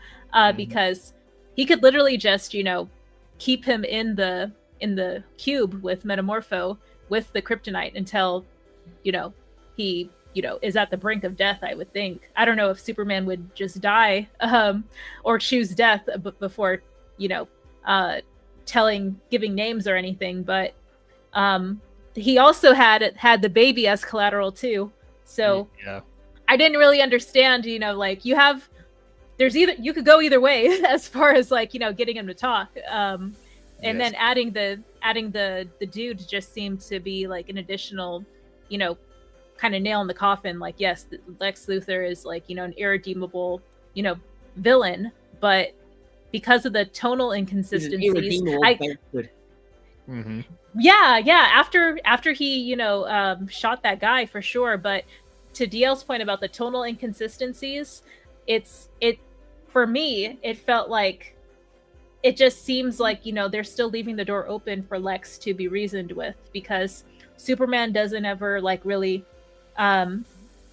because he could literally just, you know, keep him in the cube with Metamorpho with the kryptonite until, you know, he, you know, is at the brink of death. I would think. I don't know if Superman would just die or choose death before, you know, giving names or anything, but he also had the baby as collateral too. So yeah. I didn't really understand, you know, like you could go either way as far as like, you know, getting him to talk. And then adding the dude just seemed to be like an additional, you know, kind of nail in the coffin. Like, yes, Lex Luthor is like, you know, an irredeemable, you know, villain, but because of the tonal inconsistencies, after he, you know, shot that guy for sure. But to DL's point about the tonal inconsistencies, for me, it felt like it just seems like, you know, they're still leaving the door open for Lex to be reasoned with, because Superman doesn't ever like really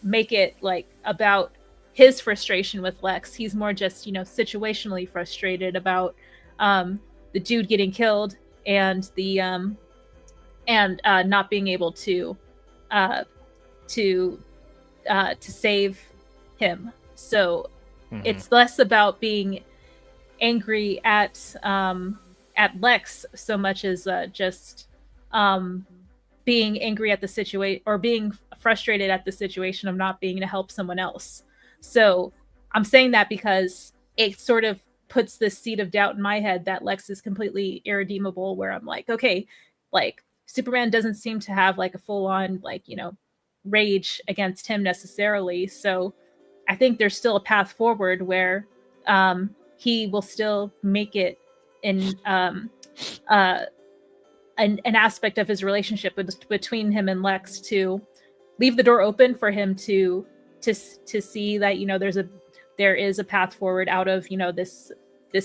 make it like about his frustration with Lex. He's more just, you know, situationally frustrated about the dude getting killed and the not being able to save him. So it's less about being angry at Lex so much as just being angry at the situation, or being frustrated at the situation of not being able to help someone else. So I'm saying that because it sort of puts this seed of doubt in my head that Lex is completely irredeemable, where I'm like, okay, like Superman doesn't seem to have like a full on, like, you know, rage against him necessarily. So I think there's still a path forward where he will still make it in an aspect of his relationship between him and Lex to leave the door open for him to see that, you know, there is a path forward out of, you know, this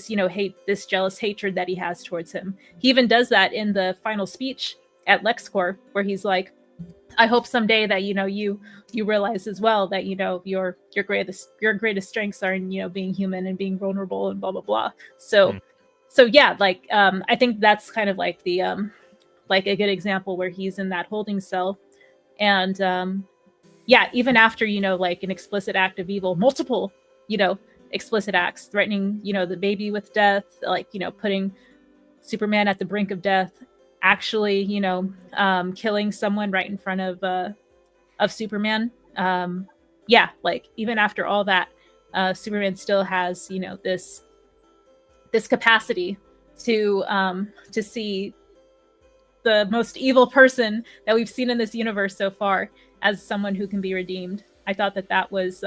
you know, this jealous hatred that he has towards him. He even does that in the final speech at LexCorp, where he's like, I hope someday that, you know, you realize as well that, you know, your greatest strengths are in, you know, being human and being vulnerable and blah blah blah. So yeah, like I think that's kind of like the like a good example where he's in that holding cell, and yeah, even after, you know, like an explicit act of evil, multiple, you know, explicit acts, threatening, you know, the baby with death, like, you know, putting Superman at the brink of death, actually, you know, killing someone right in front of Superman. Yeah, like even after all that, Superman still has, you know, this capacity to see the most evil person that we've seen in this universe so far as someone who can be redeemed. I thought that was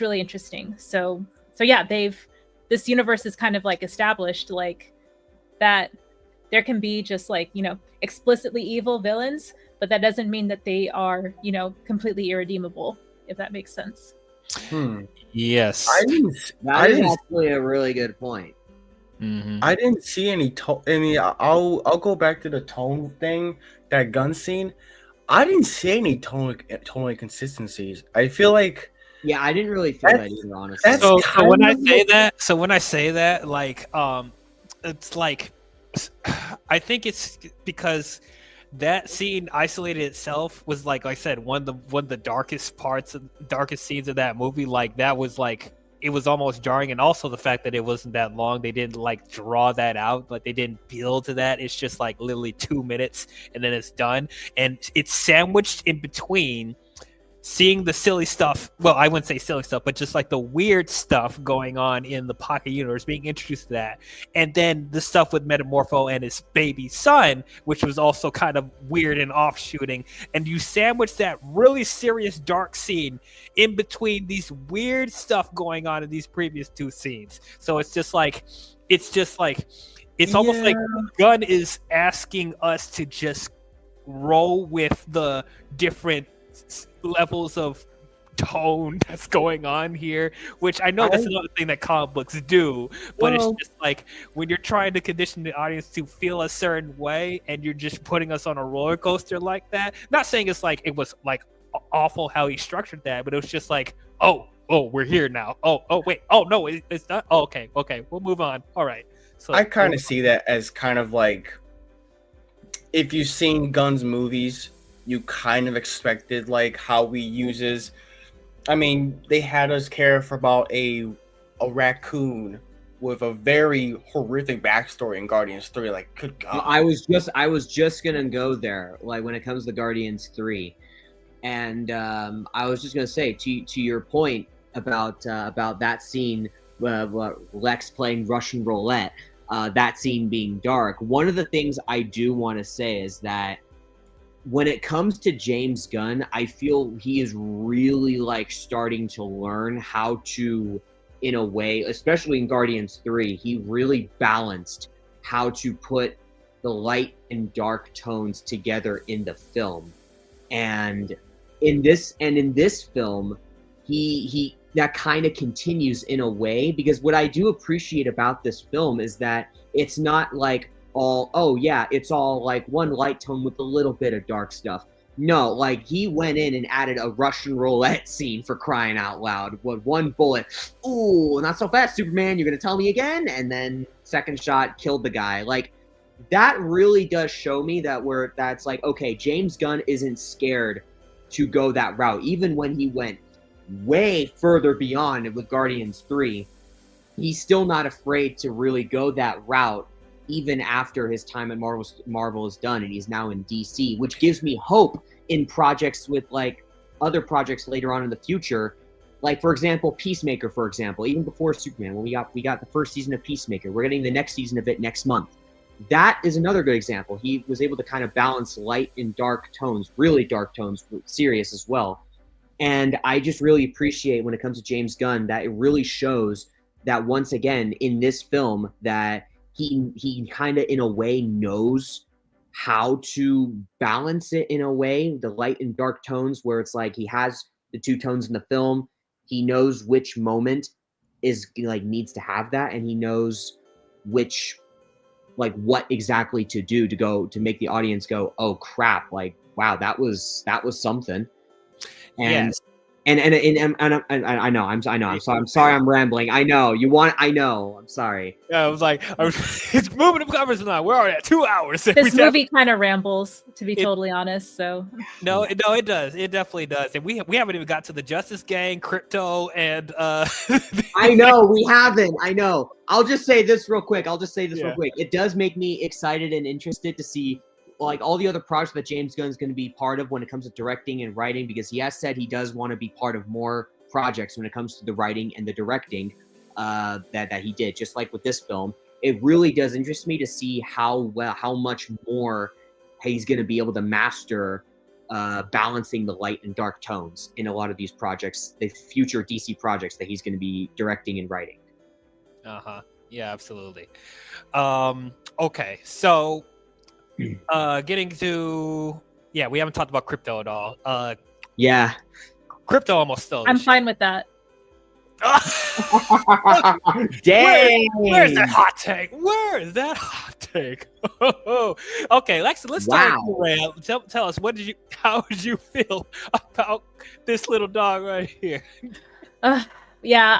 really interesting. So yeah, this universe is kind of like established like that there can be just like, you know, explicitly evil villains, but that doesn't mean that they are, you know, completely irredeemable, if that makes sense. Yes. That is actually a really good point. I didn't see any I'll go back to the tone thing, that gun scene. I didn't see any tone inconsistencies. I feel like Yeah, I didn't really feel that either, honestly. that's So when I kind of say that, like, it's like, I think it's because that scene isolated itself was like I said, one of the darkest scenes of that movie. Like that was like it was almost jarring, and also the fact that it wasn't that long. They didn't like draw that out, like they didn't build to that. It's just like literally 2 minutes, and then it's done, and it's sandwiched in between seeing the silly stuff. Well, I wouldn't say silly stuff, but just like the weird stuff going on in the Pocket Universe, being introduced to that, and then the stuff with Metamorpho and his baby son, which was also kind of weird and offshooting. And you sandwich that really serious dark scene in between these weird stuff going on in these previous two scenes. So it's almost like Gunn is asking us to just roll with the different levels of tone that's going on here, which I know that's another thing that comic books do, but it's just like when you're trying to condition the audience to feel a certain way and you're just putting us on a roller coaster like that. Not saying it's like it was like awful how he structured that, but it was just like, oh, we're here now. Oh, wait. Oh, no, it's not. Oh, okay, we'll move on. All right. So I kind of see that as kind of like if you've seen Gunn's movies, you kind of expected like how he uses. I mean, they had us care for about a raccoon with a very horrific backstory in Guardians 3. Like, good God. I was just gonna go there. Like when it comes to Guardians 3, and I was just gonna say to your point about that scene, Lex playing Russian roulette. That scene being dark. One of the things I do want to say is that when it comes to James Gunn, I feel he is really like starting to learn how to, in a way, especially in Guardians 3, he really balanced how to put the light and dark tones together in the film. And in this film, he that kind of continues in a way, because what I do appreciate about this film is that it's not like it's all like one light tone with a little bit of dark stuff. No, like he went in and added a Russian roulette scene, for crying out loud. With one bullet, ooh, not so fast, Superman, you're gonna tell me again? And then second shot killed the guy. Like that really does show me that's like, okay, James Gunn isn't scared to go that route. Even when he went way further beyond with Guardians 3, he's still not afraid to really go that route, even after his time at Marvel is done and he's now in DC, which gives me hope in projects with like other projects later on in the future. Like, for example, Peacemaker, for example, even before Superman, when we got the first season of Peacemaker, we're getting the next season of it next month. That is another good example. He was able to kind of balance light and dark tones, really dark tones, serious as well. And I just really appreciate when it comes to James Gunn that it really shows that once again in this film that he kind of in a way knows how to balance it in a way, the light and dark tones, where it's like he has the two tones in the film. He knows which moment is like needs to have that, and he knows which like what exactly to do to make the audience go, oh crap, like wow, that was something. And yes. And I know. I'm sorry. I'm rambling. I know. I'm sorry. Yeah, I was like, it's moving the covers now. We're already at 2 hours. This movie kind of rambles, to be totally honest. So no, it does. It definitely does. And we haven't even got to the Justice Gang, Crypto, and I know we haven't. I know. I'll just say this real quick. Real quick. It does make me excited and interested to see like all the other projects that James Gunn is going to be part of when it comes to directing and writing, because he has said he does want to be part of more projects when it comes to the writing and the directing that he did, just like with this film. It really does interest me to see how much more he's going to be able to master balancing the light and dark tones in a lot of these projects, the future DC projects that he's going to be directing and writing. Yeah, absolutely. Okay, so getting to we haven't talked about Crypto at all. Yeah, Crypto almost stole. I'm fine with that. Dang. Where's that hot take? Where is that hot take? Okay, let's start Wow. with you, Ray. Tell us how did you feel about this little dog right here? Yeah,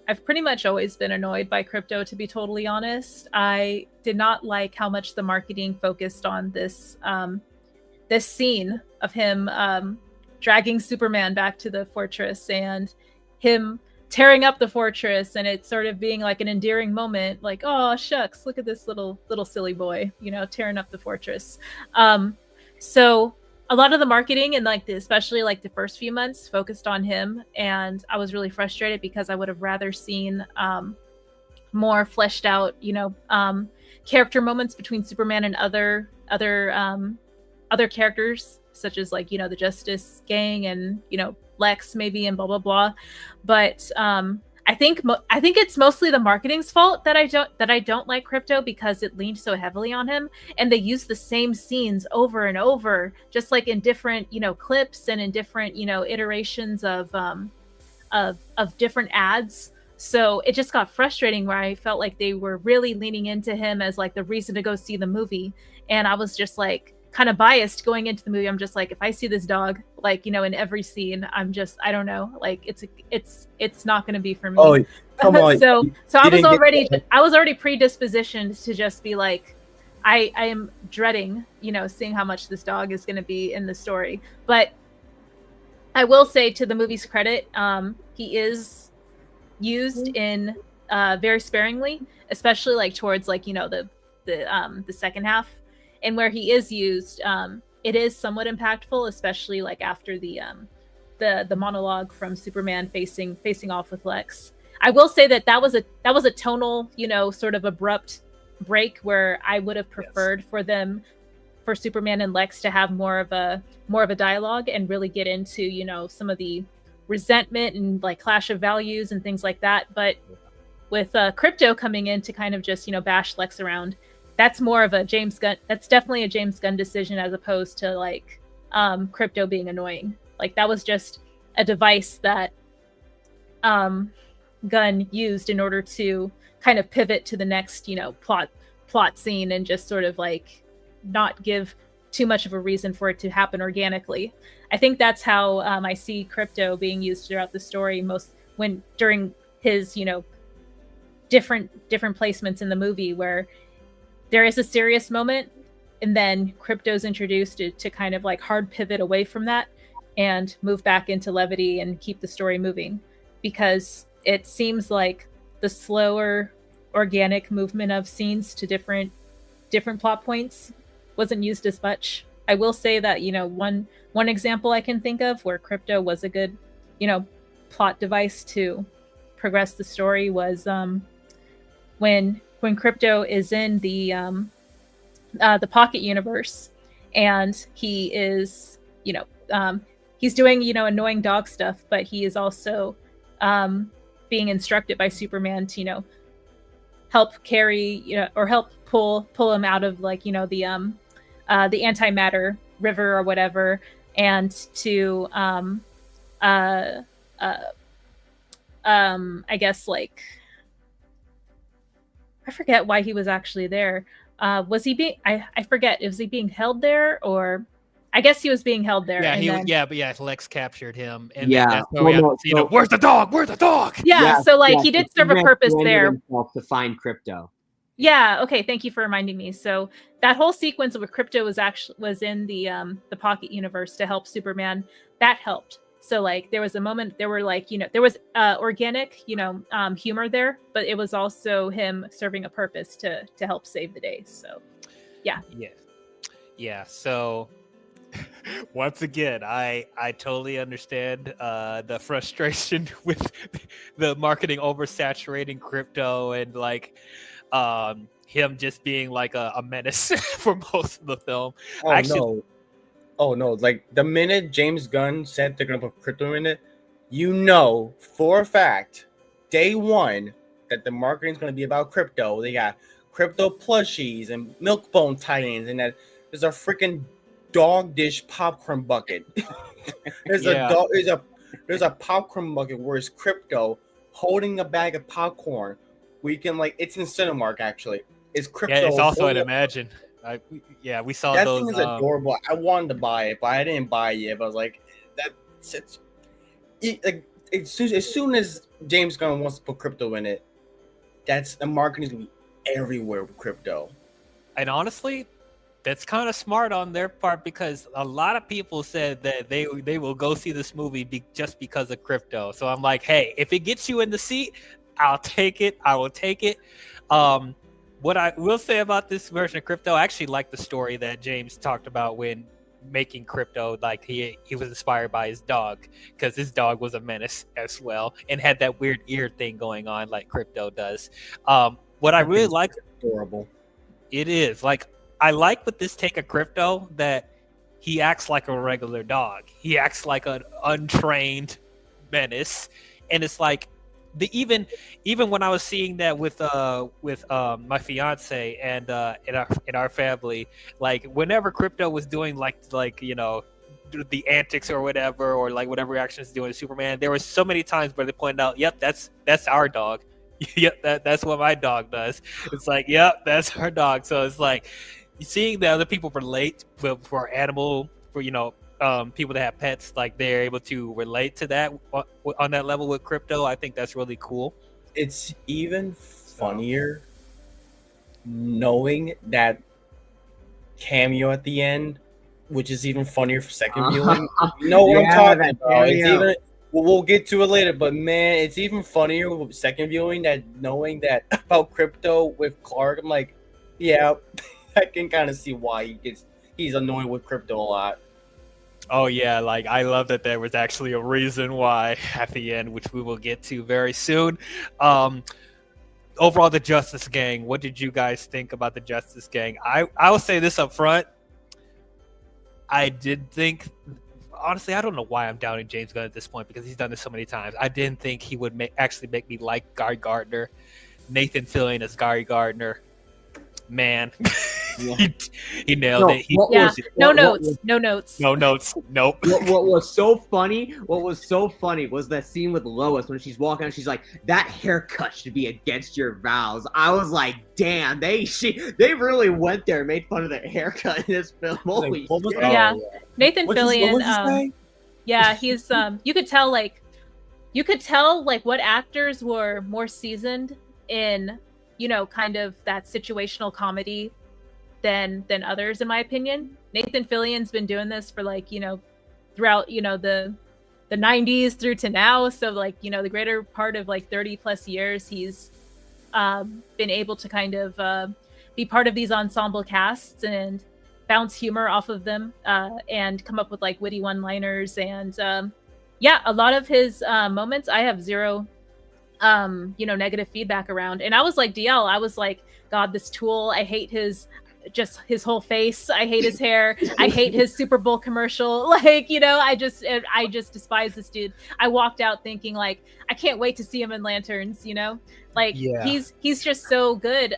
I've pretty much always been annoyed by Crypto, to be totally honest. I did not like how much the marketing focused on this this scene of him dragging Superman back to the fortress and him tearing up the fortress, and it sort of being like an endearing moment, like, oh shucks, look at this little silly boy, tearing up the fortress. So a lot of the marketing and especially the first few months focused on him, and I was really frustrated because I would have rather seen more fleshed out, character moments between Superman and other characters, such as the Justice Gang and Lex maybe, and blah blah blah. But I think it's mostly the marketing's fault that I don't like Crypto, because it leaned so heavily on him, and they use the same scenes over and over, just like in different clips and in different iterations of different ads. So it just got frustrating, where I felt like they were really leaning into him as the reason to go see the movie, and I was just kind of biased going into the movie. I'm just if I see this dog in every scene, I don't know, it's not going to be for me. Oh, come on. so I was already predispositioned to just be I am dreading seeing how much this dog is going to be in the story. But I will say, to the movie's credit, he is used in very sparingly, especially towards the second half. And where he is used, it is somewhat impactful, especially after the monologue from Superman facing off with Lex. I will say that was a tonal, sort of abrupt break, where I would have preferred for Superman and Lex to have more of a dialogue and really get into some of the resentment and clash of values and things like that. But with Crypto coming in to kind of just bash Lex around, that's more of a James Gunn. That's definitely a James Gunn decision, as opposed to Crypto being annoying. That was just a device that Gunn used in order to kind of pivot to the next plot scene, and just sort of not give too much of a reason for it to happen organically. I think that's how I see Crypto being used throughout the story, during his different placements in the movie, where there is a serious moment, and then Crypto's introduced to kind of hard pivot away from that and move back into levity and keep the story moving, because it seems like the slower organic movement of scenes to different plot points wasn't used as much. I will say that one example I can think of where Crypto was a good plot device to progress the story was when Crypto is in the Pocket universe, and he is he's doing annoying dog stuff, but he is also being instructed by Superman to help carry or help pull him out of the antimatter river or whatever, and to I guess I forget why he was actually there. Was he being? I forget. Was he being held there, or? I guess he was being held there. Yeah, but Lex captured him, and yeah, where's the dog? Where's the dog? Yeah, so he did serve a purpose there to find Crypto. Yeah. Okay. Thank you for reminding me. So that whole sequence where Crypto was in the Pocket universe to help Superman, that helped. So there was a moment, there were there was organic, humor there, but it was also him serving a purpose to help save the day. So, yeah. Yeah. So once again, I totally understand the frustration with the marketing oversaturating Crypto, and him just being a menace for most of the film. Oh no! The minute James Gunn said they're gonna put Crypto in it, for a fact, day one, that the marketing is gonna be about Crypto. They got Crypto plushies and milk bone tie-ins, and that there's a freaking dog dish popcorn bucket. There's There's a popcorn bucket where it's Crypto holding a bag of popcorn. We can like it's in Cinemark actually. It's Crypto. Yeah, it's also an holding Imagine. We saw that those. thing is adorable. I wanted to buy it, but I didn't buy it yet. But I was like, like as soon as James Gunn wants to put Crypto in it, that's the marketing is gonna be everywhere with Crypto. And honestly, that's kind of smart on their part because a lot of people said that they will go see this movie just because of Crypto. So I'm like, hey, if it gets you in the seat, I'll take it. I will take it. What I will say about this version of Crypto, I actually like the story that James talked about when making Crypto. Like he was inspired by his dog because his dog was a menace as well and had that weird ear thing going on like Crypto does. What I really like, adorable. It is like I like with this take of Crypto that he acts like a regular dog. He acts like an untrained menace, and it's like even when I was seeing that with my fiance and in our family, like whenever Crypto was doing like the antics or whatever, or like whatever reactions doing to Superman, there were so many times where they pointed out, "Yep, that's our dog." Yep, that's what my dog does. It's like, yep, that's our dog. So it's like seeing that other people relate for animal, for people that have pets, like they're able to relate to that on that level with Crypto. I think that's really cool. It's even funnier knowing that cameo at the end, which is even funnier for second viewing. You know what I'm talking about? It's even, we'll get to it later, but man, it's even funnier with second viewing that knowing that about Crypto with Clark. I'm like, yeah, I can kind of see why he's annoyed with Crypto a lot. Oh yeah, like I love that there was actually a reason why at the end, which we will get to very soon. Overall, the Justice Gang. What did you guys think about the Justice Gang? I will say this up front. I did think, honestly, I don't know why I'm doubting James Gunn at this point because he's done this so many times. I didn't think he would actually make me like Guy Gardner. Nathan Fillion as Guy Gardner. Man, Yeah. he nailed it. No notes. Nope. What was so funny was that scene with Lois when she's walking out, she's like, that haircut should be against your vows. I was like, damn, they really went there and made fun of their haircut in this film. Holy shit. Yeah. Nathan Fillion, yeah, he's you could tell what actors were more seasoned in kind of that situational comedy than others, in my opinion. Nathan Fillion's been doing this for throughout the 90s through to now, so the greater part of 30 plus years he's been able to kind of be part of these ensemble casts and bounce humor off of them and come up with witty one-liners, and a lot of his moments I have zero negative feedback around. And I was like DL, I was like, God, this Tool, I hate his whole face, I hate his hair, I hate his Super Bowl commercial, I just despise this dude. I walked out thinking I can't wait to see him in Lanterns. He's just so good.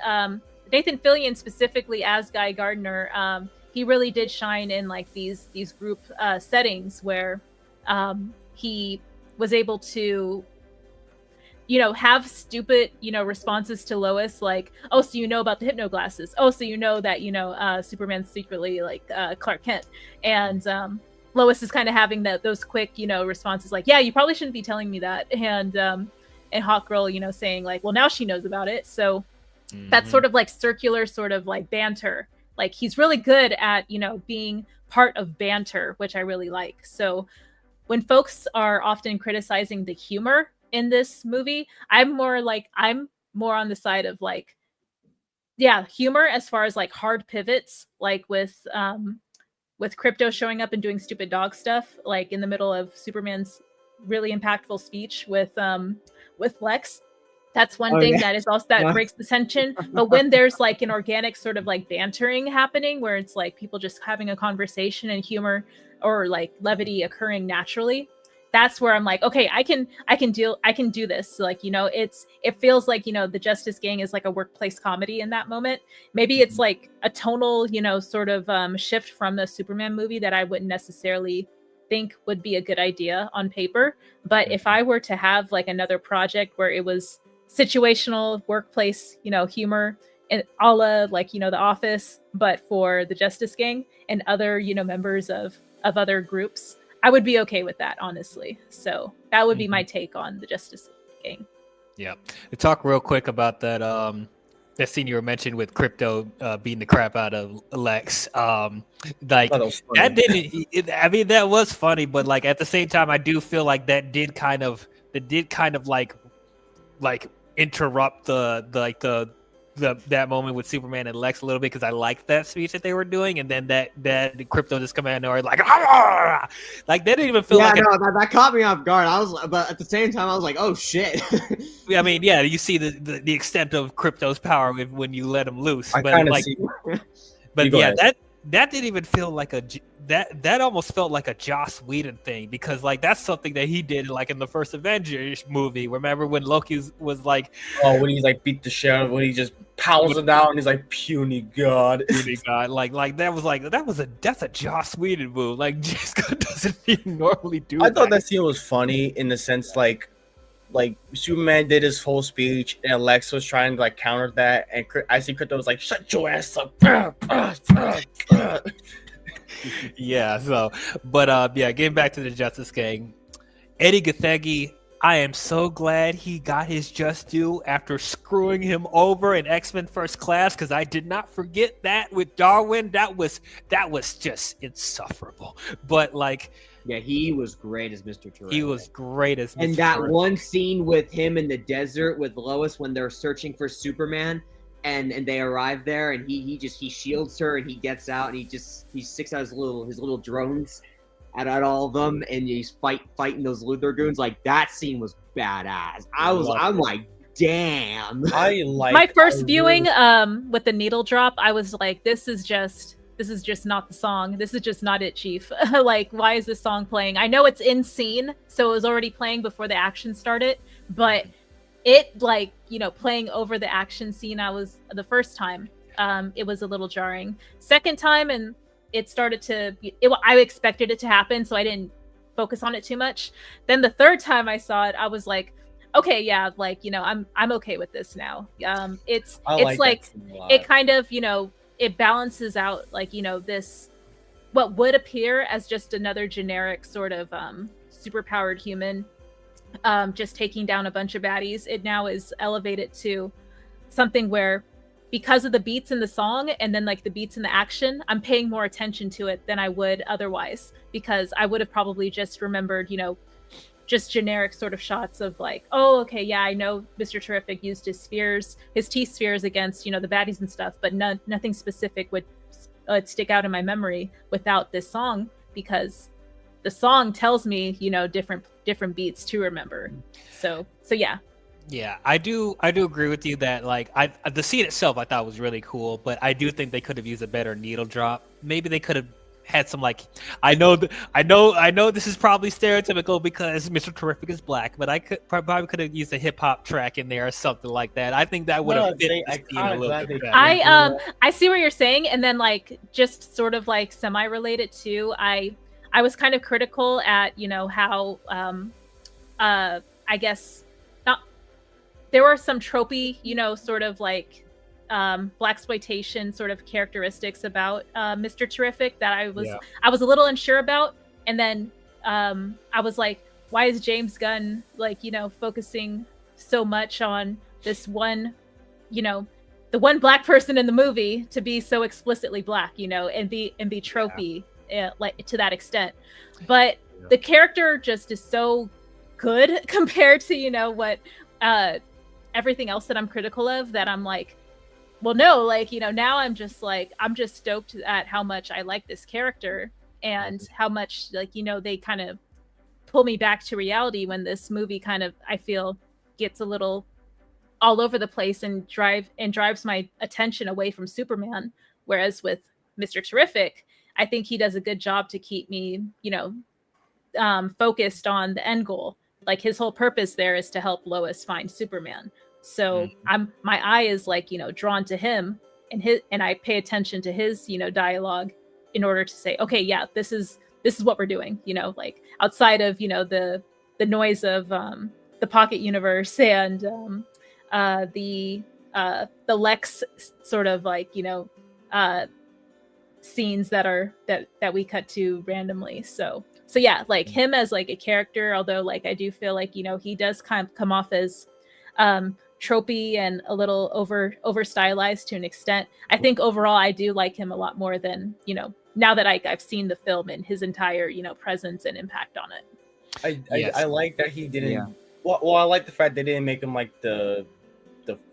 Nathan Fillion specifically as Guy Gardner, he really did shine in these group settings where he was able to have stupid, responses to Lois, like, oh, so you know about the hypno glasses. Oh, so you know that, Superman's secretly Clark Kent. And Lois is kind of having those quick, responses like, yeah, you probably shouldn't be telling me that. And Hawkgirl, saying well, now she knows about it. So that's sort of circular sort of banter. He's really good at, being part of banter, which I really like. So when folks are often criticizing the humor in this movie, I'm more on the side of humor as far as hard pivots, with Crypto showing up and doing stupid dog stuff in the middle of Superman's really impactful speech with Lex. That's one thing that is also that breaks the tension. But when there's an organic sort of bantering happening where it's people just having a conversation and humor or levity occurring naturally, that's where I'm like, okay, I can do this. It feels like, the Justice Gang is a workplace comedy in that moment. Maybe it's a tonal, sort of shift from the Superman movie that I wouldn't necessarily think would be a good idea on paper. But if I were to have like another project where it was situational workplace, humor, and a la like, The Office, but for the Justice Gang and other, members of other groups, I would be okay with that, honestly. So that would be my take on the Justice Gang. Yeah. To talk real quick about that that scene you were mentioned with Crypto beating the crap out of Lex. Like that didn't. I mean, that was funny, but like at the same time, I do feel like that did kind of like interrupt that moment with Superman and Lex a little bit, because I liked that speech that they were doing, and then that Crypto just coming out of nowhere like like that didn't even feel like that caught me off guard. But at the same time I was like, oh shit. I mean, yeah, you see the extent of Crypto's power when you let him loose. I but like, see. But yeah, that didn't even feel like that almost felt like a Joss Whedon thing, because like that's something that he did like in the first Avengers movie. Remember when Loki was like, when he's like beat the shit out, when he just pounds it down, and he's like puny god, like that's a Joss Whedon move. Like Jessica doesn't even normally do. I thought that scene was funny in the sense like Superman did his whole speech and Lex was trying to like counter that, and I see Crypto was like, shut your ass up. Yeah, so but getting back to the Justice Gang, Eddie Gathegi, I am so glad he got his just due after screwing him over in X-Men First Class, because I did not forget that with Darwin. That was just insufferable. But like, yeah, he was great as Mr. Terrific. He was great as Mr. And that Terrific. one scene with him in the desert with Lois when they're searching for Superman, and they arrive there, and he shields her, and he gets out, and he sticks out his little drones at all of them, and he's fighting those Luthor goons. Like, that scene was badass. I'm like, damn. My first viewing with the needle drop, I was like, this is just not the song. This is just not it, Chief. Like, why is this song playing? I know it's in scene, so it was already playing before the action started, but it, like, playing over the action scene, the first time, it was a little jarring. Second time, and it started to, I expected it to happen, so I didn't focus on it too much. Then the third time I saw it, I was like, okay, yeah, like, I'm okay with this now. It's like it kind of, it balances out, like, this, what would appear as just another generic sort of superpowered human, just taking down a bunch of baddies. It now is elevated to something where, because of the beats in the song and then like the beats in the action, I'm paying more attention to it than I would otherwise, because I would have probably just remembered, just generic sort of shots of like, oh, okay, yeah, I know Mr. Terrific used his T-spheres against, the baddies and stuff, but nothing specific would stick out in my memory without this song, because the song tells me, different beats to remember. So yeah. Yeah, I do agree with you that like the scene itself I thought was really cool, but I do think they could have used a better needle drop. Maybe they could have had some like, I know this is probably stereotypical because Mr. Terrific is black, but I probably could have used a hip hop track in there or something like that. I think that would have fit the scene a little bit better. I see what you're saying, and then like just sort of like semi-related to, I was kind of critical at how I guess there were some tropey, sort of like blaxploitation sort of characteristics about Mr. Terrific that I was a little unsure about. And then I was like, why is James Gunn like, focusing so much on this one, the one black person in the movie to be so explicitly black, and be tropey like to that extent. But the character just is so good compared to, what everything else that I'm critical of, that I'm like, well, no, like, now I'm just stoked at how much I like this character and how much, like, they kind of pull me back to reality when this movie kind of, I feel, gets a little all over the place and drives my attention away from Superman. Whereas with Mr. Terrific, I think he does a good job to keep me, focused on the end goal. Like, his whole purpose there is to help Lois find Superman. So my eye is like, drawn to him, and I pay attention to his, dialogue in order to say, okay, yeah, this is this is what we're doing, you know, like outside of, you know, the noise of the Pocket Universe and the Lex sort of like, you know, scenes that we cut to randomly. So yeah, like him as like a character, although like I do feel like, you know, he does kind of come off as tropey and a little over stylized to an extent. I think overall I do like him a lot more than, you know, now that I've seen the film and his entire, you know, presence and impact on it. I like that he didn't. Well, I like the fact they didn't make him like the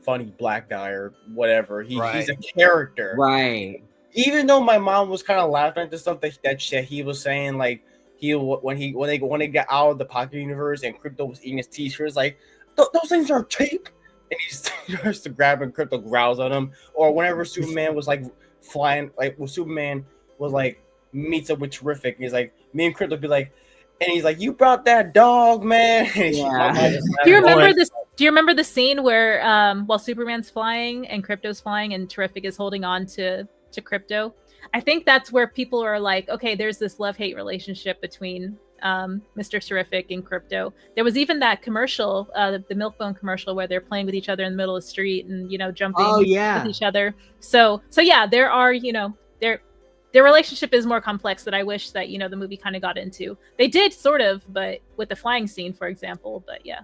funny black guy or whatever. He's a character, right? Even though my mom was kind of laughing at the stuff that he was saying, like when they got out of the Pocket Universe and Crypto was eating his t-shirts, like those things are tape, and he starts to grab and Crypto growls on him. Or whenever Superman was like flying, like when Superman was like meets up with Terrific, he's like, me and Crypto be like. And he's like, "You brought that dog, man." Yeah. Do you remember this? Do you remember the scene where, while Superman's flying and Crypto's flying, and Terrific is holding on to Crypto? I think that's where people are like, "Okay, there's this love-hate relationship between Mr. Terrific and Crypto." There was even that commercial, the Milkbone commercial, where they're playing with each other in the middle of the street and, you know, jumping with each other. So yeah, there are, you know, their relationship is more complex that I wish that, you know, the movie kind of got into. They did sort of, but with the flying scene, for example. But yeah.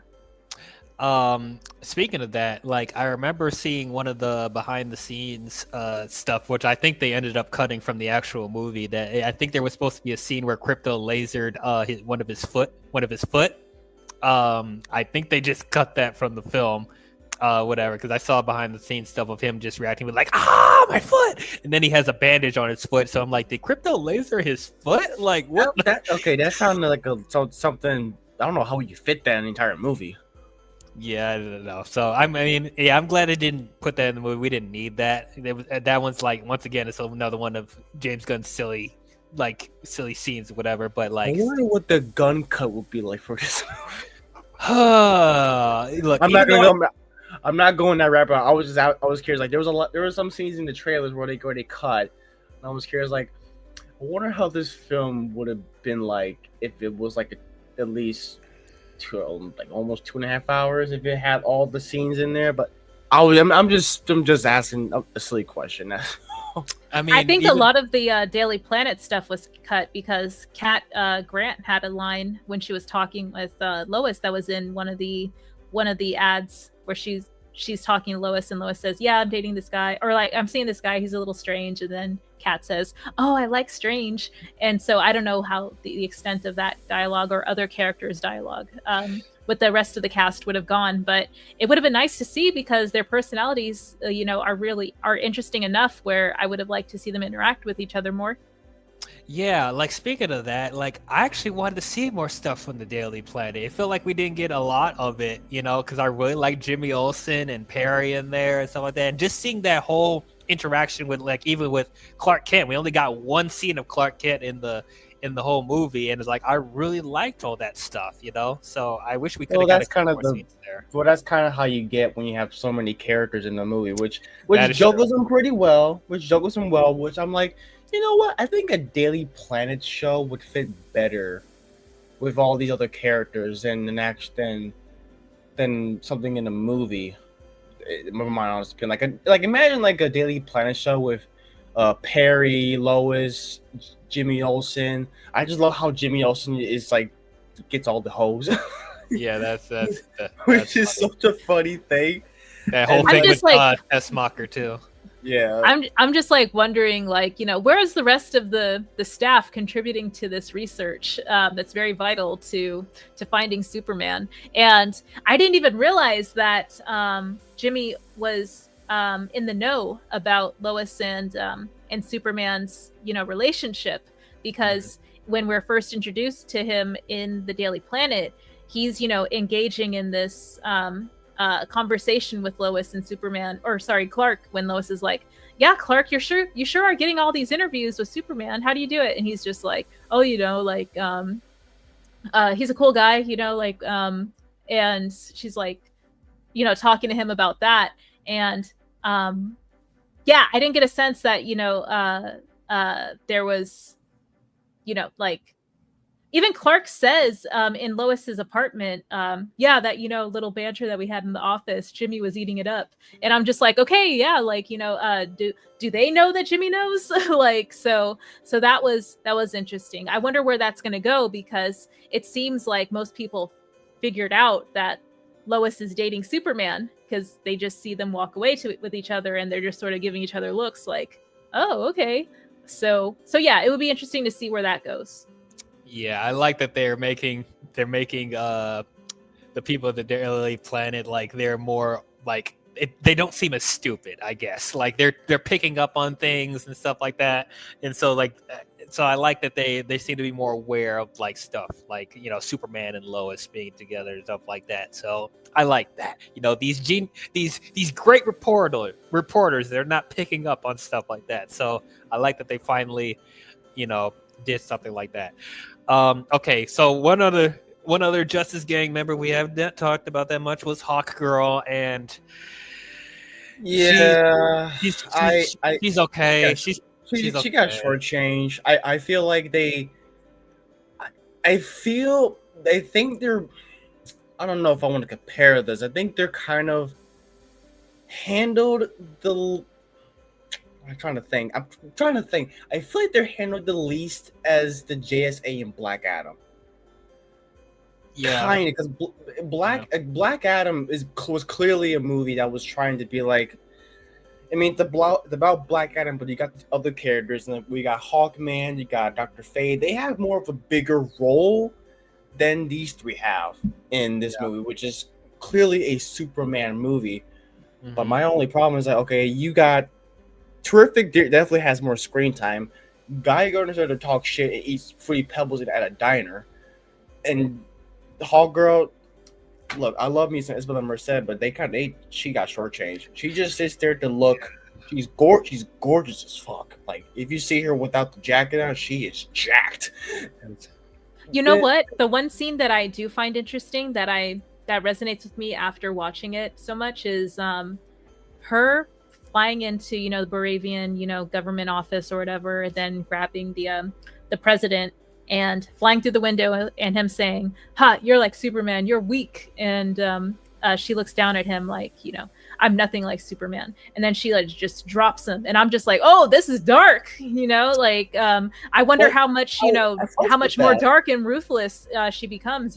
Speaking of that, like I remember seeing one of the behind the scenes stuff, which I think they ended up cutting from the actual movie. That I think there was supposed to be a scene where Crypto lasered one of his foot. I think they just cut that from the film. Whatever, because I saw behind the scenes stuff of him just reacting with like, my foot, and then he has a bandage on his foot. So I'm like, did Crypto laser his foot? Like, what? That sounded like something. I don't know how you fit that in the entire movie. Yeah, I don't know. So I'm glad they didn't put that in the movie. We didn't need that. That one's like, once again, it's another one of James Gunn's silly scenes, or whatever. But like, I wonder what the gun cut would be like for this movie. Look, I'm not going that rapper. I was curious. Like there was some scenes in the trailers where they cut. And I was curious. Like, I wonder how this film would have been like if it was like at least almost 2.5 hours if it had all the scenes in there. But I'm just asking a silly question. I mean, I think a lot of the Daily Planet stuff was cut because Kat Grant had a line when she was talking with Lois that was in one of the ads where she's talking to Lois, and Lois says, "Yeah, I'm dating this guy," or like, "I'm seeing this guy, he's a little strange," and then Kat says, "Oh, I like strange." And so I don't know how the extent of that dialogue or other characters' dialogue with the rest of the cast would have gone, but it would have been nice to see because their personalities, you know, are interesting enough where I would have liked to see them interact with each other more. Yeah, like speaking of that, like I actually wanted to see more stuff from the Daily Planet. It felt like we didn't get a lot of it, you know, because I really like Jimmy Olsen and Perry in there and stuff like that. And just seeing that whole interaction with, like, even with Clark Kent, we only got one scene of Clark Kent in the whole movie, and it's like I really liked all that stuff, you know. So I wish we could have got a couple more scenes there. Well, that's kind of how you get when you have so many characters in the movie, which juggles them pretty well. Which I'm like, you know what? I think a Daily Planet show would fit better with all these other characters than something in a movie. In my honest opinion, like imagine like a Daily Planet show with Perry, Lois, Jimmy Olsen. I just love how Jimmy Olsen is like gets all the hoes. Yeah, that's which is such a funny thing. That whole thing with Tess Mocker too. Yeah, I'm just like wondering, like, you know, where's the rest of the staff contributing to this research that's very vital to finding Superman? And I didn't even realize that Jimmy was in the know about Lois and Superman's, you know, relationship, because when we're first introduced to him in the Daily Planet, he's, you know, engaging in this conversation with Lois and Clark, when Lois is like, "Yeah, Clark, you sure are getting all these interviews with Superman. How do you do it?" And he's just like, "Oh, you know, like he's a cool guy, you know, like and she's like, you know, talking to him about that. And yeah, I didn't get a sense that, you know, there was, you know, like even Clark says in Lois's apartment, yeah, that, little banter that we had in the office, Jimmy was eating it up. And I'm just like, okay, yeah, like, do they know that Jimmy knows? Like, so that was interesting. I wonder where that's going to go, because it seems like most people figured out that Lois is dating Superman, because they just see them walk away with each other, and they're just sort of giving each other looks like, oh, okay. So yeah, it would be interesting to see where that goes. Yeah, I like that they're making the people of the Daily Planet, like, they're more like, they don't seem as stupid, I guess. Like they're picking up on things and stuff like that. And so so I like that they seem to be more aware of like stuff like, Superman and Lois being together and stuff like that. So I like that. These great reporters, they're not picking up on stuff like that. So I like that they finally, did something like that. Okay, so one other Justice Gang member we haven't talked about that much was Hawk Girl, and yeah, she's okay. Yeah, She's she okay. got shortchanged. I feel like they think they're. I don't know if I want to compare this. I think they're kind of handled the. I'm trying to think. I feel like they're handled the least as the JSA and Black Adam. Yeah, kind of, because Black Adam was clearly a movie that was trying to be like. I mean, it's about Black Adam, but you got these other characters, and we got Hawkman, you got Dr. Fate. They have more of a bigger role than these three have in this movie, which is clearly a Superman movie. Mm-hmm. But my only problem is that, okay, you got Terrific definitely has more screen time. Guy Gardner's there to talk shit and eats Fruity Pebbles at a diner. And Hawk Girl, look, I love me some Isabella Merced, but she got shortchanged. She just sits there to look. She's gorgeous as fuck. Like, if you see her without the jacket on, she is jacked. You know what? The one scene that I do find interesting that resonates with me after watching it so much is her flying into, the Baravian, government office or whatever, and then grabbing the president and flying through the window, and him saying, "Ha, you're like Superman, you're weak." And she looks down at him like, "I'm nothing like Superman." And then she like just drops him, and I'm just like, "Oh, this is dark." I wonder how much, how much more dark and ruthless she becomes.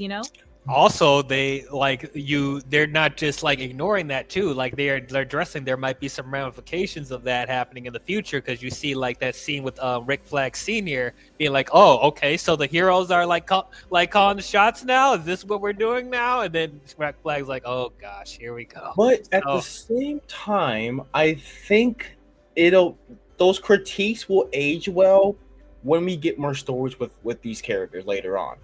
Also, they're not just like ignoring that too. Like they're addressing there might be some ramifications of that happening in the future, because you see like that scene with Rick Flag Sr. being like, "Oh, okay, so the heroes are like calling the shots now. Is this what we're doing now?" And then Rick Flag's like, "Oh gosh, here we go." But at the same time, I think those critiques will age well when we get more stories with these characters later on.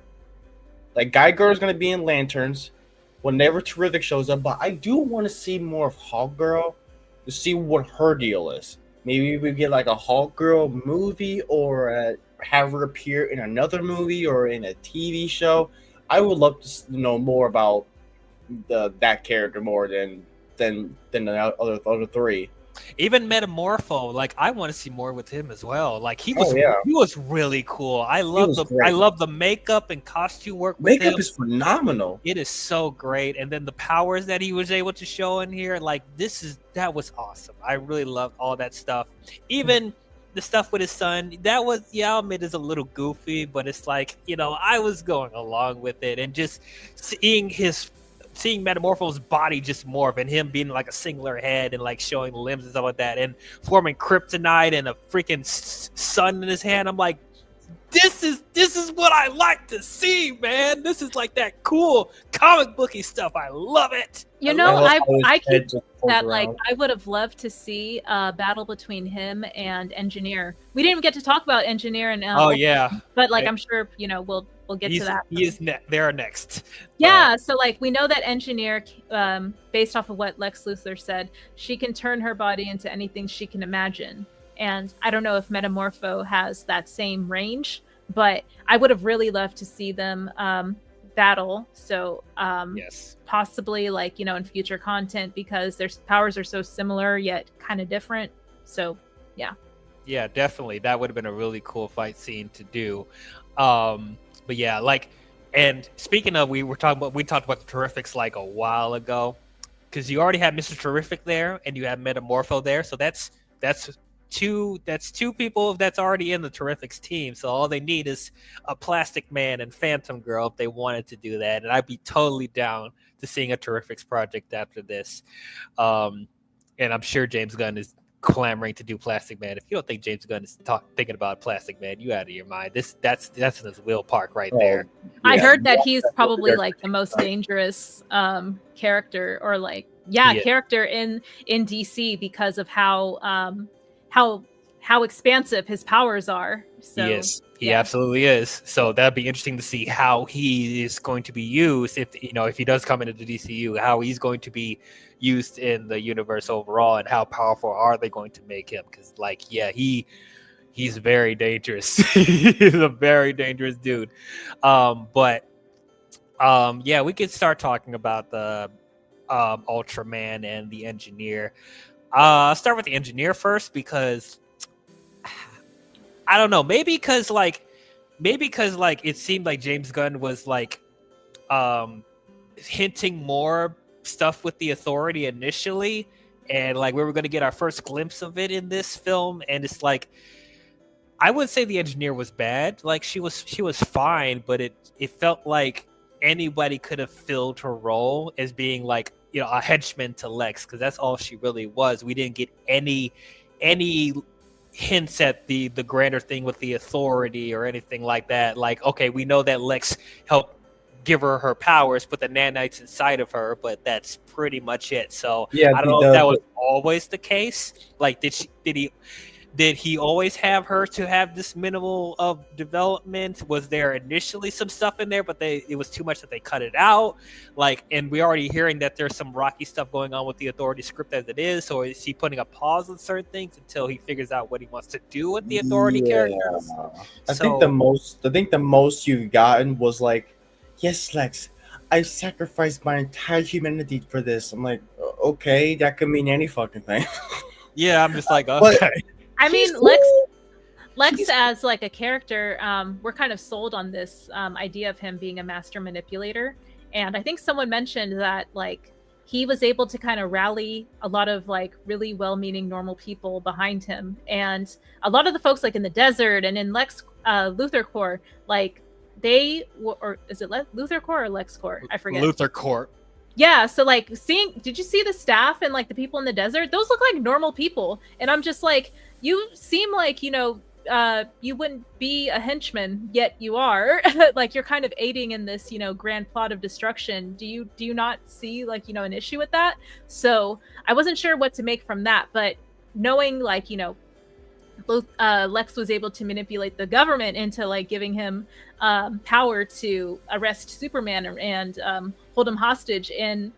Like, Guy Girl's going to be in Lanterns whenever Terrific shows up, but I do want to see more of Hawk Girl to see what her deal is. Maybe we get like a Hawk Girl movie, or have her appear in another movie or in a TV show. I would love to know more about that character more than the other three. Even Metamorpho, like I want to see more with him as well. Like he was really cool. I love the makeup and costume work with him. Makeup is phenomenal. It is so great. And then the powers that he was able to show in here, like that was awesome. I really loved all that stuff. Even the stuff with his son, that was, I'll admit, is a little goofy, but it's like, I was going along with it, and just seeing Metamorpho's body just morph, and him being like a singular head and like showing limbs and stuff like that, and forming kryptonite and a freaking sun in his hand. I'm like, this is what I like to see, man. This is like that cool comic booky stuff. I love it. I keep that like I would have loved to see a battle between him and Engineer. We didn't even get to talk about Engineer and but like I'm sure we'll get to that. They're next. Yeah, so like we know that Engineer, based off of what Lex Luthor said, she can turn her body into anything she can imagine. And I don't know if Metamorpho has that same range, but I would have really loved to see them battle. So yes, possibly like, in future content, because their powers are so similar yet kind of different. So yeah. Yeah, definitely. That would have been a really cool fight scene to do. But yeah, like, and speaking of, we talked about the Terrifics like a while ago, because you already had Mr. Terrific there and you have Metamorpho there, so that's two people that's already in the Terrifics team. So all they need is a Plastic Man and Phantom Girl if they wanted to do that, and I'd be totally down to seeing a Terrifics project after this. And I'm sure James Gunn is clamoring to do Plastic Man. If you don't think James Gunn is thinking about Plastic Man, you out of your mind. That's in his wheel park right there. Yeah. I heard that he's probably like the most dangerous character, or like character in DC because of how expansive his powers are. So he absolutely is. So that'd be interesting to see how he is going to be used if he does come into the DCU, how he's going to be used in the universe overall, and how powerful are they going to make him? Because he's very dangerous. He's a very dangerous dude. We could start talking about the Ultraman and the Engineer. I'll start with the Engineer first, because I don't know, maybe because it seemed like James Gunn was like hinting more stuff with the Authority initially, and like we were going to get our first glimpse of it in this film, and it's like, I would say the Engineer was bad. Like she was fine, but it felt like anybody could have filled her role as being like, a henchman to Lex, because that's all she really was. We didn't get any hints at the grander thing with the Authority or anything like that. Like, okay, we know that Lex helped give her powers, put the nanites inside of her, but that's pretty much it. So I don't know if that was always the case. Like, did he always have her to have this minimal of development? Was there initially some stuff in there, but it was too much that they cut it out? Like, and we're already hearing that there's some rocky stuff going on with the Authority script as it is. So is he putting a pause on certain things until he figures out what he wants to do with the Authority characters? I think the most you've gotten was like, yes, Lex, I sacrificed my entire humanity for this. I'm like, okay, that could mean any fucking thing. Yeah, I'm just like, okay. I mean, Lex as like a character, we're kind of sold on this idea of him being a master manipulator. And I think someone mentioned that like he was able to kind of rally a lot of like really well-meaning normal people behind him. And a lot of the folks like in the desert and in Luthor Corps, like or is it Luthor Corps or Lex Corps? I forget. Luthor Corps. Yeah, so like did you see the staff and like the people in the desert? Those look like normal people. And I'm just like, you seem like, you wouldn't be a henchman, yet you are. Like you're kind of aiding in this, grand plot of destruction. Do you not see like, an issue with that? So I wasn't sure what to make from that, but knowing like, Lex was able to manipulate the government into like giving him power to arrest Superman and hold him hostage in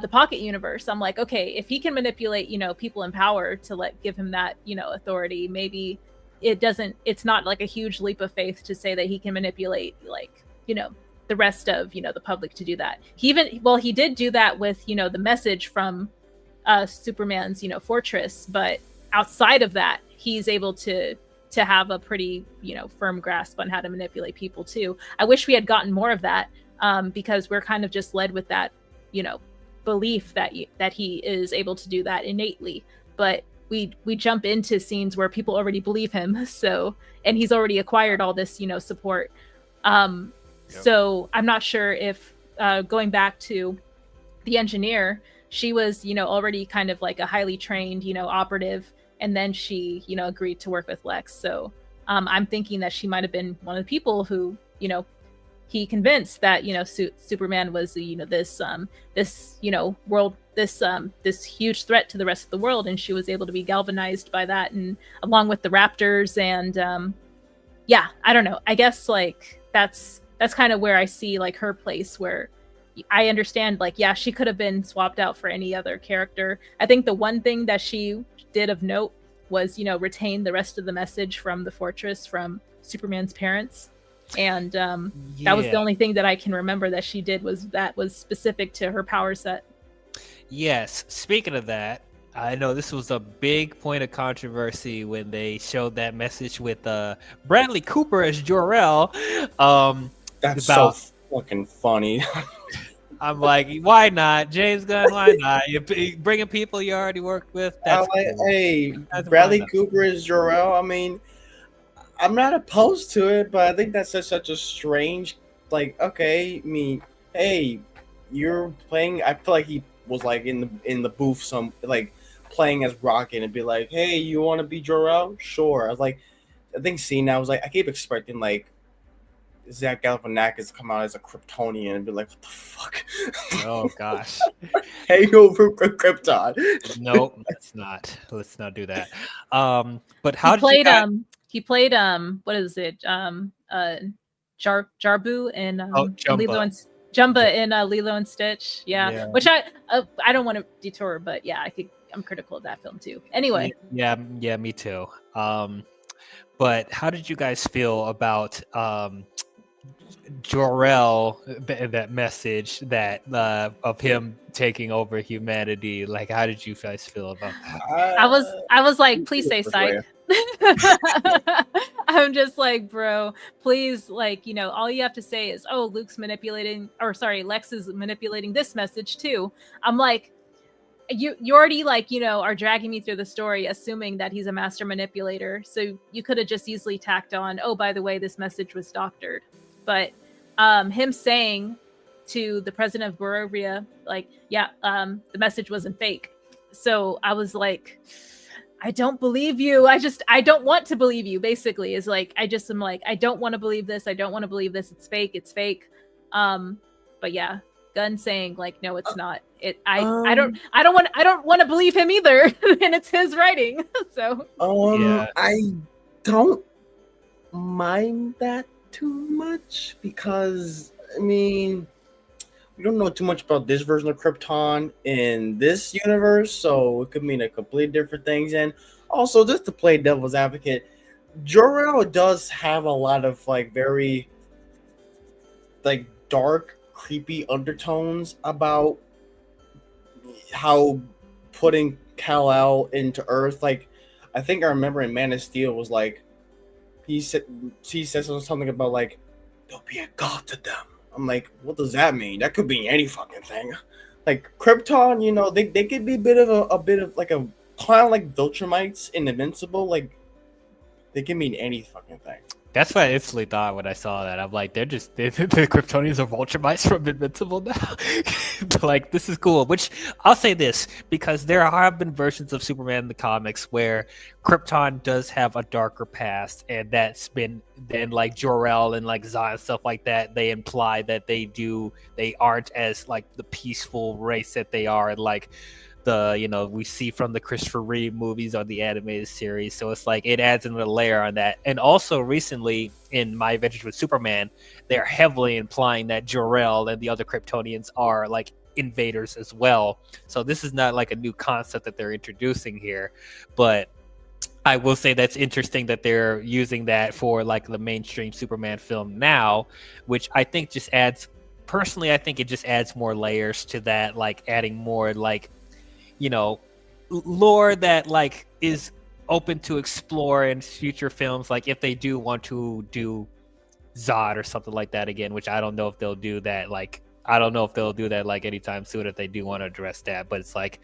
the Pocket Universe. I'm like, okay, if he can manipulate, people in power to give him that, authority, maybe it's not like a huge leap of faith to say that he can manipulate the rest of, the public to do that. He did do that with, the message from Superman's, fortress, but outside of that, he's able to have a pretty, firm grasp on how to manipulate people too. I wish we had gotten more of that, because we're kind of just led with that, belief that he is able to do that innately. But we jump into scenes where people already believe him. So, and he's already acquired all this, support. So I'm not sure if going back to the Engineer, she was, already kind of like a highly trained, operative. And then she, agreed to work with Lex. So I'm thinking that she might have been one of the people who, he convinced that, Superman was, this world, this huge threat to the rest of the world. And she was able to be galvanized by that, and along with the Raptors. And I don't know. I guess like that's kind of where I see like her place, where I understand like, yeah, she could have been swapped out for any other character. I think the one thing that she did of note was, retain the rest of the message from the fortress from Superman's parents. And that was the only thing that I can remember that she did was specific to her power set. Yes. Speaking of that, I know this was a big point of controversy when they showed that message with Bradley Cooper as Jor-El. That's about. so fucking funny. I'm like, why not, James Gunn? Why not? You bringing people you already worked with. That's cool. Hey, That's Bradley fine. Cooper is Jor-El. I mean, I'm not opposed to it, but I think that's such a strange, like, okay, I mean, hey, you're playing. I feel like he was like in the booth, some like playing as Rocket, and be like, hey, you want to be Jor-El? Sure. I was like, I think seeing that, I was like, I keep expecting like Zach Galifianakis to come out as a Kryptonian and be like, what the fuck? Oh gosh. Hangover from Krypton. Nope, let's not do that. But how did you guys... he played what is it? Jarbu in Lilo and Jumba in Lilo and Stitch. Yeah. Which I don't want to detour, but yeah, I'm critical of that film too. Anyway. Yeah, me too. But how did you guys feel about Jor-El, that message that of him taking over humanity? Like, how did you guys feel about that? I was like, please say psych. I'm just like, bro, please, like, all you have to say is, oh, Lex is manipulating this message too. I'm like, you already, like, are dragging me through the story assuming that he's a master manipulator, so you could have just easily tacked on, oh, by the way, this message was doctored. But him saying to the president of Barovia, like, yeah, the message wasn't fake. So I was like, I don't believe you. I don't want to believe you, basically. Is like, I just am like, I don't want to believe this. I don't want to believe this. It's fake. It's fake. But yeah, Gunn saying like, no, it's not. I don't want to believe him either. And it's his writing. So yeah. I don't mind that too much, because I mean, we don't know too much about this version of Krypton in this universe, so it could mean a completely different things. And also, just to play devil's advocate, Jor-El does have a lot of like very like dark, creepy undertones about how putting Kal-El into Earth. Like, I think I remember in Man of Steel was like, he said something about like, there'll be a god to them. I'm like, what does that mean? That could be any fucking thing. Like Krypton, they could be a bit of like a kind of like Viltrumites in Invincible. Like, they can mean any fucking thing. That's what I instantly thought when I saw that. I'm like, the Kryptonians are Viltrumites from Invincible now. Like, this is cool. Which, I'll say this, because there have been versions of Superman in the comics where Krypton does have a darker past, and that's been, then like Jor-El and like Zod and stuff like that, they imply that they aren't as like the peaceful race that they are, and like we see from the Christopher Reeve movies or the animated series. So it's like, it adds another layer on that. And also recently in My Adventures with Superman, they're heavily implying that Jor-El and the other Kryptonians are like invaders as well. So this is not like a new concept that they're introducing here, but I will say that's interesting that they're using that for like the mainstream Superman film now, which I think just adds, personally, I think it just adds more layers to that, like adding more like, lore that like is open to explore in future films, like if they do want to do Zod or something like that again, which I don't know if they'll do that. Like, I don't know if they'll do that like anytime soon if they do want to address that. But it's like,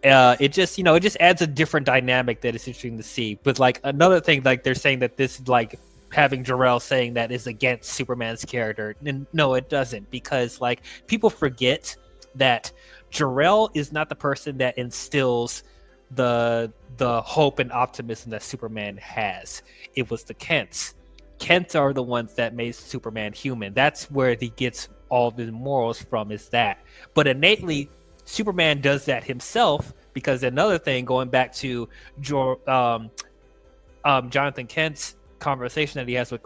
it just adds a different dynamic that is interesting to see. But like another thing, like they're saying that this like having Jor-El saying that is against Superman's character. And no, it doesn't, because like people forget that Jor-El is not the person that instills the hope and optimism that Superman has. It was the Kents. Kents are the ones that made Superman human. That's where he gets all of his morals from, is that. But innately, Superman does that himself, because another thing, going back to Jonathan Kent's conversation that he has with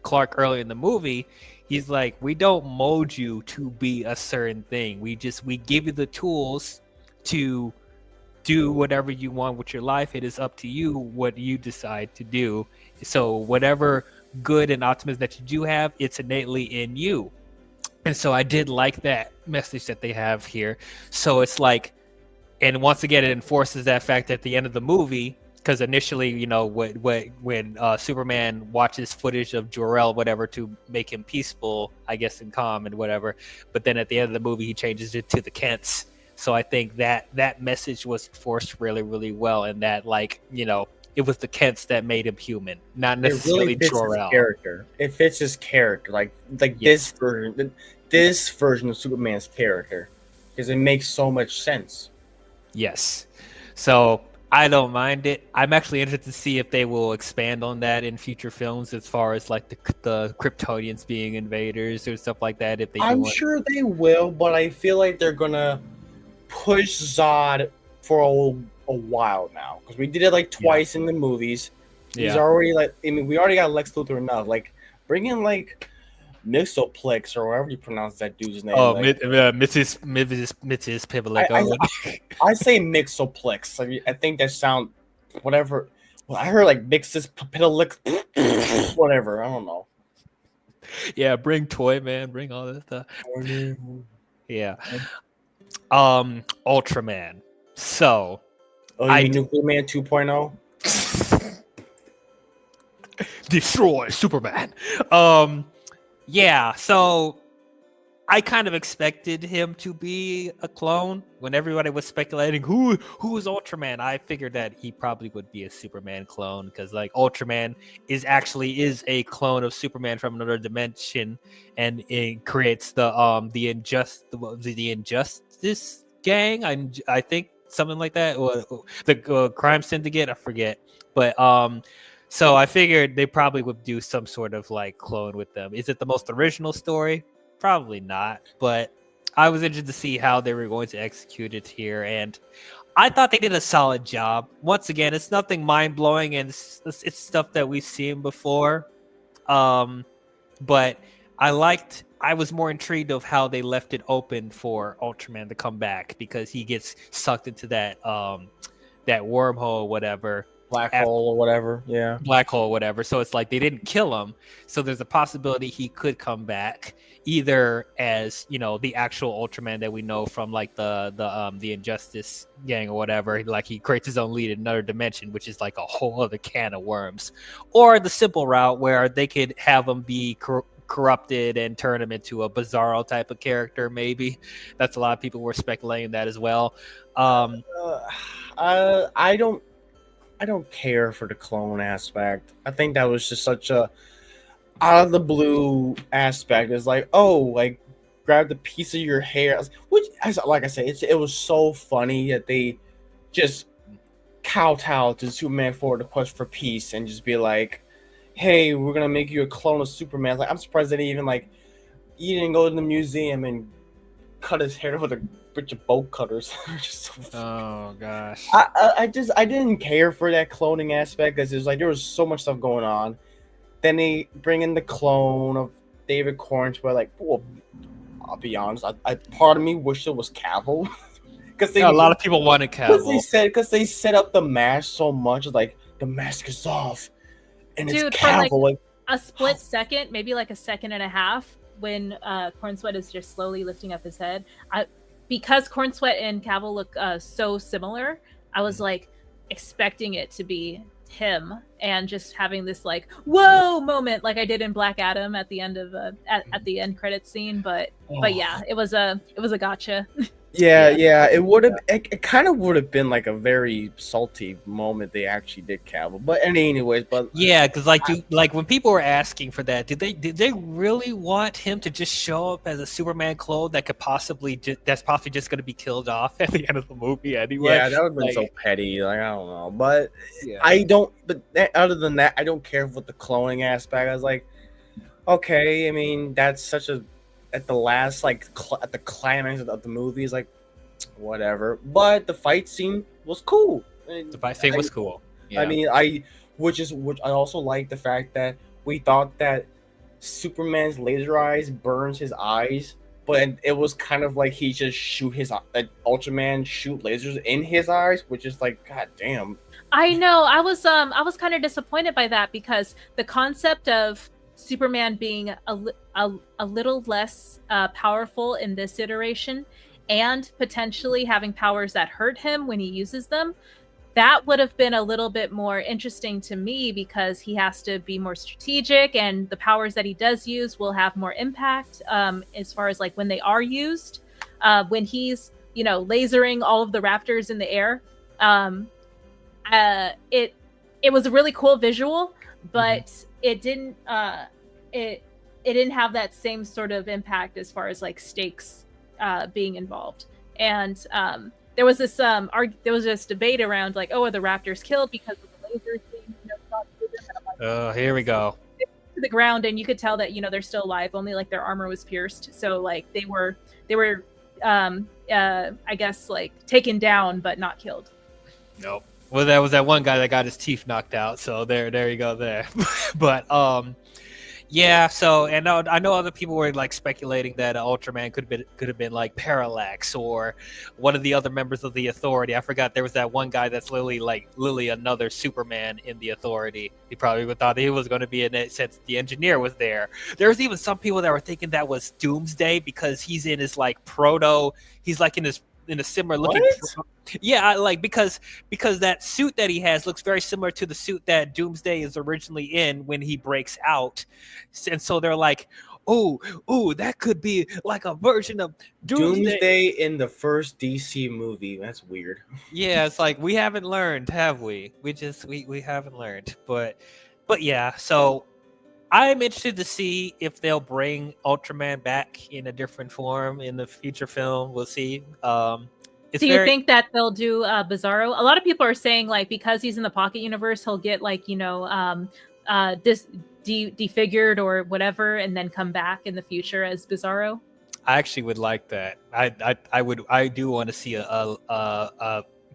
Clark earlier in the movie, he's like, we don't mold you to be a certain thing. We give you the tools to do whatever you want with your life. It is up to you what you decide to do. So whatever good and optimism that you do have, it's innately in you. And so I did like that message that they have here. So it's like, and once again, it enforces that fact at the end of the movie, because initially, you know, when Superman watches footage of Jor-El, whatever, to make him peaceful, I guess, and calm and whatever, but then at the end of the movie, he changes it to the Kents. So I think that message was forced really, really well, and that, like, you know, it was the Kents that made him human, not necessarily Jor-El. Character. It fits his character, like Yes. this version of Superman's character, because it makes so much sense. Yes. So I don't mind it. I'm actually interested to see if they will expand on that in future films, as far as like the Kryptonians being invaders or stuff like that. If they, I'm sure they will, but I feel like they're gonna push Zod for a while now, because we did it like twice in the movies. He's already like, I mean, we already got Lex Luthor enough. Like, bring in like Mixoplex or whatever you pronounce that dude's name. Oh, like, Mrs. Pivlik. I say Mixoplex. I mean, I think that sound whatever. Well, I heard like Mixus Pipitalik, whatever. I don't know. Yeah, bring Toy Man, bring all this stuff. Yeah. Ultraman. So, you mean Nuclear Man 2.0? Destroy Superman. Yeah, so I kind of expected him to be a clone. When everybody was speculating who is Ultraman, I figured that he probably would be a Superman clone, because like Ultraman is a clone of Superman from another dimension, and it creates the Injustice Gang. I think something like that, or the Crime Syndicate. I forget, but so I figured they probably would do some sort of like clone with them. Is it the most original story? Probably not, but I was interested to see how they were going to execute it here, and I thought they did a solid job. Once again, it's nothing mind-blowing, and it's stuff that we've seen before, but I was more intrigued of how they left it open for Ultraman to come back, because he gets sucked into that wormhole or whatever. Black hole or whatever. So it's like they didn't kill him. So there's a possibility he could come back, either as, you know, the actual Ultraman that we know from like the Injustice Gang or whatever. Like he creates his own lead in another dimension, which is like a whole other can of worms, or the simple route where they could have him be corrupted and turn him into a Bizarro type of character. Maybe that's a lot of people were speculating that as well. I don't care for the clone aspect. I think that was just such a out of the blue aspect. It's like, oh, like grab the piece of your hair, which, like I said, it was so funny that they just kowtow to Superman for the quest for peace and just be like, hey, we're gonna make you a clone of Superman. Like, I'm surprised that he didn't go to the museum and cut his hair with a bunch of bolt cutters. Oh gosh. I didn't care for that cloning aspect, because it was like there was so much stuff going on. Then they bring in the clone of David Cornswell. Like, well, I'll be honest, I part of me wished it was Cavill, because a lot of people wanted Cavill. Because they set up the mask so much, like the mask is off, and Dude, it's Cavill. For like a split second, maybe like a second and a half, when Cornsweat is just slowly lifting up his head, because Cornsweat and Cavill look so similar, I was like expecting it to be him, and just having this like whoa moment, like I did in Black Adam at the end of at the end credit scene. But yeah, it was a gotcha. Yeah, it kind of would have been like a very salty moment they actually did Cavill. But anyways, yeah, because like when people were asking for that, did they really want him to just show up as a Superman clone that's possibly just going to be killed off at the end of the movie anyway? Yeah, that would have been so petty. Like, I don't know, but yeah. Other than that, I don't care with the cloning aspect. I was like, okay, I mean, that's such a at the last, like, at the climax of the movie, is like, whatever. But the fight scene was cool. The fight scene was cool. Yeah. I mean, which I also like the fact that we thought that Superman's laser eyes burns his eyes, but it was kind of like he just Ultraman shoot lasers in his eyes, which is like, god damn. I know. I was kind of disappointed by that, because the concept of Superman being a little less powerful in this iteration, and potentially having powers that hurt him when he uses them, that would have been a little bit more interesting to me because he has to be more strategic, and the powers that he does use will have more impact as far as like when they are used. When he's, lasering all of the raptors in the air, it was a really cool visual, but it didn't it didn't have that same sort of impact as far as like stakes being involved. And there was this debate around like, oh, are the raptors killed because of the lasers being shot through them? And I'm like, Oh, here we go. to the ground, and you could tell that they're still alive. Only like their armor was pierced, so like they were I guess like taken down but not killed. Nope. Well, there was that one guy that got his teeth knocked out. So there you go there. But yeah. So and I know other people were like speculating that Ultraman could have been like Parallax or one of the other members of the Authority. I forgot there was that one guy that's literally another Superman in the Authority. He probably would thought he was going to be in it since the engineer was there. There was even some people that were thinking that was Doomsday because he's in his like he's like in a similar looking because that suit that he has looks very similar to the suit that Doomsday is originally in when he breaks out, and so they're like, oh, that could be like a version of Doomsday in the first DC movie. That's weird. Yeah, it's like we haven't learned, have we? We haven't learned, but yeah. So I'm interested to see if they'll bring Ultraman back in a different form in the future film. We'll see. Do you think that they'll do Bizarro? A lot of people are saying like because he's in the Pocket Universe, he'll get like defigured or whatever, and then come back in the future as Bizarro. I actually would like that. I do want to see a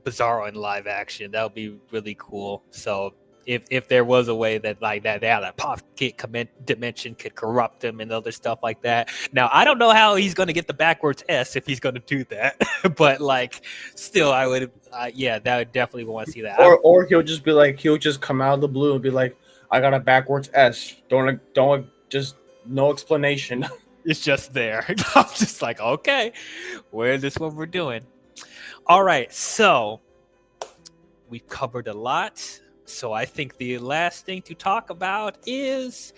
Bizarro in live action. That would be really cool. So if there was a way that like that pocket dimension could corrupt him and other stuff like that. Now I don't know how he's going to get the backwards S if he's going to do that, but like still I would that would definitely want to see that. Or he'll just come out of the blue and be like, I got a backwards S. Don't just no explanation. It's just there. I'm just like, okay, where's this what we're doing? All right, so we've covered a lot. So I think the last thing to talk about is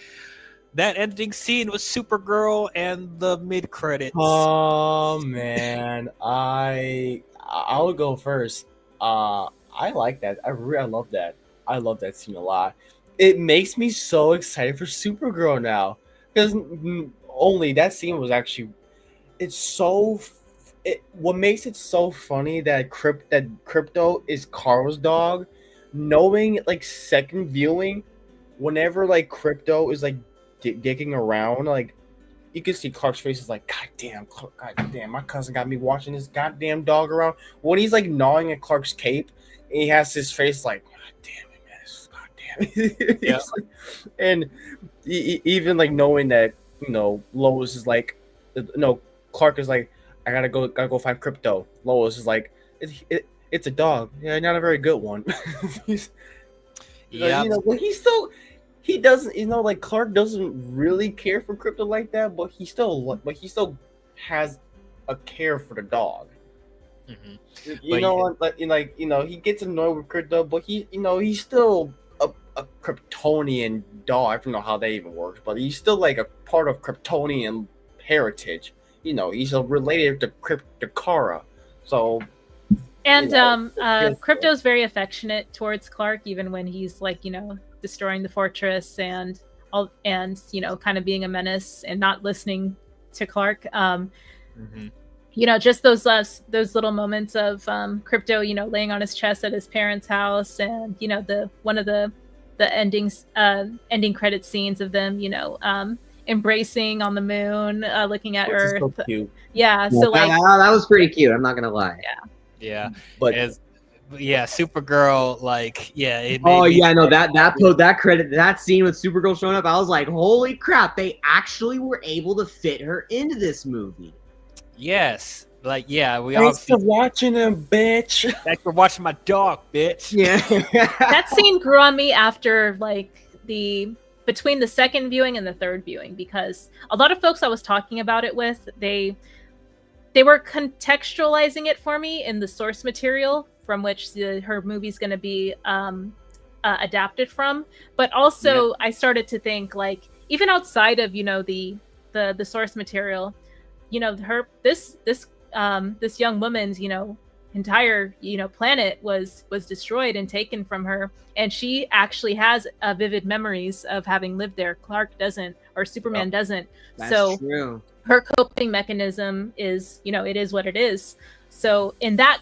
that ending scene with Supergirl and the mid-credits. Oh man, I'll go first. I like that. I love that. I love that scene a lot. It makes me so excited for Supergirl now because only that scene was actually. What makes it so funny that Crypto is Carl's dog. Knowing like second viewing, whenever like Crypto is like dicking around, like you can see Clark's face is like, God damn, my cousin got me watching this goddamn dog around. When he's like gnawing at Clark's cape, and he has his face like, God damn it, man, yeah. Like, and even like knowing that Lois is like, Clark is like, I gotta go find Crypto. Lois is like, it's a dog. Yeah, not a very good one. Yeah. He doesn't, like Clark doesn't really care for Crypto like that, but he still has a care for the dog. Mm-hmm. He gets annoyed with Crypto, but he's still a Kryptonian dog. I don't know how that even works, but he's still like a part of Kryptonian heritage. He's related to Kara. So. And Crypto's very affectionate towards Clark, even when he's like, destroying the fortress and kind of being a menace and not listening to Clark. Just those little moments of Crypto, laying on his chest at his parents' house, and one of the ending credit scenes of them, embracing on the moon, looking at Earth. So cute. Yeah, so like that was pretty cute. I'm not gonna lie. Yeah, but Supergirl, like, that scene with Supergirl showing up, I was like, holy crap, they actually were able to fit her into this movie. Yes, like, we thanks for watching him, bitch. Thanks for watching my dog, bitch. Yeah, that scene grew on me after like between the second viewing and the third viewing, because a lot of folks I was talking about it with, they were contextualizing it for me in the source material from which her movie's going to be adapted from. But also, I started to think, like, even outside of, you know, the source material, you know, this young woman's, you know, entire, you know, planet was destroyed and taken from her, and she actually has vivid memories of having lived there. Clark doesn't, or Superman doesn't. That's true. Her coping mechanism is, you know, it is what it is. So in that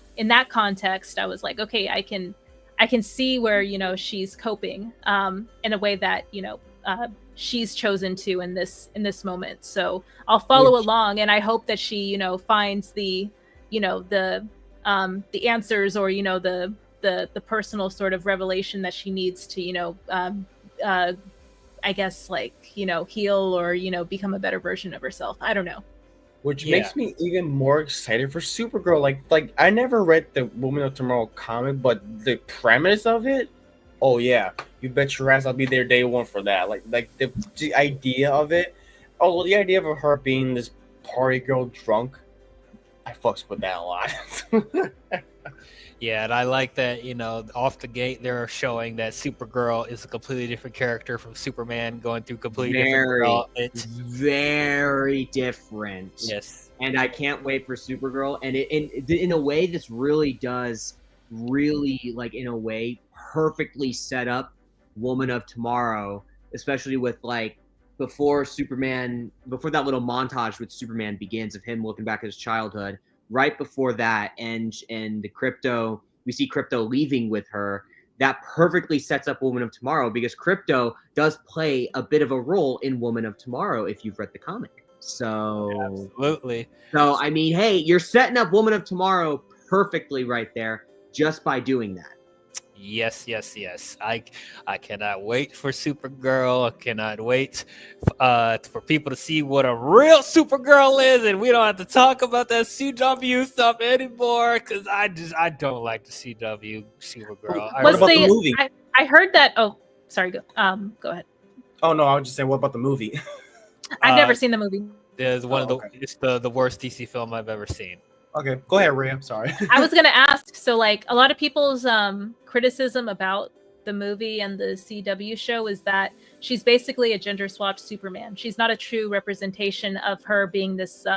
context, I was like, okay, I can see where, you know, she's coping in a way that, you know, she's chosen to in this moment. So I'll follow along, and I hope that she, you know, finds the, you know, the answers, or, you know, the personal sort of revelation that she needs to, you know, I guess, like, you know, heal, or, you know, become a better version of herself. I don't know. Which makes me even more excited for Supergirl. Like I never read the Woman of Tomorrow comic, but the premise of it, oh yeah, you bet your ass I'll be there day one for that. Like the idea of it, oh, the idea of her being this party girl drunk, I fucks with that a lot. Yeah, and I like that, you know, off the gate they're showing that Supergirl is a completely different character from Superman, going through completely different development. Very different. Yes. And I can't wait for Supergirl. And in a way, this really does, like, in a way, perfectly set up Woman of Tomorrow, especially with, like, before that little montage with Superman begins of him looking back at his childhood. Right before that, and the Crypto, we see Crypto leaving with her. That perfectly sets up Woman of Tomorrow, because Crypto does play a bit of a role in Woman of Tomorrow if you've read the comic. So absolutely. So I mean, hey, you're setting up Woman of Tomorrow perfectly right there just by doing that. Yes. I cannot wait for Supergirl. I cannot wait for people to see what a real Supergirl is, and we don't have to talk about that CW stuff anymore, because I don't like the CW Supergirl. What about the movie? I heard that. Oh, sorry. Go ahead. Oh no, I was just saying, what about the movie? I've never seen the movie. There's it's the worst DC film I've ever seen. Okay, go ahead, Ray. I'm sorry. I was gonna ask. So, like, a lot of people's criticism about the movie and the CW show is that she's basically a gender swapped Superman. She's not a true representation of her being this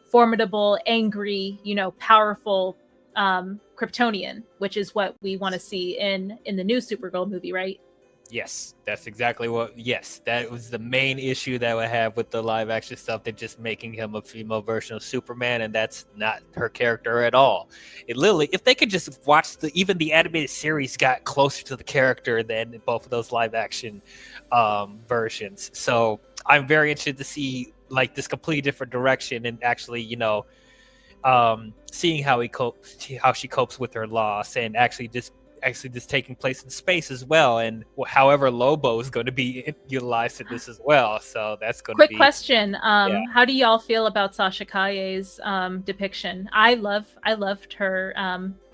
formidable, angry, you know, powerful Kryptonian, which is what we want to see in the new Supergirl movie, right? Yes, that's exactly that was the main issue that I have with the live action stuff. They're just making him a female version of Superman, and that's not her character at all. It literally, if they could just watch even the animated series got closer to the character than both of those live action versions. So I'm very interested to see, like, this completely different direction, and actually, you know, seeing how she copes with her loss, and actually just taking place in space as well, and however Lobo is going to be utilized in this as well. So that's going to be... Quick question. How do y'all feel about Sasha Calle's depiction? I loved her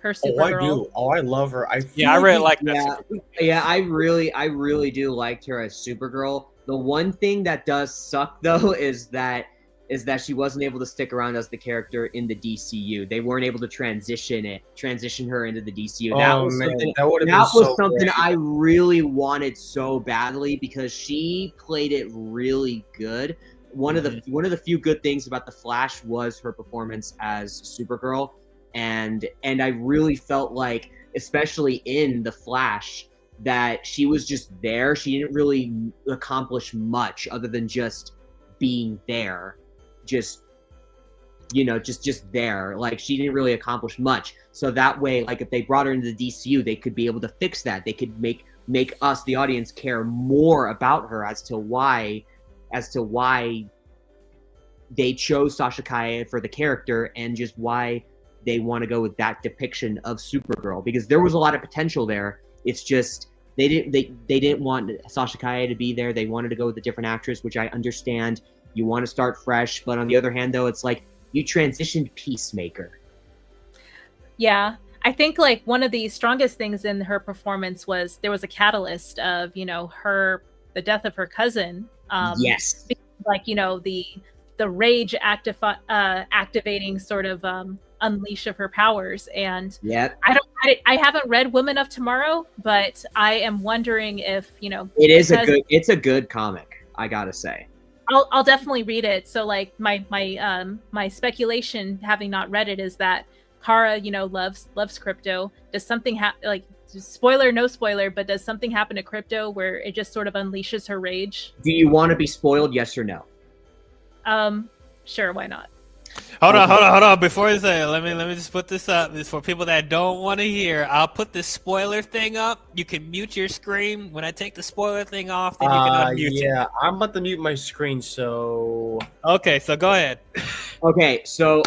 Supergirl. I love her. I really like that. Yeah, I really do like her as Supergirl. The one thing that does suck, though, is that she wasn't able to stick around as the character in the DCU. They weren't able to transition her into the DCU. That was something I really wanted so badly, because she played it really good. One of the few good things about The Flash was her performance as Supergirl, and I really felt like, especially in The Flash, that she was just there. She didn't really accomplish much other than just being there. Just there. Like, she didn't really accomplish much. So that way, like, if they brought her into the DCU, they could be able to fix that. They could make us, the audience, care more about her as to why they chose Sasha Calle for the character, and just why they want to go with that depiction of Supergirl, because there was a lot of potential there. It's just they didn't want Sasha Calle to be there. They wanted to go with a different actress, which I understand. You want to start fresh, but on the other hand, though, it's like you transitioned Peacemaker. Yeah, I think, like, one of the strongest things in her performance was there was a catalyst of, you know, the death of her cousin. Yes. Like, you know, the rage activating sort of unleash of her powers, and yep. I I haven't read Women of Tomorrow, but I am wondering if it's a good comic, I gotta say. I'll definitely read it. So like my speculation, having not read it, is that Kara loves Crypto. Does something like, spoiler no spoiler, but does something happen to Crypto where it just sort of unleashes her rage? Do you want to be spoiled, yes or no? Sure, why not? Hold on. Before you say it, let me just put this up. This for people that don't want to hear. I'll put this spoiler thing up. You can mute your screen. When I take the spoiler thing off, then you can unmute it. Yeah, I'm about to mute my screen, so... Okay, so go ahead. Okay, so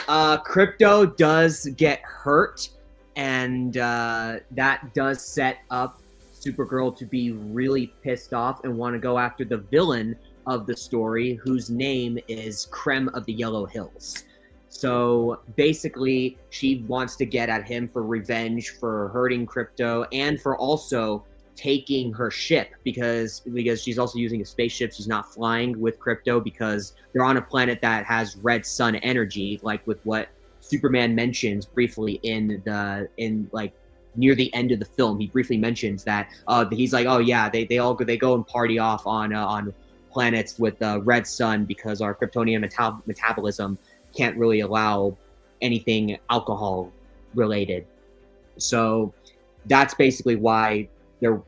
Crypto does get hurt, and that does set up Supergirl to be really pissed off and want to go after the villain of the story, whose name is Creme of the Yellow Hills. So basically, she wants to get at him for revenge for hurting Crypto and for also taking her ship because she's also using a spaceship. She's not flying with Crypto because they're on a planet that has red sun energy, like with what Superman mentions briefly in near the end of the film. He briefly mentions that he's like, oh yeah, they go and party off on planets with red sun because our Kryptonian metabolism can't really allow anything alcohol related. So that's basically why they're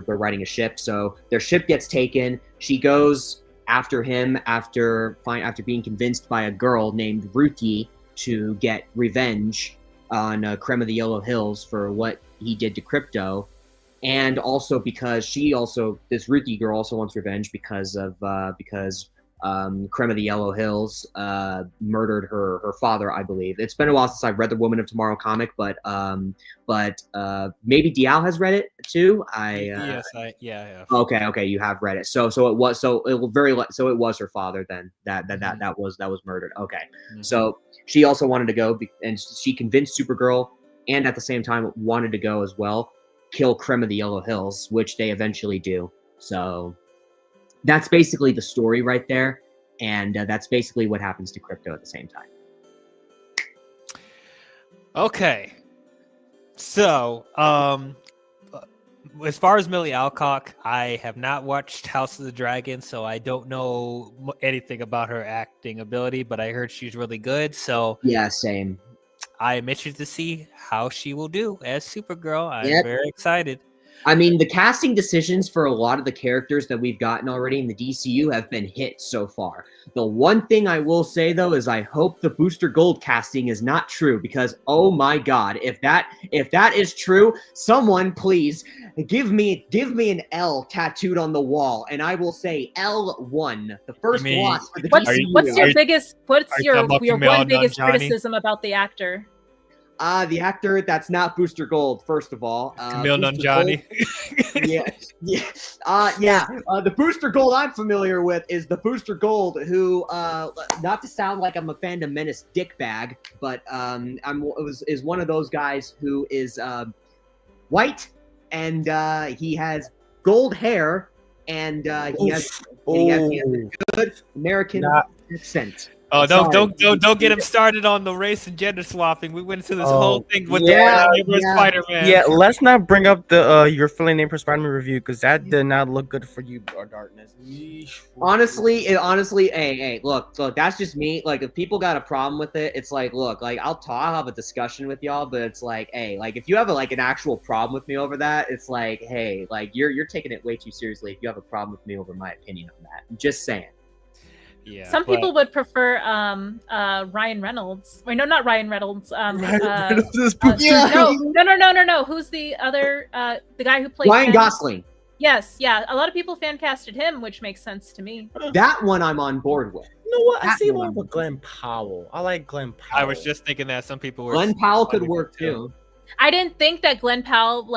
riding a ship. So their ship gets taken. She goes after him after being convinced by a girl named Ruthie to get revenge on Creme of the Yellow Hills for what he did to Crypto. And also because this Ruthie girl also wants revenge because Creme of the Yellow Hills murdered her father, I believe. It's been a while since I've read the Woman of Tomorrow comic, but maybe Dial has read it too. Yeah. Okay, you have read it. So it was her father then that was murdered. Okay, So she also wanted to go, and she convinced Supergirl, and at the same time wanted to go as well, kill Creme of the Yellow Hills, which they eventually do. So that's basically the story right there, and that's basically what happens to Crypto at the same time. Okay, so as far as Millie Alcock, I have not watched House of the Dragon, so I don't know anything about her acting ability, but I heard she's really good. So yeah, same. I am interested to see how she will do as Supergirl. I'm very excited. I mean, the casting decisions for a lot of the characters that we've gotten already in the DCU have been hit so far. The one thing I will say, though, is I hope the Booster Gold casting is not true, because, oh my god, if that is true, someone please give me an L tattooed on the wall, and I will say L1, the first watch for the DCU. What's your one biggest criticism about the actor? The actor that's not Booster Gold, first of all. Camille Nanjiani. The Booster Gold I'm familiar with is the Booster Gold who, not to sound like I'm a Phantom Menace dickbag, but is one of those guys who is white, and he has gold hair, and he has a good American accent. Oh, don't get him started on the race and gender swapping. We went into this whole thing with the Spider-Man. Yeah, let's not bring up the your filling name for Spider-Man review, because that did not look good for you, Darkness. Honestly, hey, look, that's just me. Like, if people got a problem with it, it's like, look, like I'll have a discussion with y'all, but it's like, hey, like if you have an actual problem with me over that, it's like, hey, like you're taking it way too seriously if you have a problem with me over my opinion on that. I'm just saying. Yeah, some people would prefer Ryan Reynolds. Wait, no, not Ryan Reynolds. Ryan Reynolds is no. Who's the other the guy who played Ryan Gosling? Yes, yeah. A lot of people fan casted him, which makes sense to me. That one I'm on board with. You know what? I see one with Glenn Powell. I like Glenn Powell. I was just thinking that some people were. Glenn Powell could work too. I didn't think that Glenn Powell,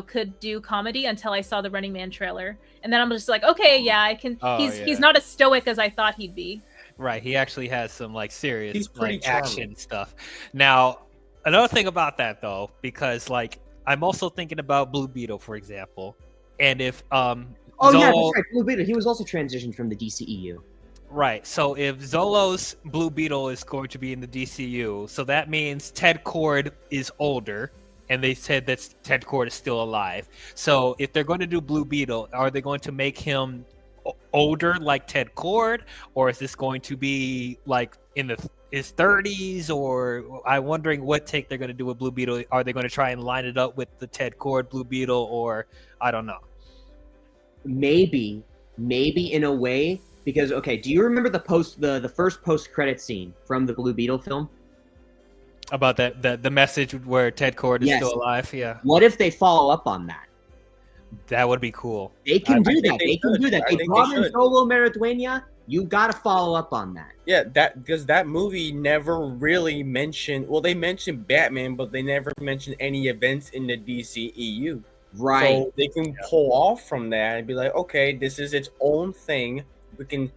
could do comedy until I saw the Running Man trailer, and then I'm just like, okay, yeah, I can. He's not as stoic as I thought he'd be. Right, he actually has some serious action stuff. Now, another thing about that though, because I'm also thinking about Blue Beetle, for example, and if yeah, that's right, Blue Beetle. He was also transitioned from the DCEU. Right. So if Zolo's Blue Beetle is going to be in the DCU, so that means Ted Kord is older. and they said that Ted Kord is still alive. So if they're going to do Blue Beetle, are they going to make him older like Ted Kord, or is this going to be like in his 30s? Or I'm wondering what take they're going to do with Blue Beetle. Are they going to try and line it up with the Ted Kord Blue Beetle, or I don't know. Maybe in a way, because okay, do you remember the first post-credit scene from the Blue Beetle film? About the message where Ted Kord is still alive? Yeah. What if they follow up on that? That would be cool. They can do that. They can do that. They brought in Solo Meridueña. You got to follow up on that. Yeah, because that movie never really mentioned. Well, they mentioned Batman, but they never mentioned any events in the DCEU. Right. So they can pull off from that and be like, okay, this is its own thing. We can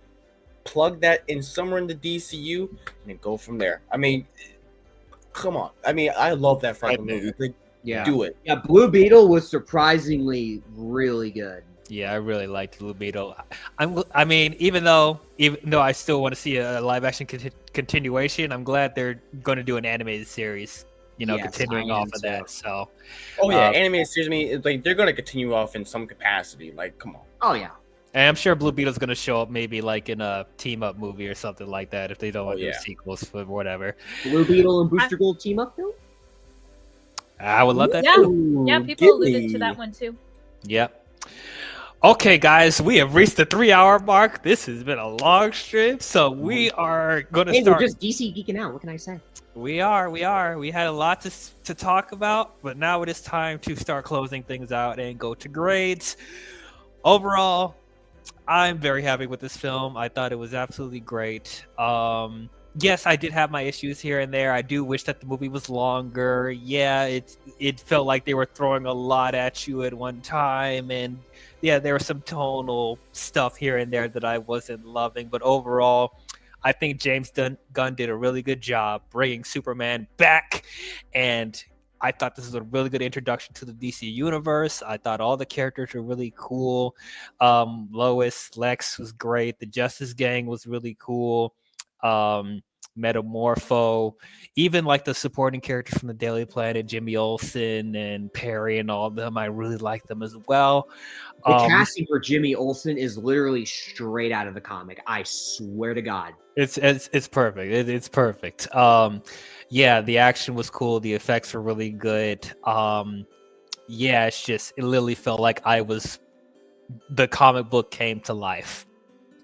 plug that in somewhere in the DCU and then go from there. I mean, come on. I mean, I love that fucking movie. Like, do it. Yeah, Blue Beetle was surprisingly really good. Yeah, I really liked Blue Beetle. I mean, even though I still want to see a live action continuation, I'm glad they're going to do an animated series. Continuing off of that. So, animated series. I mean, like they're going to continue off in some capacity. Like, come on. Oh yeah. And I'm sure Blue Beetle's going to show up maybe like in a team up movie or something like that if they don't want to do sequels for whatever. Blue Beetle and Booster Gold team up film? I would love that too. Yeah, people alluded to that one too. Yep. Okay, guys, we have reached the 3-hour mark. This has been a long stream, so we are going to start. We're just DC geeking out. What can I say? We are. We had a lot to talk about, but now it is time to start closing things out and go to grades. Overall, I'm very happy with this film. I thought it was absolutely great. Yes, I did have my issues here and there. I do wish that the movie was longer. Yeah, it felt like they were throwing a lot at you at one time, and yeah, there was some tonal stuff here and there that I wasn't loving. But overall, I think James Gunn did a really good job bringing Superman back, and I thought this was a really good introduction to the DC universe. I thought all the characters were really cool. Lois, Lex was great. The Justice Gang was really cool. Metamorpho, even like the supporting characters from the Daily Planet, Jimmy Olsen and Perry and all of them, I really like them as well. The casting for Jimmy Olsen is literally straight out of the comic. I swear to God. It's perfect. It's perfect. Yeah, the action was cool. The effects were really good. Yeah, it literally felt like the comic book came to life.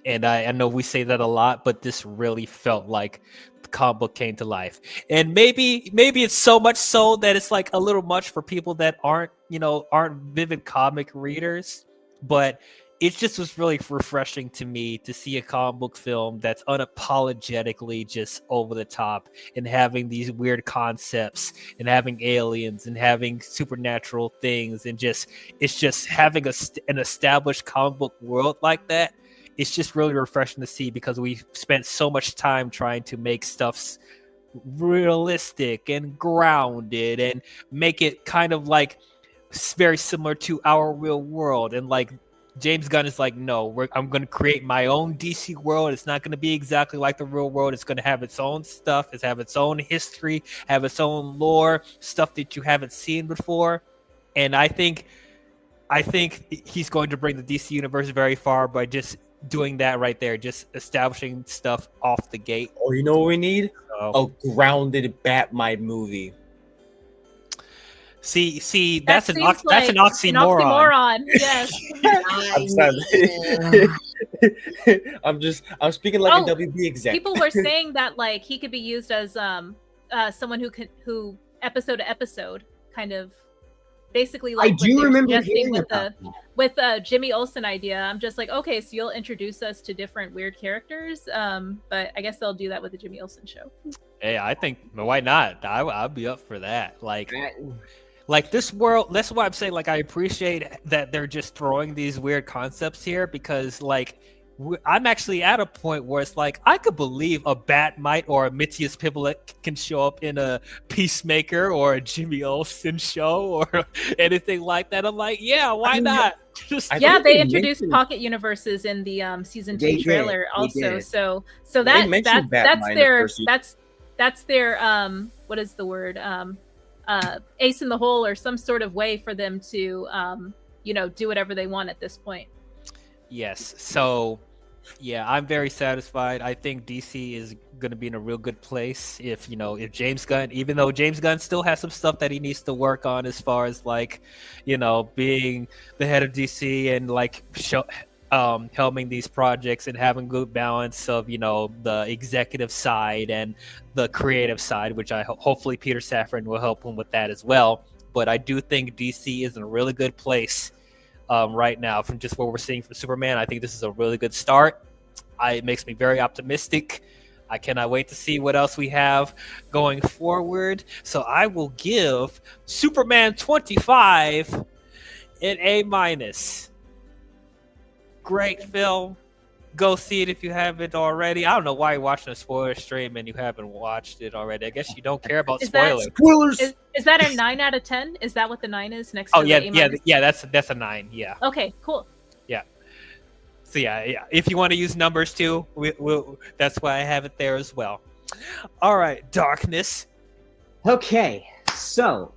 And I know we say that a lot, but this really felt like the comic book came to life. And maybe it's so much so that it's like a little much for people that aren't vivid comic readers. But it just was really refreshing to me to see a comic book film that's unapologetically just over the top and having these weird concepts and having aliens and having supernatural things and it's just having an established comic book world like that. It's just really refreshing to see because we spent so much time trying to make stuff realistic and grounded and make it kind of like very similar to our real world. And like James Gunn is like, no, I'm going to create my own DC world. It's not going to be exactly like the real world. It's going to have its own stuff. It's have its own history, have its own lore, stuff that you haven't seen before. And I think he's going to bring the DC universe very far by just doing that right there, just establishing stuff off the gate. Oh, you know what we need? A grounded Batman movie. See, that's an oxymoron. Yes. I'm speaking like a WB exec. People were saying that like he could be used as someone who episode to episode kind of basically like I do remember hearing with Jimmy Olsen idea. I'm just like, okay, so you'll introduce us to different weird characters, but I guess they'll do that with the Jimmy Olsen show. Hey, I think why not? I'll be up for that. Like this world, that's why I'm saying like I appreciate that they're just throwing these weird concepts here because like I'm actually at a point where it's like I could believe a Batmite or a Matthias Piblet can show up in a Peacemaker or a Jimmy Olsen show or anything like that. I'm like, yeah, why not? They introduced pocket universes in the season 2 trailer also. So that's their what is the word? ace in the hole or some sort of way for them to do whatever they want at this point. Yes. So, yeah, I'm very satisfied. I think DC is going to be in a real good place if James Gunn, even though James Gunn still has some stuff that he needs to work on as far as being the head of DC and helming these projects and having good balance of the executive side and the creative side, which hopefully Peter Safran will help him with that as well. But I do think DC is in a really good place right now from just what we're seeing from Superman. I think this is a really good start. It makes me very optimistic. I cannot wait to see what else we have going forward. So I will give Superman 25 an A-. Great film. Go see it if you haven't already. I don't know why you're watching a spoiler stream and you haven't watched it already. I guess you don't care about spoilers. Is that a 9 out of 10? Is that what the 9 is next to the A-? Yeah, that's a 9. Yeah. Okay, cool. Yeah. So yeah. If you want to use numbers too, that's why I have it there as well. All right, Darkness. Okay, so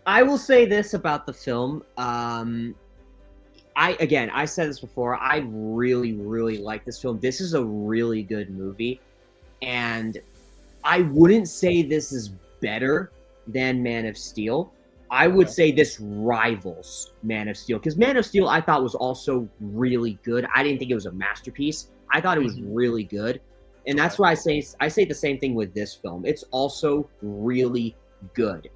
I will say this about the film. I said this before, I really, really like this film. This is a really good movie. And I wouldn't say this is better than Man of Steel. I would say this rivals Man of Steel. Because Man of Steel, I thought, was also really good. I didn't think it was a masterpiece. I thought it was really good. And that's why I say the same thing with this film. It's also really good.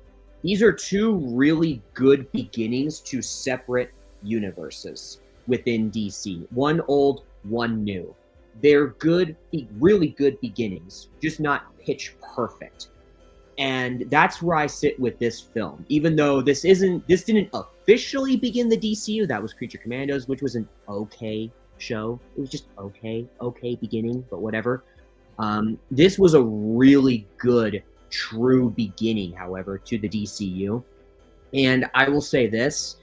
These are two really good beginnings to separate universes within DC. One old, one new. They're good, really good beginnings, just not pitch perfect. And that's where I sit with this film. Even though this didn't officially begin the DCU, that was Creature Commandos, which was an okay show. It was just okay beginning, but whatever. This was a really good, true beginning, however, to the DCU. And I will say this,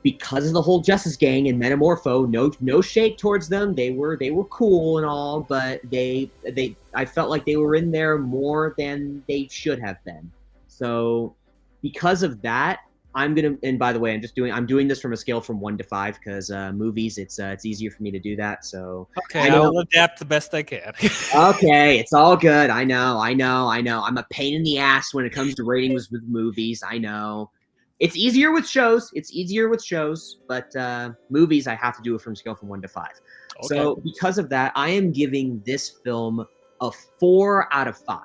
because of the whole Justice Gang and Metamorpho, no shade towards them. They were cool and all, but I felt like they were in there more than they should have been. So because of that, and by the way, I'm doing this from a scale from 1 to 5 because movies, it's easier for me to do that. So okay, I will adapt the best I can. Okay, it's all good. I know. I'm a pain in the ass when it comes to ratings with movies. I know. It's easier with shows. But movies, I have to do it from scale from 1 to 5. Okay. So because of that, I am giving this film a 4 out of 5.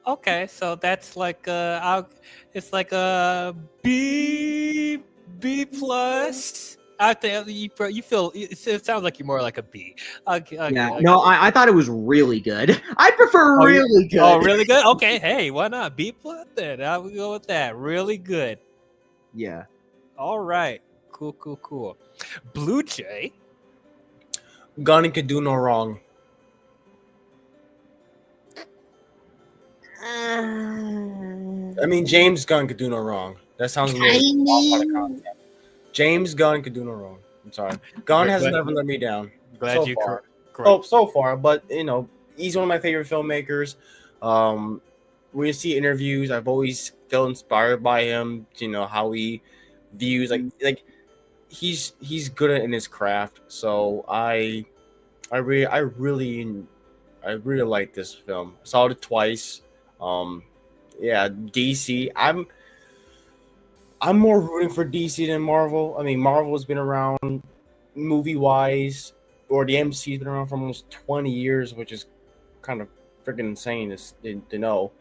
Okay, so that's like it's like a B plus. I think you feel it sounds like you're more like a B. Okay, no, I thought it was really good. I prefer really good. Oh, really good? Okay, hey, why not B plus then? I will go with that. Really good. Yeah. All right. Cool. Blue Jay. Gunn could do no wrong. I mean, James Gunn could do no wrong. That sounds a little off out of context. James Gunn could do no wrong. I'm sorry. Gunn has never let me down. Glad you correct. So far, but he's one of my favorite filmmakers. When you see interviews, I've always felt inspired by him. How he views like he's good in his craft. So I really like this film. I saw it twice. DC. I'm more rooting for DC than Marvel. I mean, Marvel has been around movie-wise, or the MCU's been around for almost 20 years, which is kind of freaking insane to know.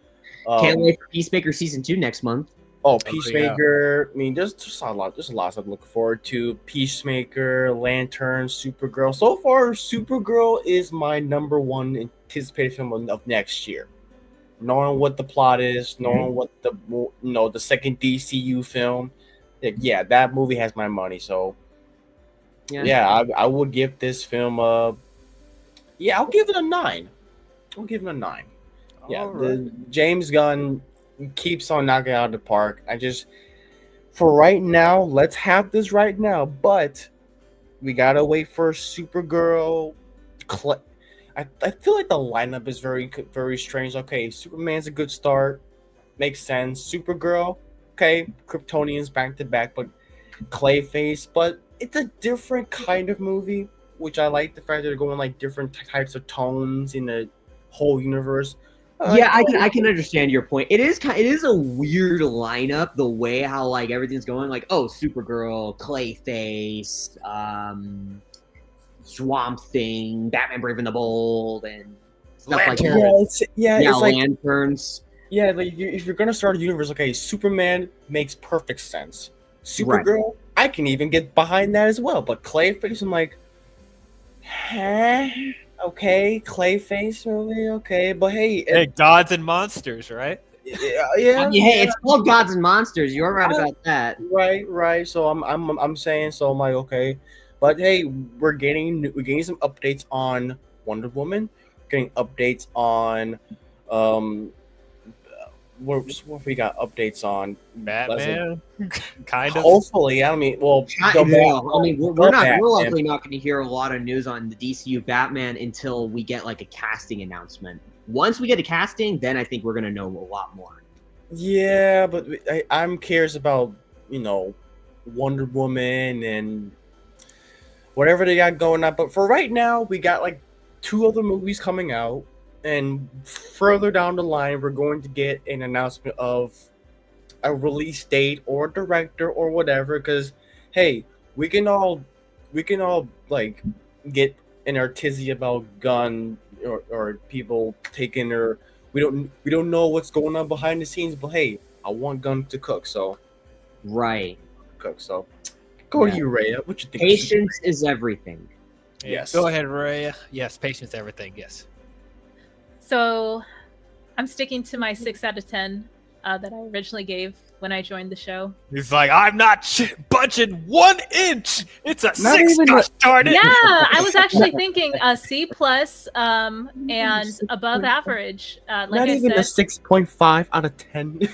Can't wait for Peacemaker Season 2 next month. Oh, Peacemaker. I mean, there's a lot of stuff I'm looking forward to. Peacemaker, Lantern, Supergirl. So far, Supergirl is my number one anticipated film of next year. Knowing what the plot is, knowing what the second DCU film, that movie has my money. So, I would give this film I'll give it a 9. Right. James Gunn keeps on knocking out of the park. For right now, let's have this right now, but we gotta wait for Supergirl. I feel like the lineup is very, very strange. Okay, Superman's a good start. makes sense. Supergirl, okay, Kryptonians back to back, but Clayface, but it's a different kind of movie, which I like the fact that they're going like different types of tones in the whole universe. Yeah, I can understand your point. It is a weird lineup, the way how like everything's going. Like, oh, Supergirl, Clayface, Swamp Thing, Batman Brave and the Bold, and stuff like that. Yeah, Yeah, it's like lanterns. yeah, like if you're gonna start a universe, okay, Superman makes perfect sense. Supergirl, I can even get behind that as well. But Clayface, I'm like, huh? Okay, Clayface movie, okay, but hey, gods and monsters, right? yeah. I mean, hey, it's called Gods and Monsters. You're right about that. Right. So I'm saying so. I'm like, okay, but hey, we're getting some updates on Wonder Woman, getting updates on what we got updates on Batman, kind of. Hopefully, I mean, well, I mean, we're likely not going to hear a lot of news on the DCU Batman until we get like a casting announcement. Once we get a casting, then I think we're going to know a lot more. Yeah, but I'm curious about Wonder Woman and whatever they got going on. But for right now, we got like 2 other movies coming out. And further down the line, we're going to get an announcement of a release date or director or whatever. Because hey, we can all like get in our tizzy about Gunn or people taking their. We don't know what's going on behind the scenes, but hey, I want Gunn to cook. So right, cook. So go to you, Rhea. What you think? Patience is everything. Yes. Go ahead, Rhea. Yes, patience, everything. Yes. So I'm sticking to my 6 out of 10 that I originally gave when I joined the show. He's like, I'm not budging 1 inch. It's a 6. Gosh darn it. Yeah, I was actually thinking a C plus and above average. Like not even a 6.5 out of 10.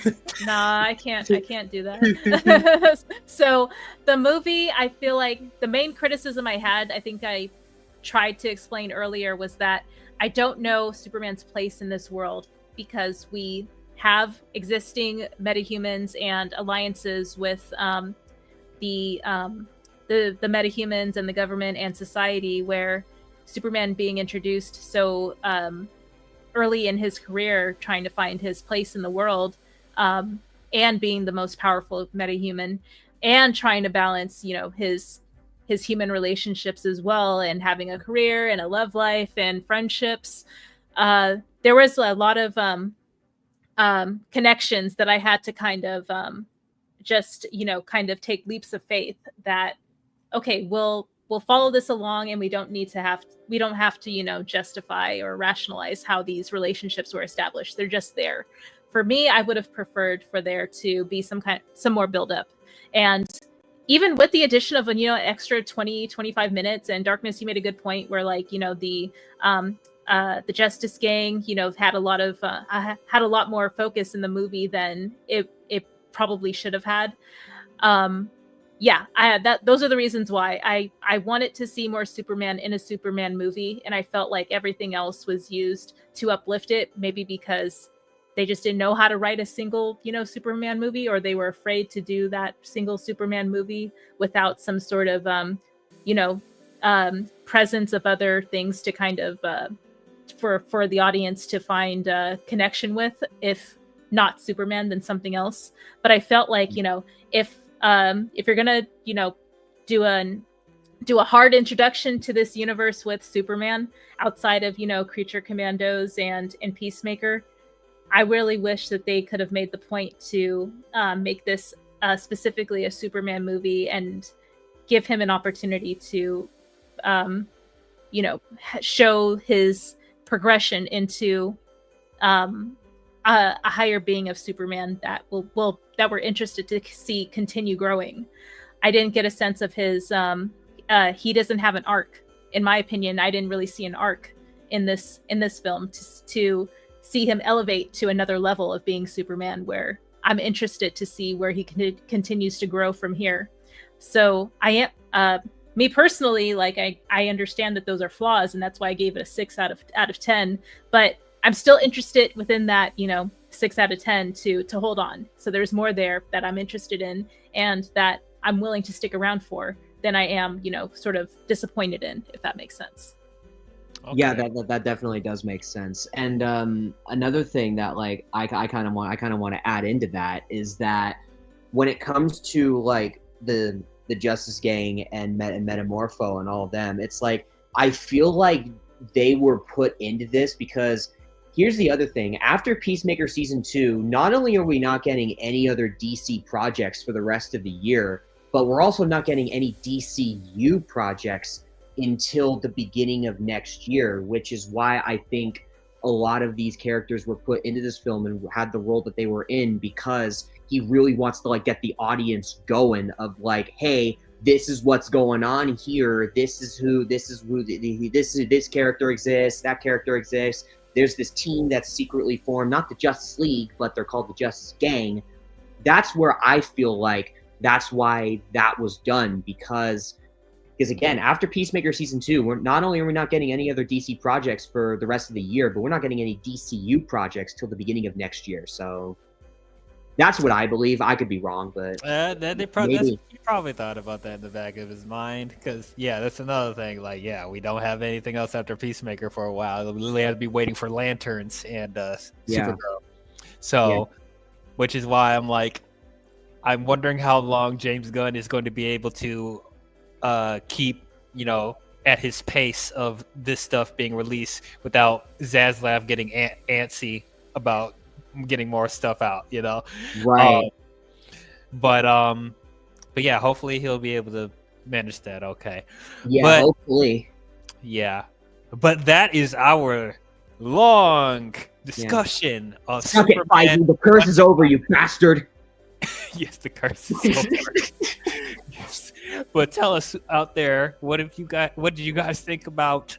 Nah, I can't do that. So the movie, I feel like the main criticism I had, I think I tried to explain earlier, was that I don't know Superman's place in this world because we have existing metahumans and alliances with the metahumans and the government and society, where Superman being introduced so early in his career, trying to find his place in the world, and being the most powerful metahuman, and trying to balance, his human relationships as well, and having a career and a love life and friendships. There was a lot of connections that I had to kind of kind of take leaps of faith that, okay, we'll follow this along, and we don't have to justify or rationalize how these relationships were established. They're just there. For me, I would have preferred for there to be some more buildup. And even with the addition of extra 20-25 minutes, and Darkness, you made a good point where the Justice Gang had a lot more focus in the movie than it probably should have had. Those are the reasons why I wanted to see more Superman in a Superman movie, and I felt like everything else was used to uplift it, maybe because they just didn't know how to write a single, Superman movie, or they were afraid to do that single Superman movie without some sort of, presence of other things to kind of, for the audience to find a connection with. If not Superman, then something else. But I felt like, if you're gonna, do a hard introduction to this universe with Superman outside of, Creature Commandos and Peacemaker, I really wish that they could have made the point to make this specifically a Superman movie and give him an opportunity to, show his progression into a higher being of Superman that that we're interested to see continue growing. I didn't get a sense of his. He doesn't have an arc, in my opinion. I didn't really see an arc in this film to see him elevate to another level of being Superman, where I'm interested to see where he continues to grow from here. So I am, me personally, like I understand that those are flaws, and that's why I gave it a 6 out of 10. But I'm still interested within that, 6 out of 10 to hold on. So there's more there that I'm interested in and that I'm willing to stick around for than I am, sort of disappointed in, if that makes sense. Okay. Yeah, that definitely does make sense. And another thing that like I kind of want to add into that is that when it comes to like the Justice Gang and Metamorpho and all of them, it's like I feel like they were put into this because here's the other thing. After Peacemaker Season 2, not only are we not getting any other DC projects for the rest of the year, but we're also not getting any DCU projects until the beginning of next year, which is why I think a lot of these characters were put into this film and had the role that they were in, because he really wants to like get the audience going of like, hey, this is what's going on here. This character exists, that character exists. There's this team that's secretly formed, not the Justice League, but they're called the Justice Gang. That's where I feel like that's why that was done, because again, after Peacemaker Season 2, we're not only are we not getting any other DC projects for the rest of the year, but we're not getting any DCU projects till the beginning of next year. So that's what I believe. I could be wrong, but he probably thought about that in the back of his mind, because that's another thing. Like, we don't have anything else after Peacemaker for a while. We really had to be waiting for Lanterns and Supergirl. So, which is why I'm like, I'm wondering how long James Gunn is going to be able to keep, at his pace of this stuff being released without Zaslav getting antsy about getting more stuff out, Right. But yeah, hopefully he'll be able to manage that. Okay. Yeah, hopefully. Yeah. But that is our long discussion of Superman. The curse is over, you bastard. Yes, the curse is over. Yes. But tell us out there, what did you guys think about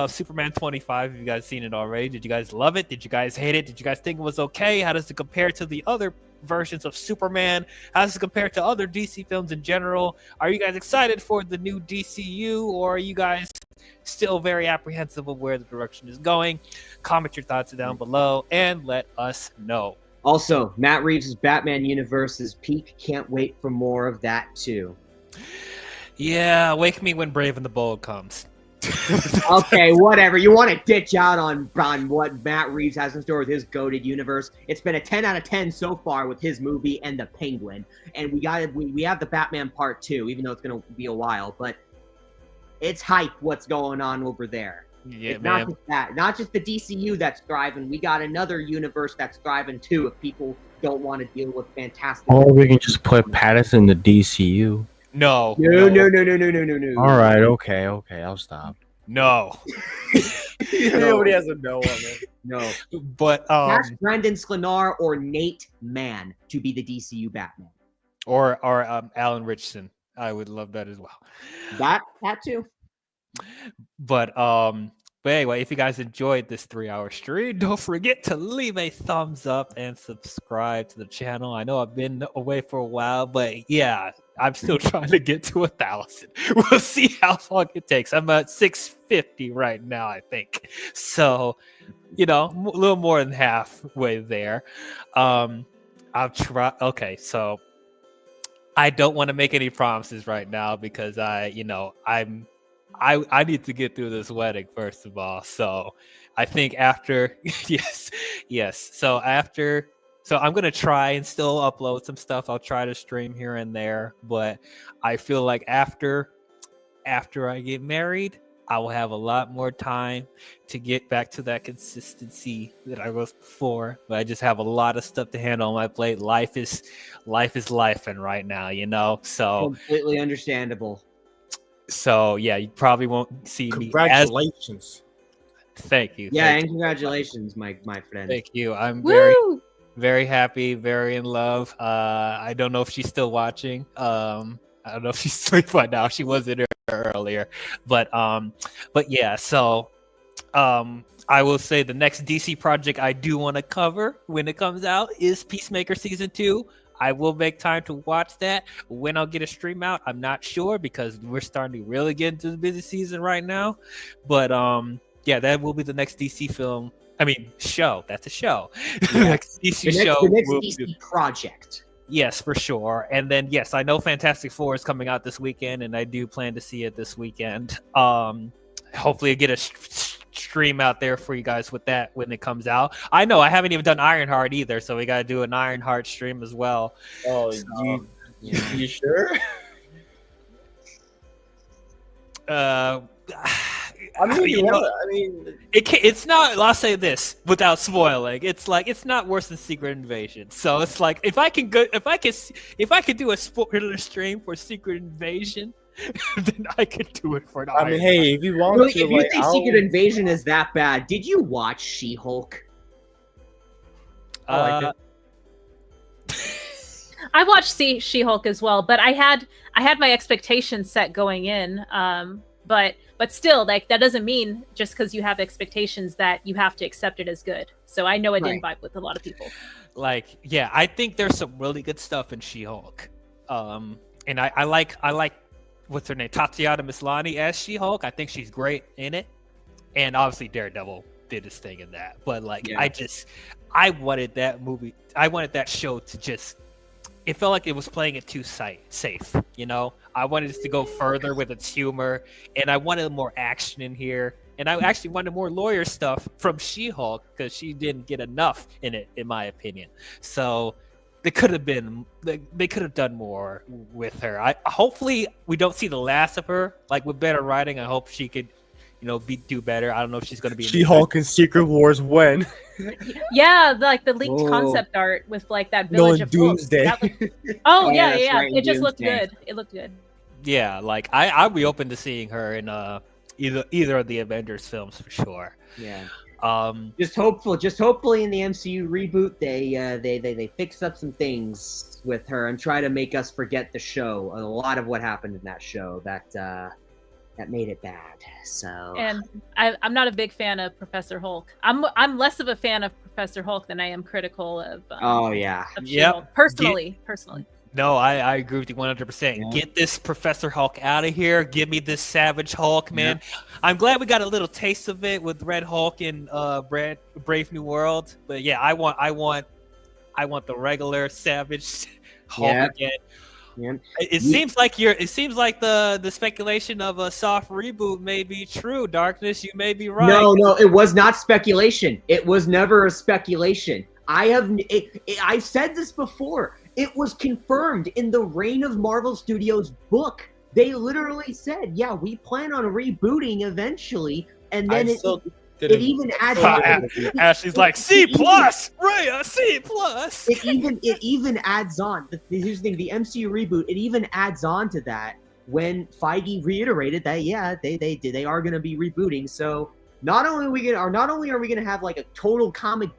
Superman 25? Have you guys seen it already? Did you guys love it? Did you guys hate it? Did you guys think it was okay? How does it compare to the other versions of Superman? How does it compare to other DC films in general? Are you guys excited for the new DCU, or are you guys still very apprehensive of where the direction is going? Comment your thoughts down below and let us know. Also, Matt Reeves' Batman universe is peak. Can't wait for more of that too. Yeah, wake me when Brave and the Bold comes. Okay, whatever. You want to ditch out on what Matt Reeves has in store with his goated universe? It's been a 10 out of 10 so far with his movie and the Penguin, and we have the Batman Part 2, even though it's going to be a while, but it's hype what's going on over there. Yeah, it's not just that, not just the DCU that's thriving. We got another universe that's thriving too. If people don't want to deal with fantastic, or we can just put Patterson in the DCU. No. All right, okay, I'll stop. No. Nobody has a no on it. No. But ask Brendan Sklenar or Nate Mann to be the DCU Batman. Or Alan Richardson. I would love that as well. That too. But anyway, if you guys enjoyed this 3-hour stream, don't forget to leave a thumbs up and subscribe to the channel. I know I've been away for a while, but I'm still trying to get to 1,000. We'll see how long it takes. I'm at 650 right now, I think. So, a little more than halfway there. I'll try. Okay, so I don't want to make any promises right now because I need to get through this wedding first of all. So I think after, yes. So I'm going to try and still upload some stuff. I'll try to stream here and there, but I feel like after I get married, I will have a lot more time to get back to that consistency that I was before. But I just have a lot of stuff to handle on my plate. Life is lifing right now, so completely understandable. So you probably won't see me. Congratulations! Thank you. Yeah, and congratulations, my friend. Thank you. I'm Woo! very happy, very in love. I don't know if she's still watching. I don't know if she's asleep right now. She was in here earlier, but yeah. So I will say the next DC project I do want to cover when it comes out is Peacemaker Season 2. I will make time to watch that. When I'll get a stream out, I'm not sure because we're starting to really get into the busy season right now. But that will be the next DC film I mean, show. That's a show. Yeah. Next DC show. The next DC project. Yes, for sure. And then yes, I know Fantastic Four is coming out this weekend, and I do plan to see it this weekend. Hopefully, I get a stream out there for you guys with that when it comes out. I know I haven't even done Ironheart either, so we got to do an Ironheart stream as well. Oh, so, you sure? I mean, it's not. I'll say this without spoiling. It's like it's not worse than Secret Invasion. So it's like if I can do a spoiler stream for Secret Invasion, then I could do it for. I mean, hey, if you want really, to, if you think Secret Invasion is that bad, did you watch She-Hulk? I watched She-Hulk as well, but I had my expectations set going in. But still, like that doesn't mean just because you have expectations that you have to accept it as good. So I know it didn't vibe with a lot of people. Like, yeah, I think there's some really good stuff in She-Hulk. And I like what's her name, Tatiana Maslany as She-Hulk. I think she's great in it. And obviously Daredevil did his thing in that. But like, Yeah. I wanted that movie. I wanted that show to just. It felt like it was playing it too safe, you know? I wanted it to go further with its humor, and I wanted more action in here. And I actually wanted more lawyer stuff from She-Hulk, because she didn't get enough in it, in my opinion. So they could have done more with her. Hopefully we don't see the last of her. Like with better writing, I hope she could, do better. I don't know if she's going to be She-Hulk in Secret Wars when? Yeah, like the leaked concept art with like that village of Doomsday. Oh yeah, yeah. right, It just looked Doomsday. good. It looked good. Yeah, like I'd be open to seeing her in either of the Avengers films for sure. Yeah. Just hopefully in the MCU reboot they fix up some things with her and try to make us forget the show. A lot of what happened in that show that made it bad. So And I'm not a big fan of Professor Hulk. I'm less of a fan of Professor Hulk than I am critical of. oh yeah. Of Yep. She-Hulk. Personally. No, I agree with you 100%. Yeah. Get this Professor Hulk out of here. Give me this Savage Hulk, man. Yeah. I'm glad we got a little taste of it with Red Hulk in Brave New World. But yeah, I want the regular Savage Hulk again. Yeah. It seems like the speculation of a soft reboot may be true. Darkness, you may be right. No, it was not speculation. It was never a speculation. I've said this before. It was confirmed in the Reign of Marvel Studios book. They literally said, "Yeah, we plan on rebooting eventually," and then it even adds on. Ashley's like C+, Rhea, C+. It even adds on. Here's the thing: the MCU reboot. It even adds on to that when Feige reiterated that they are going to be rebooting. So not only are we going to have like a total comic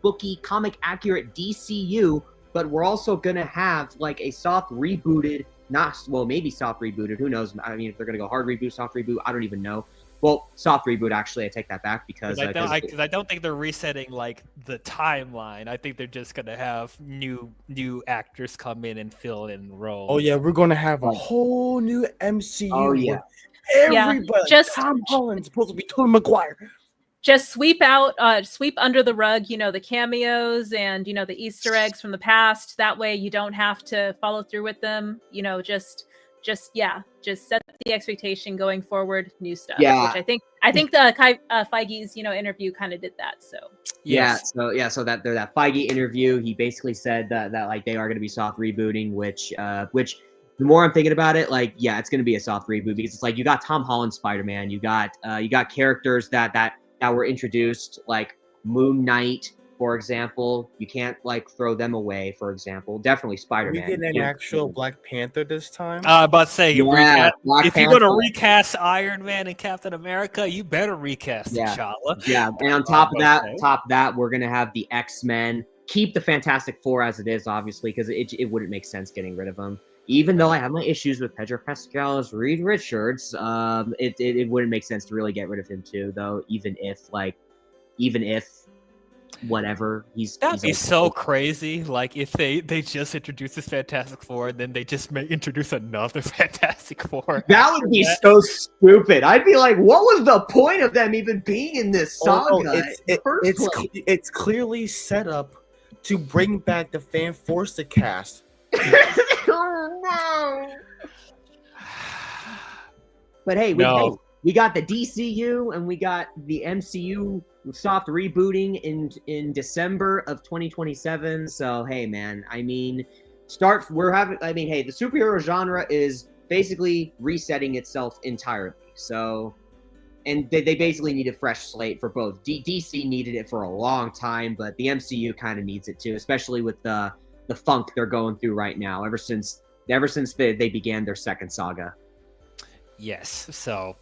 accurate DCU, but we're also going to have like a soft rebooted, maybe soft rebooted. Who knows? I mean, if they're going to go hard reboot, soft reboot, I don't even know. Well, soft reboot, actually, I take that back because I don't think they're resetting like the timeline. I think they're just gonna have new actors come in and fill in roles. Oh yeah, we're gonna have a whole new MCU. Oh yeah, everybody. Just Tom Holland's supposed to be Tobey Maguire. Just sweep under the rug, the cameos and the Easter eggs from the past. That way, you don't have to follow through with them. Just set the expectation going forward. New stuff. Yeah, which I think the Feige's intervieiew kind of did that. So yes. So that Feige interview, he basically said that like they are going to be soft rebooting, which the more I'm thinking about it, like it's going to be a soft reboot because it's like you got Tom Holland Spider-Man, you got characters that were introduced like Moon Knight. For example, you can't like throw them away. For example, definitely Spider-Man. We get an actual Black Panther this time. About to say, if you're going to recast Iron Man and Captain America, you better recast T'Challa. Yeah, and on top of that, we're gonna have the X-Men. Keep the Fantastic Four as it is, obviously, because it wouldn't make sense getting rid of them. Even though I have my issues with Pedro Pascal as Reed Richards, it wouldn't make sense to really get rid of him too, though. Even if whatever. That'd be okay. so crazy. Like if they just introduce this Fantastic Four, then they just may introduce another Fantastic Four. That would be so stupid. I'd be like, what was the point of them even being in this saga? It's clearly set up to bring back the Fan Forster cast. Oh no! But hey, we got the DCU and we got the MCU soft rebooting in December of 2027. So hey, man, I mean, hey, the superhero genre is basically resetting itself entirely. So, and they basically need a fresh slate for both. DC needed it for a long time, but the MCU kind of needs it too, especially with the funk they're going through right now. Ever since they began their second saga. Yes, so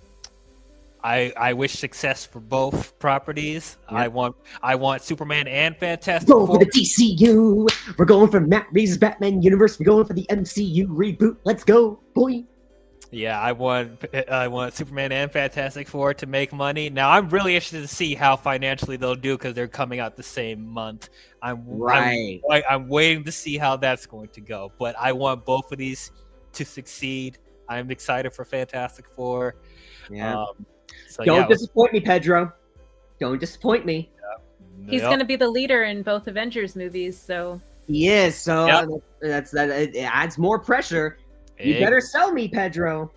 I wish success for both properties. Yep. I want Superman and Fantastic Four. Going for the DCU. We're going for Matt Reeves' Batman universe. We're going for the MCU reboot. Let's go, boy. Yeah, I want Superman and Fantastic Four to make money. Now I'm really interested to see how financially they'll do because they're coming out the same month. I'm waiting to see how that's going to go. But I want both of these to succeed. I'm excited for Fantastic Four. Yeah. Don't disappoint me, Pedro. Don't disappoint me. He's going to be the leader in both Avengers movies, so. He is, so it adds more pressure. You better sell me, Pedro.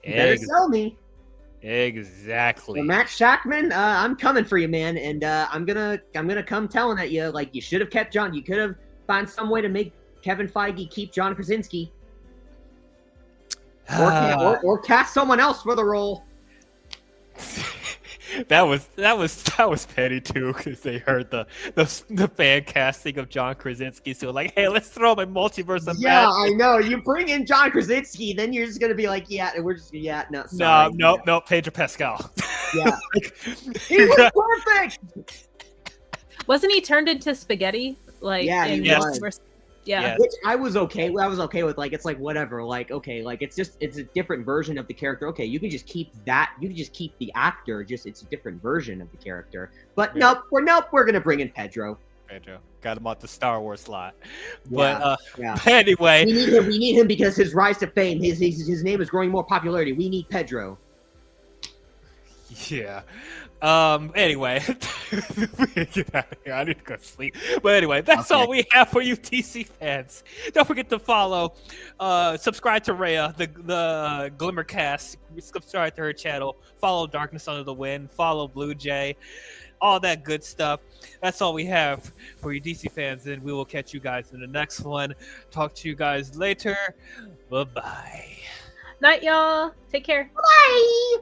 You better sell me. Exactly. So Matt Shackman, I'm coming for you, man, and I'm gonna come telling at you like you should have kept John. You could have found some way to make Kevin Feige keep John Krasinski, or cast someone else for the role. That was petty too, because they heard the fan casting of John Krasinski, so like, hey, let's throw him in Multiverse of Madness. Yeah, I know. You bring in John Krasinski, then you're just gonna be like, no, Pedro Pascal. Yeah, he was perfect. Wasn't he turned into spaghetti? Like, yeah. Which I was okay with. Like, it's like whatever. Like, okay, like it's a different version of the character. Okay, you can just keep that. You can just keep the actor. Just it's a different version of the character. But nope, we're gonna bring in Pedro. Got him on the Star Wars lot. But anyway, we need him because his rise to fame. His name is growing more popularity. We need Pedro. Yeah. Anyway, get out of here. I need to go sleep. But anyway, that's all we have for you DC fans. Don't forget to follow, subscribe to Rhea, the Glimmercast. Subscribe to her channel. Follow Darkness Under the Wind. Follow Blue Jay. All that good stuff. That's all we have for you DC fans, and we will catch you guys in the next one. Talk to you guys later. Bye-bye. Night, y'all. Take care. Bye.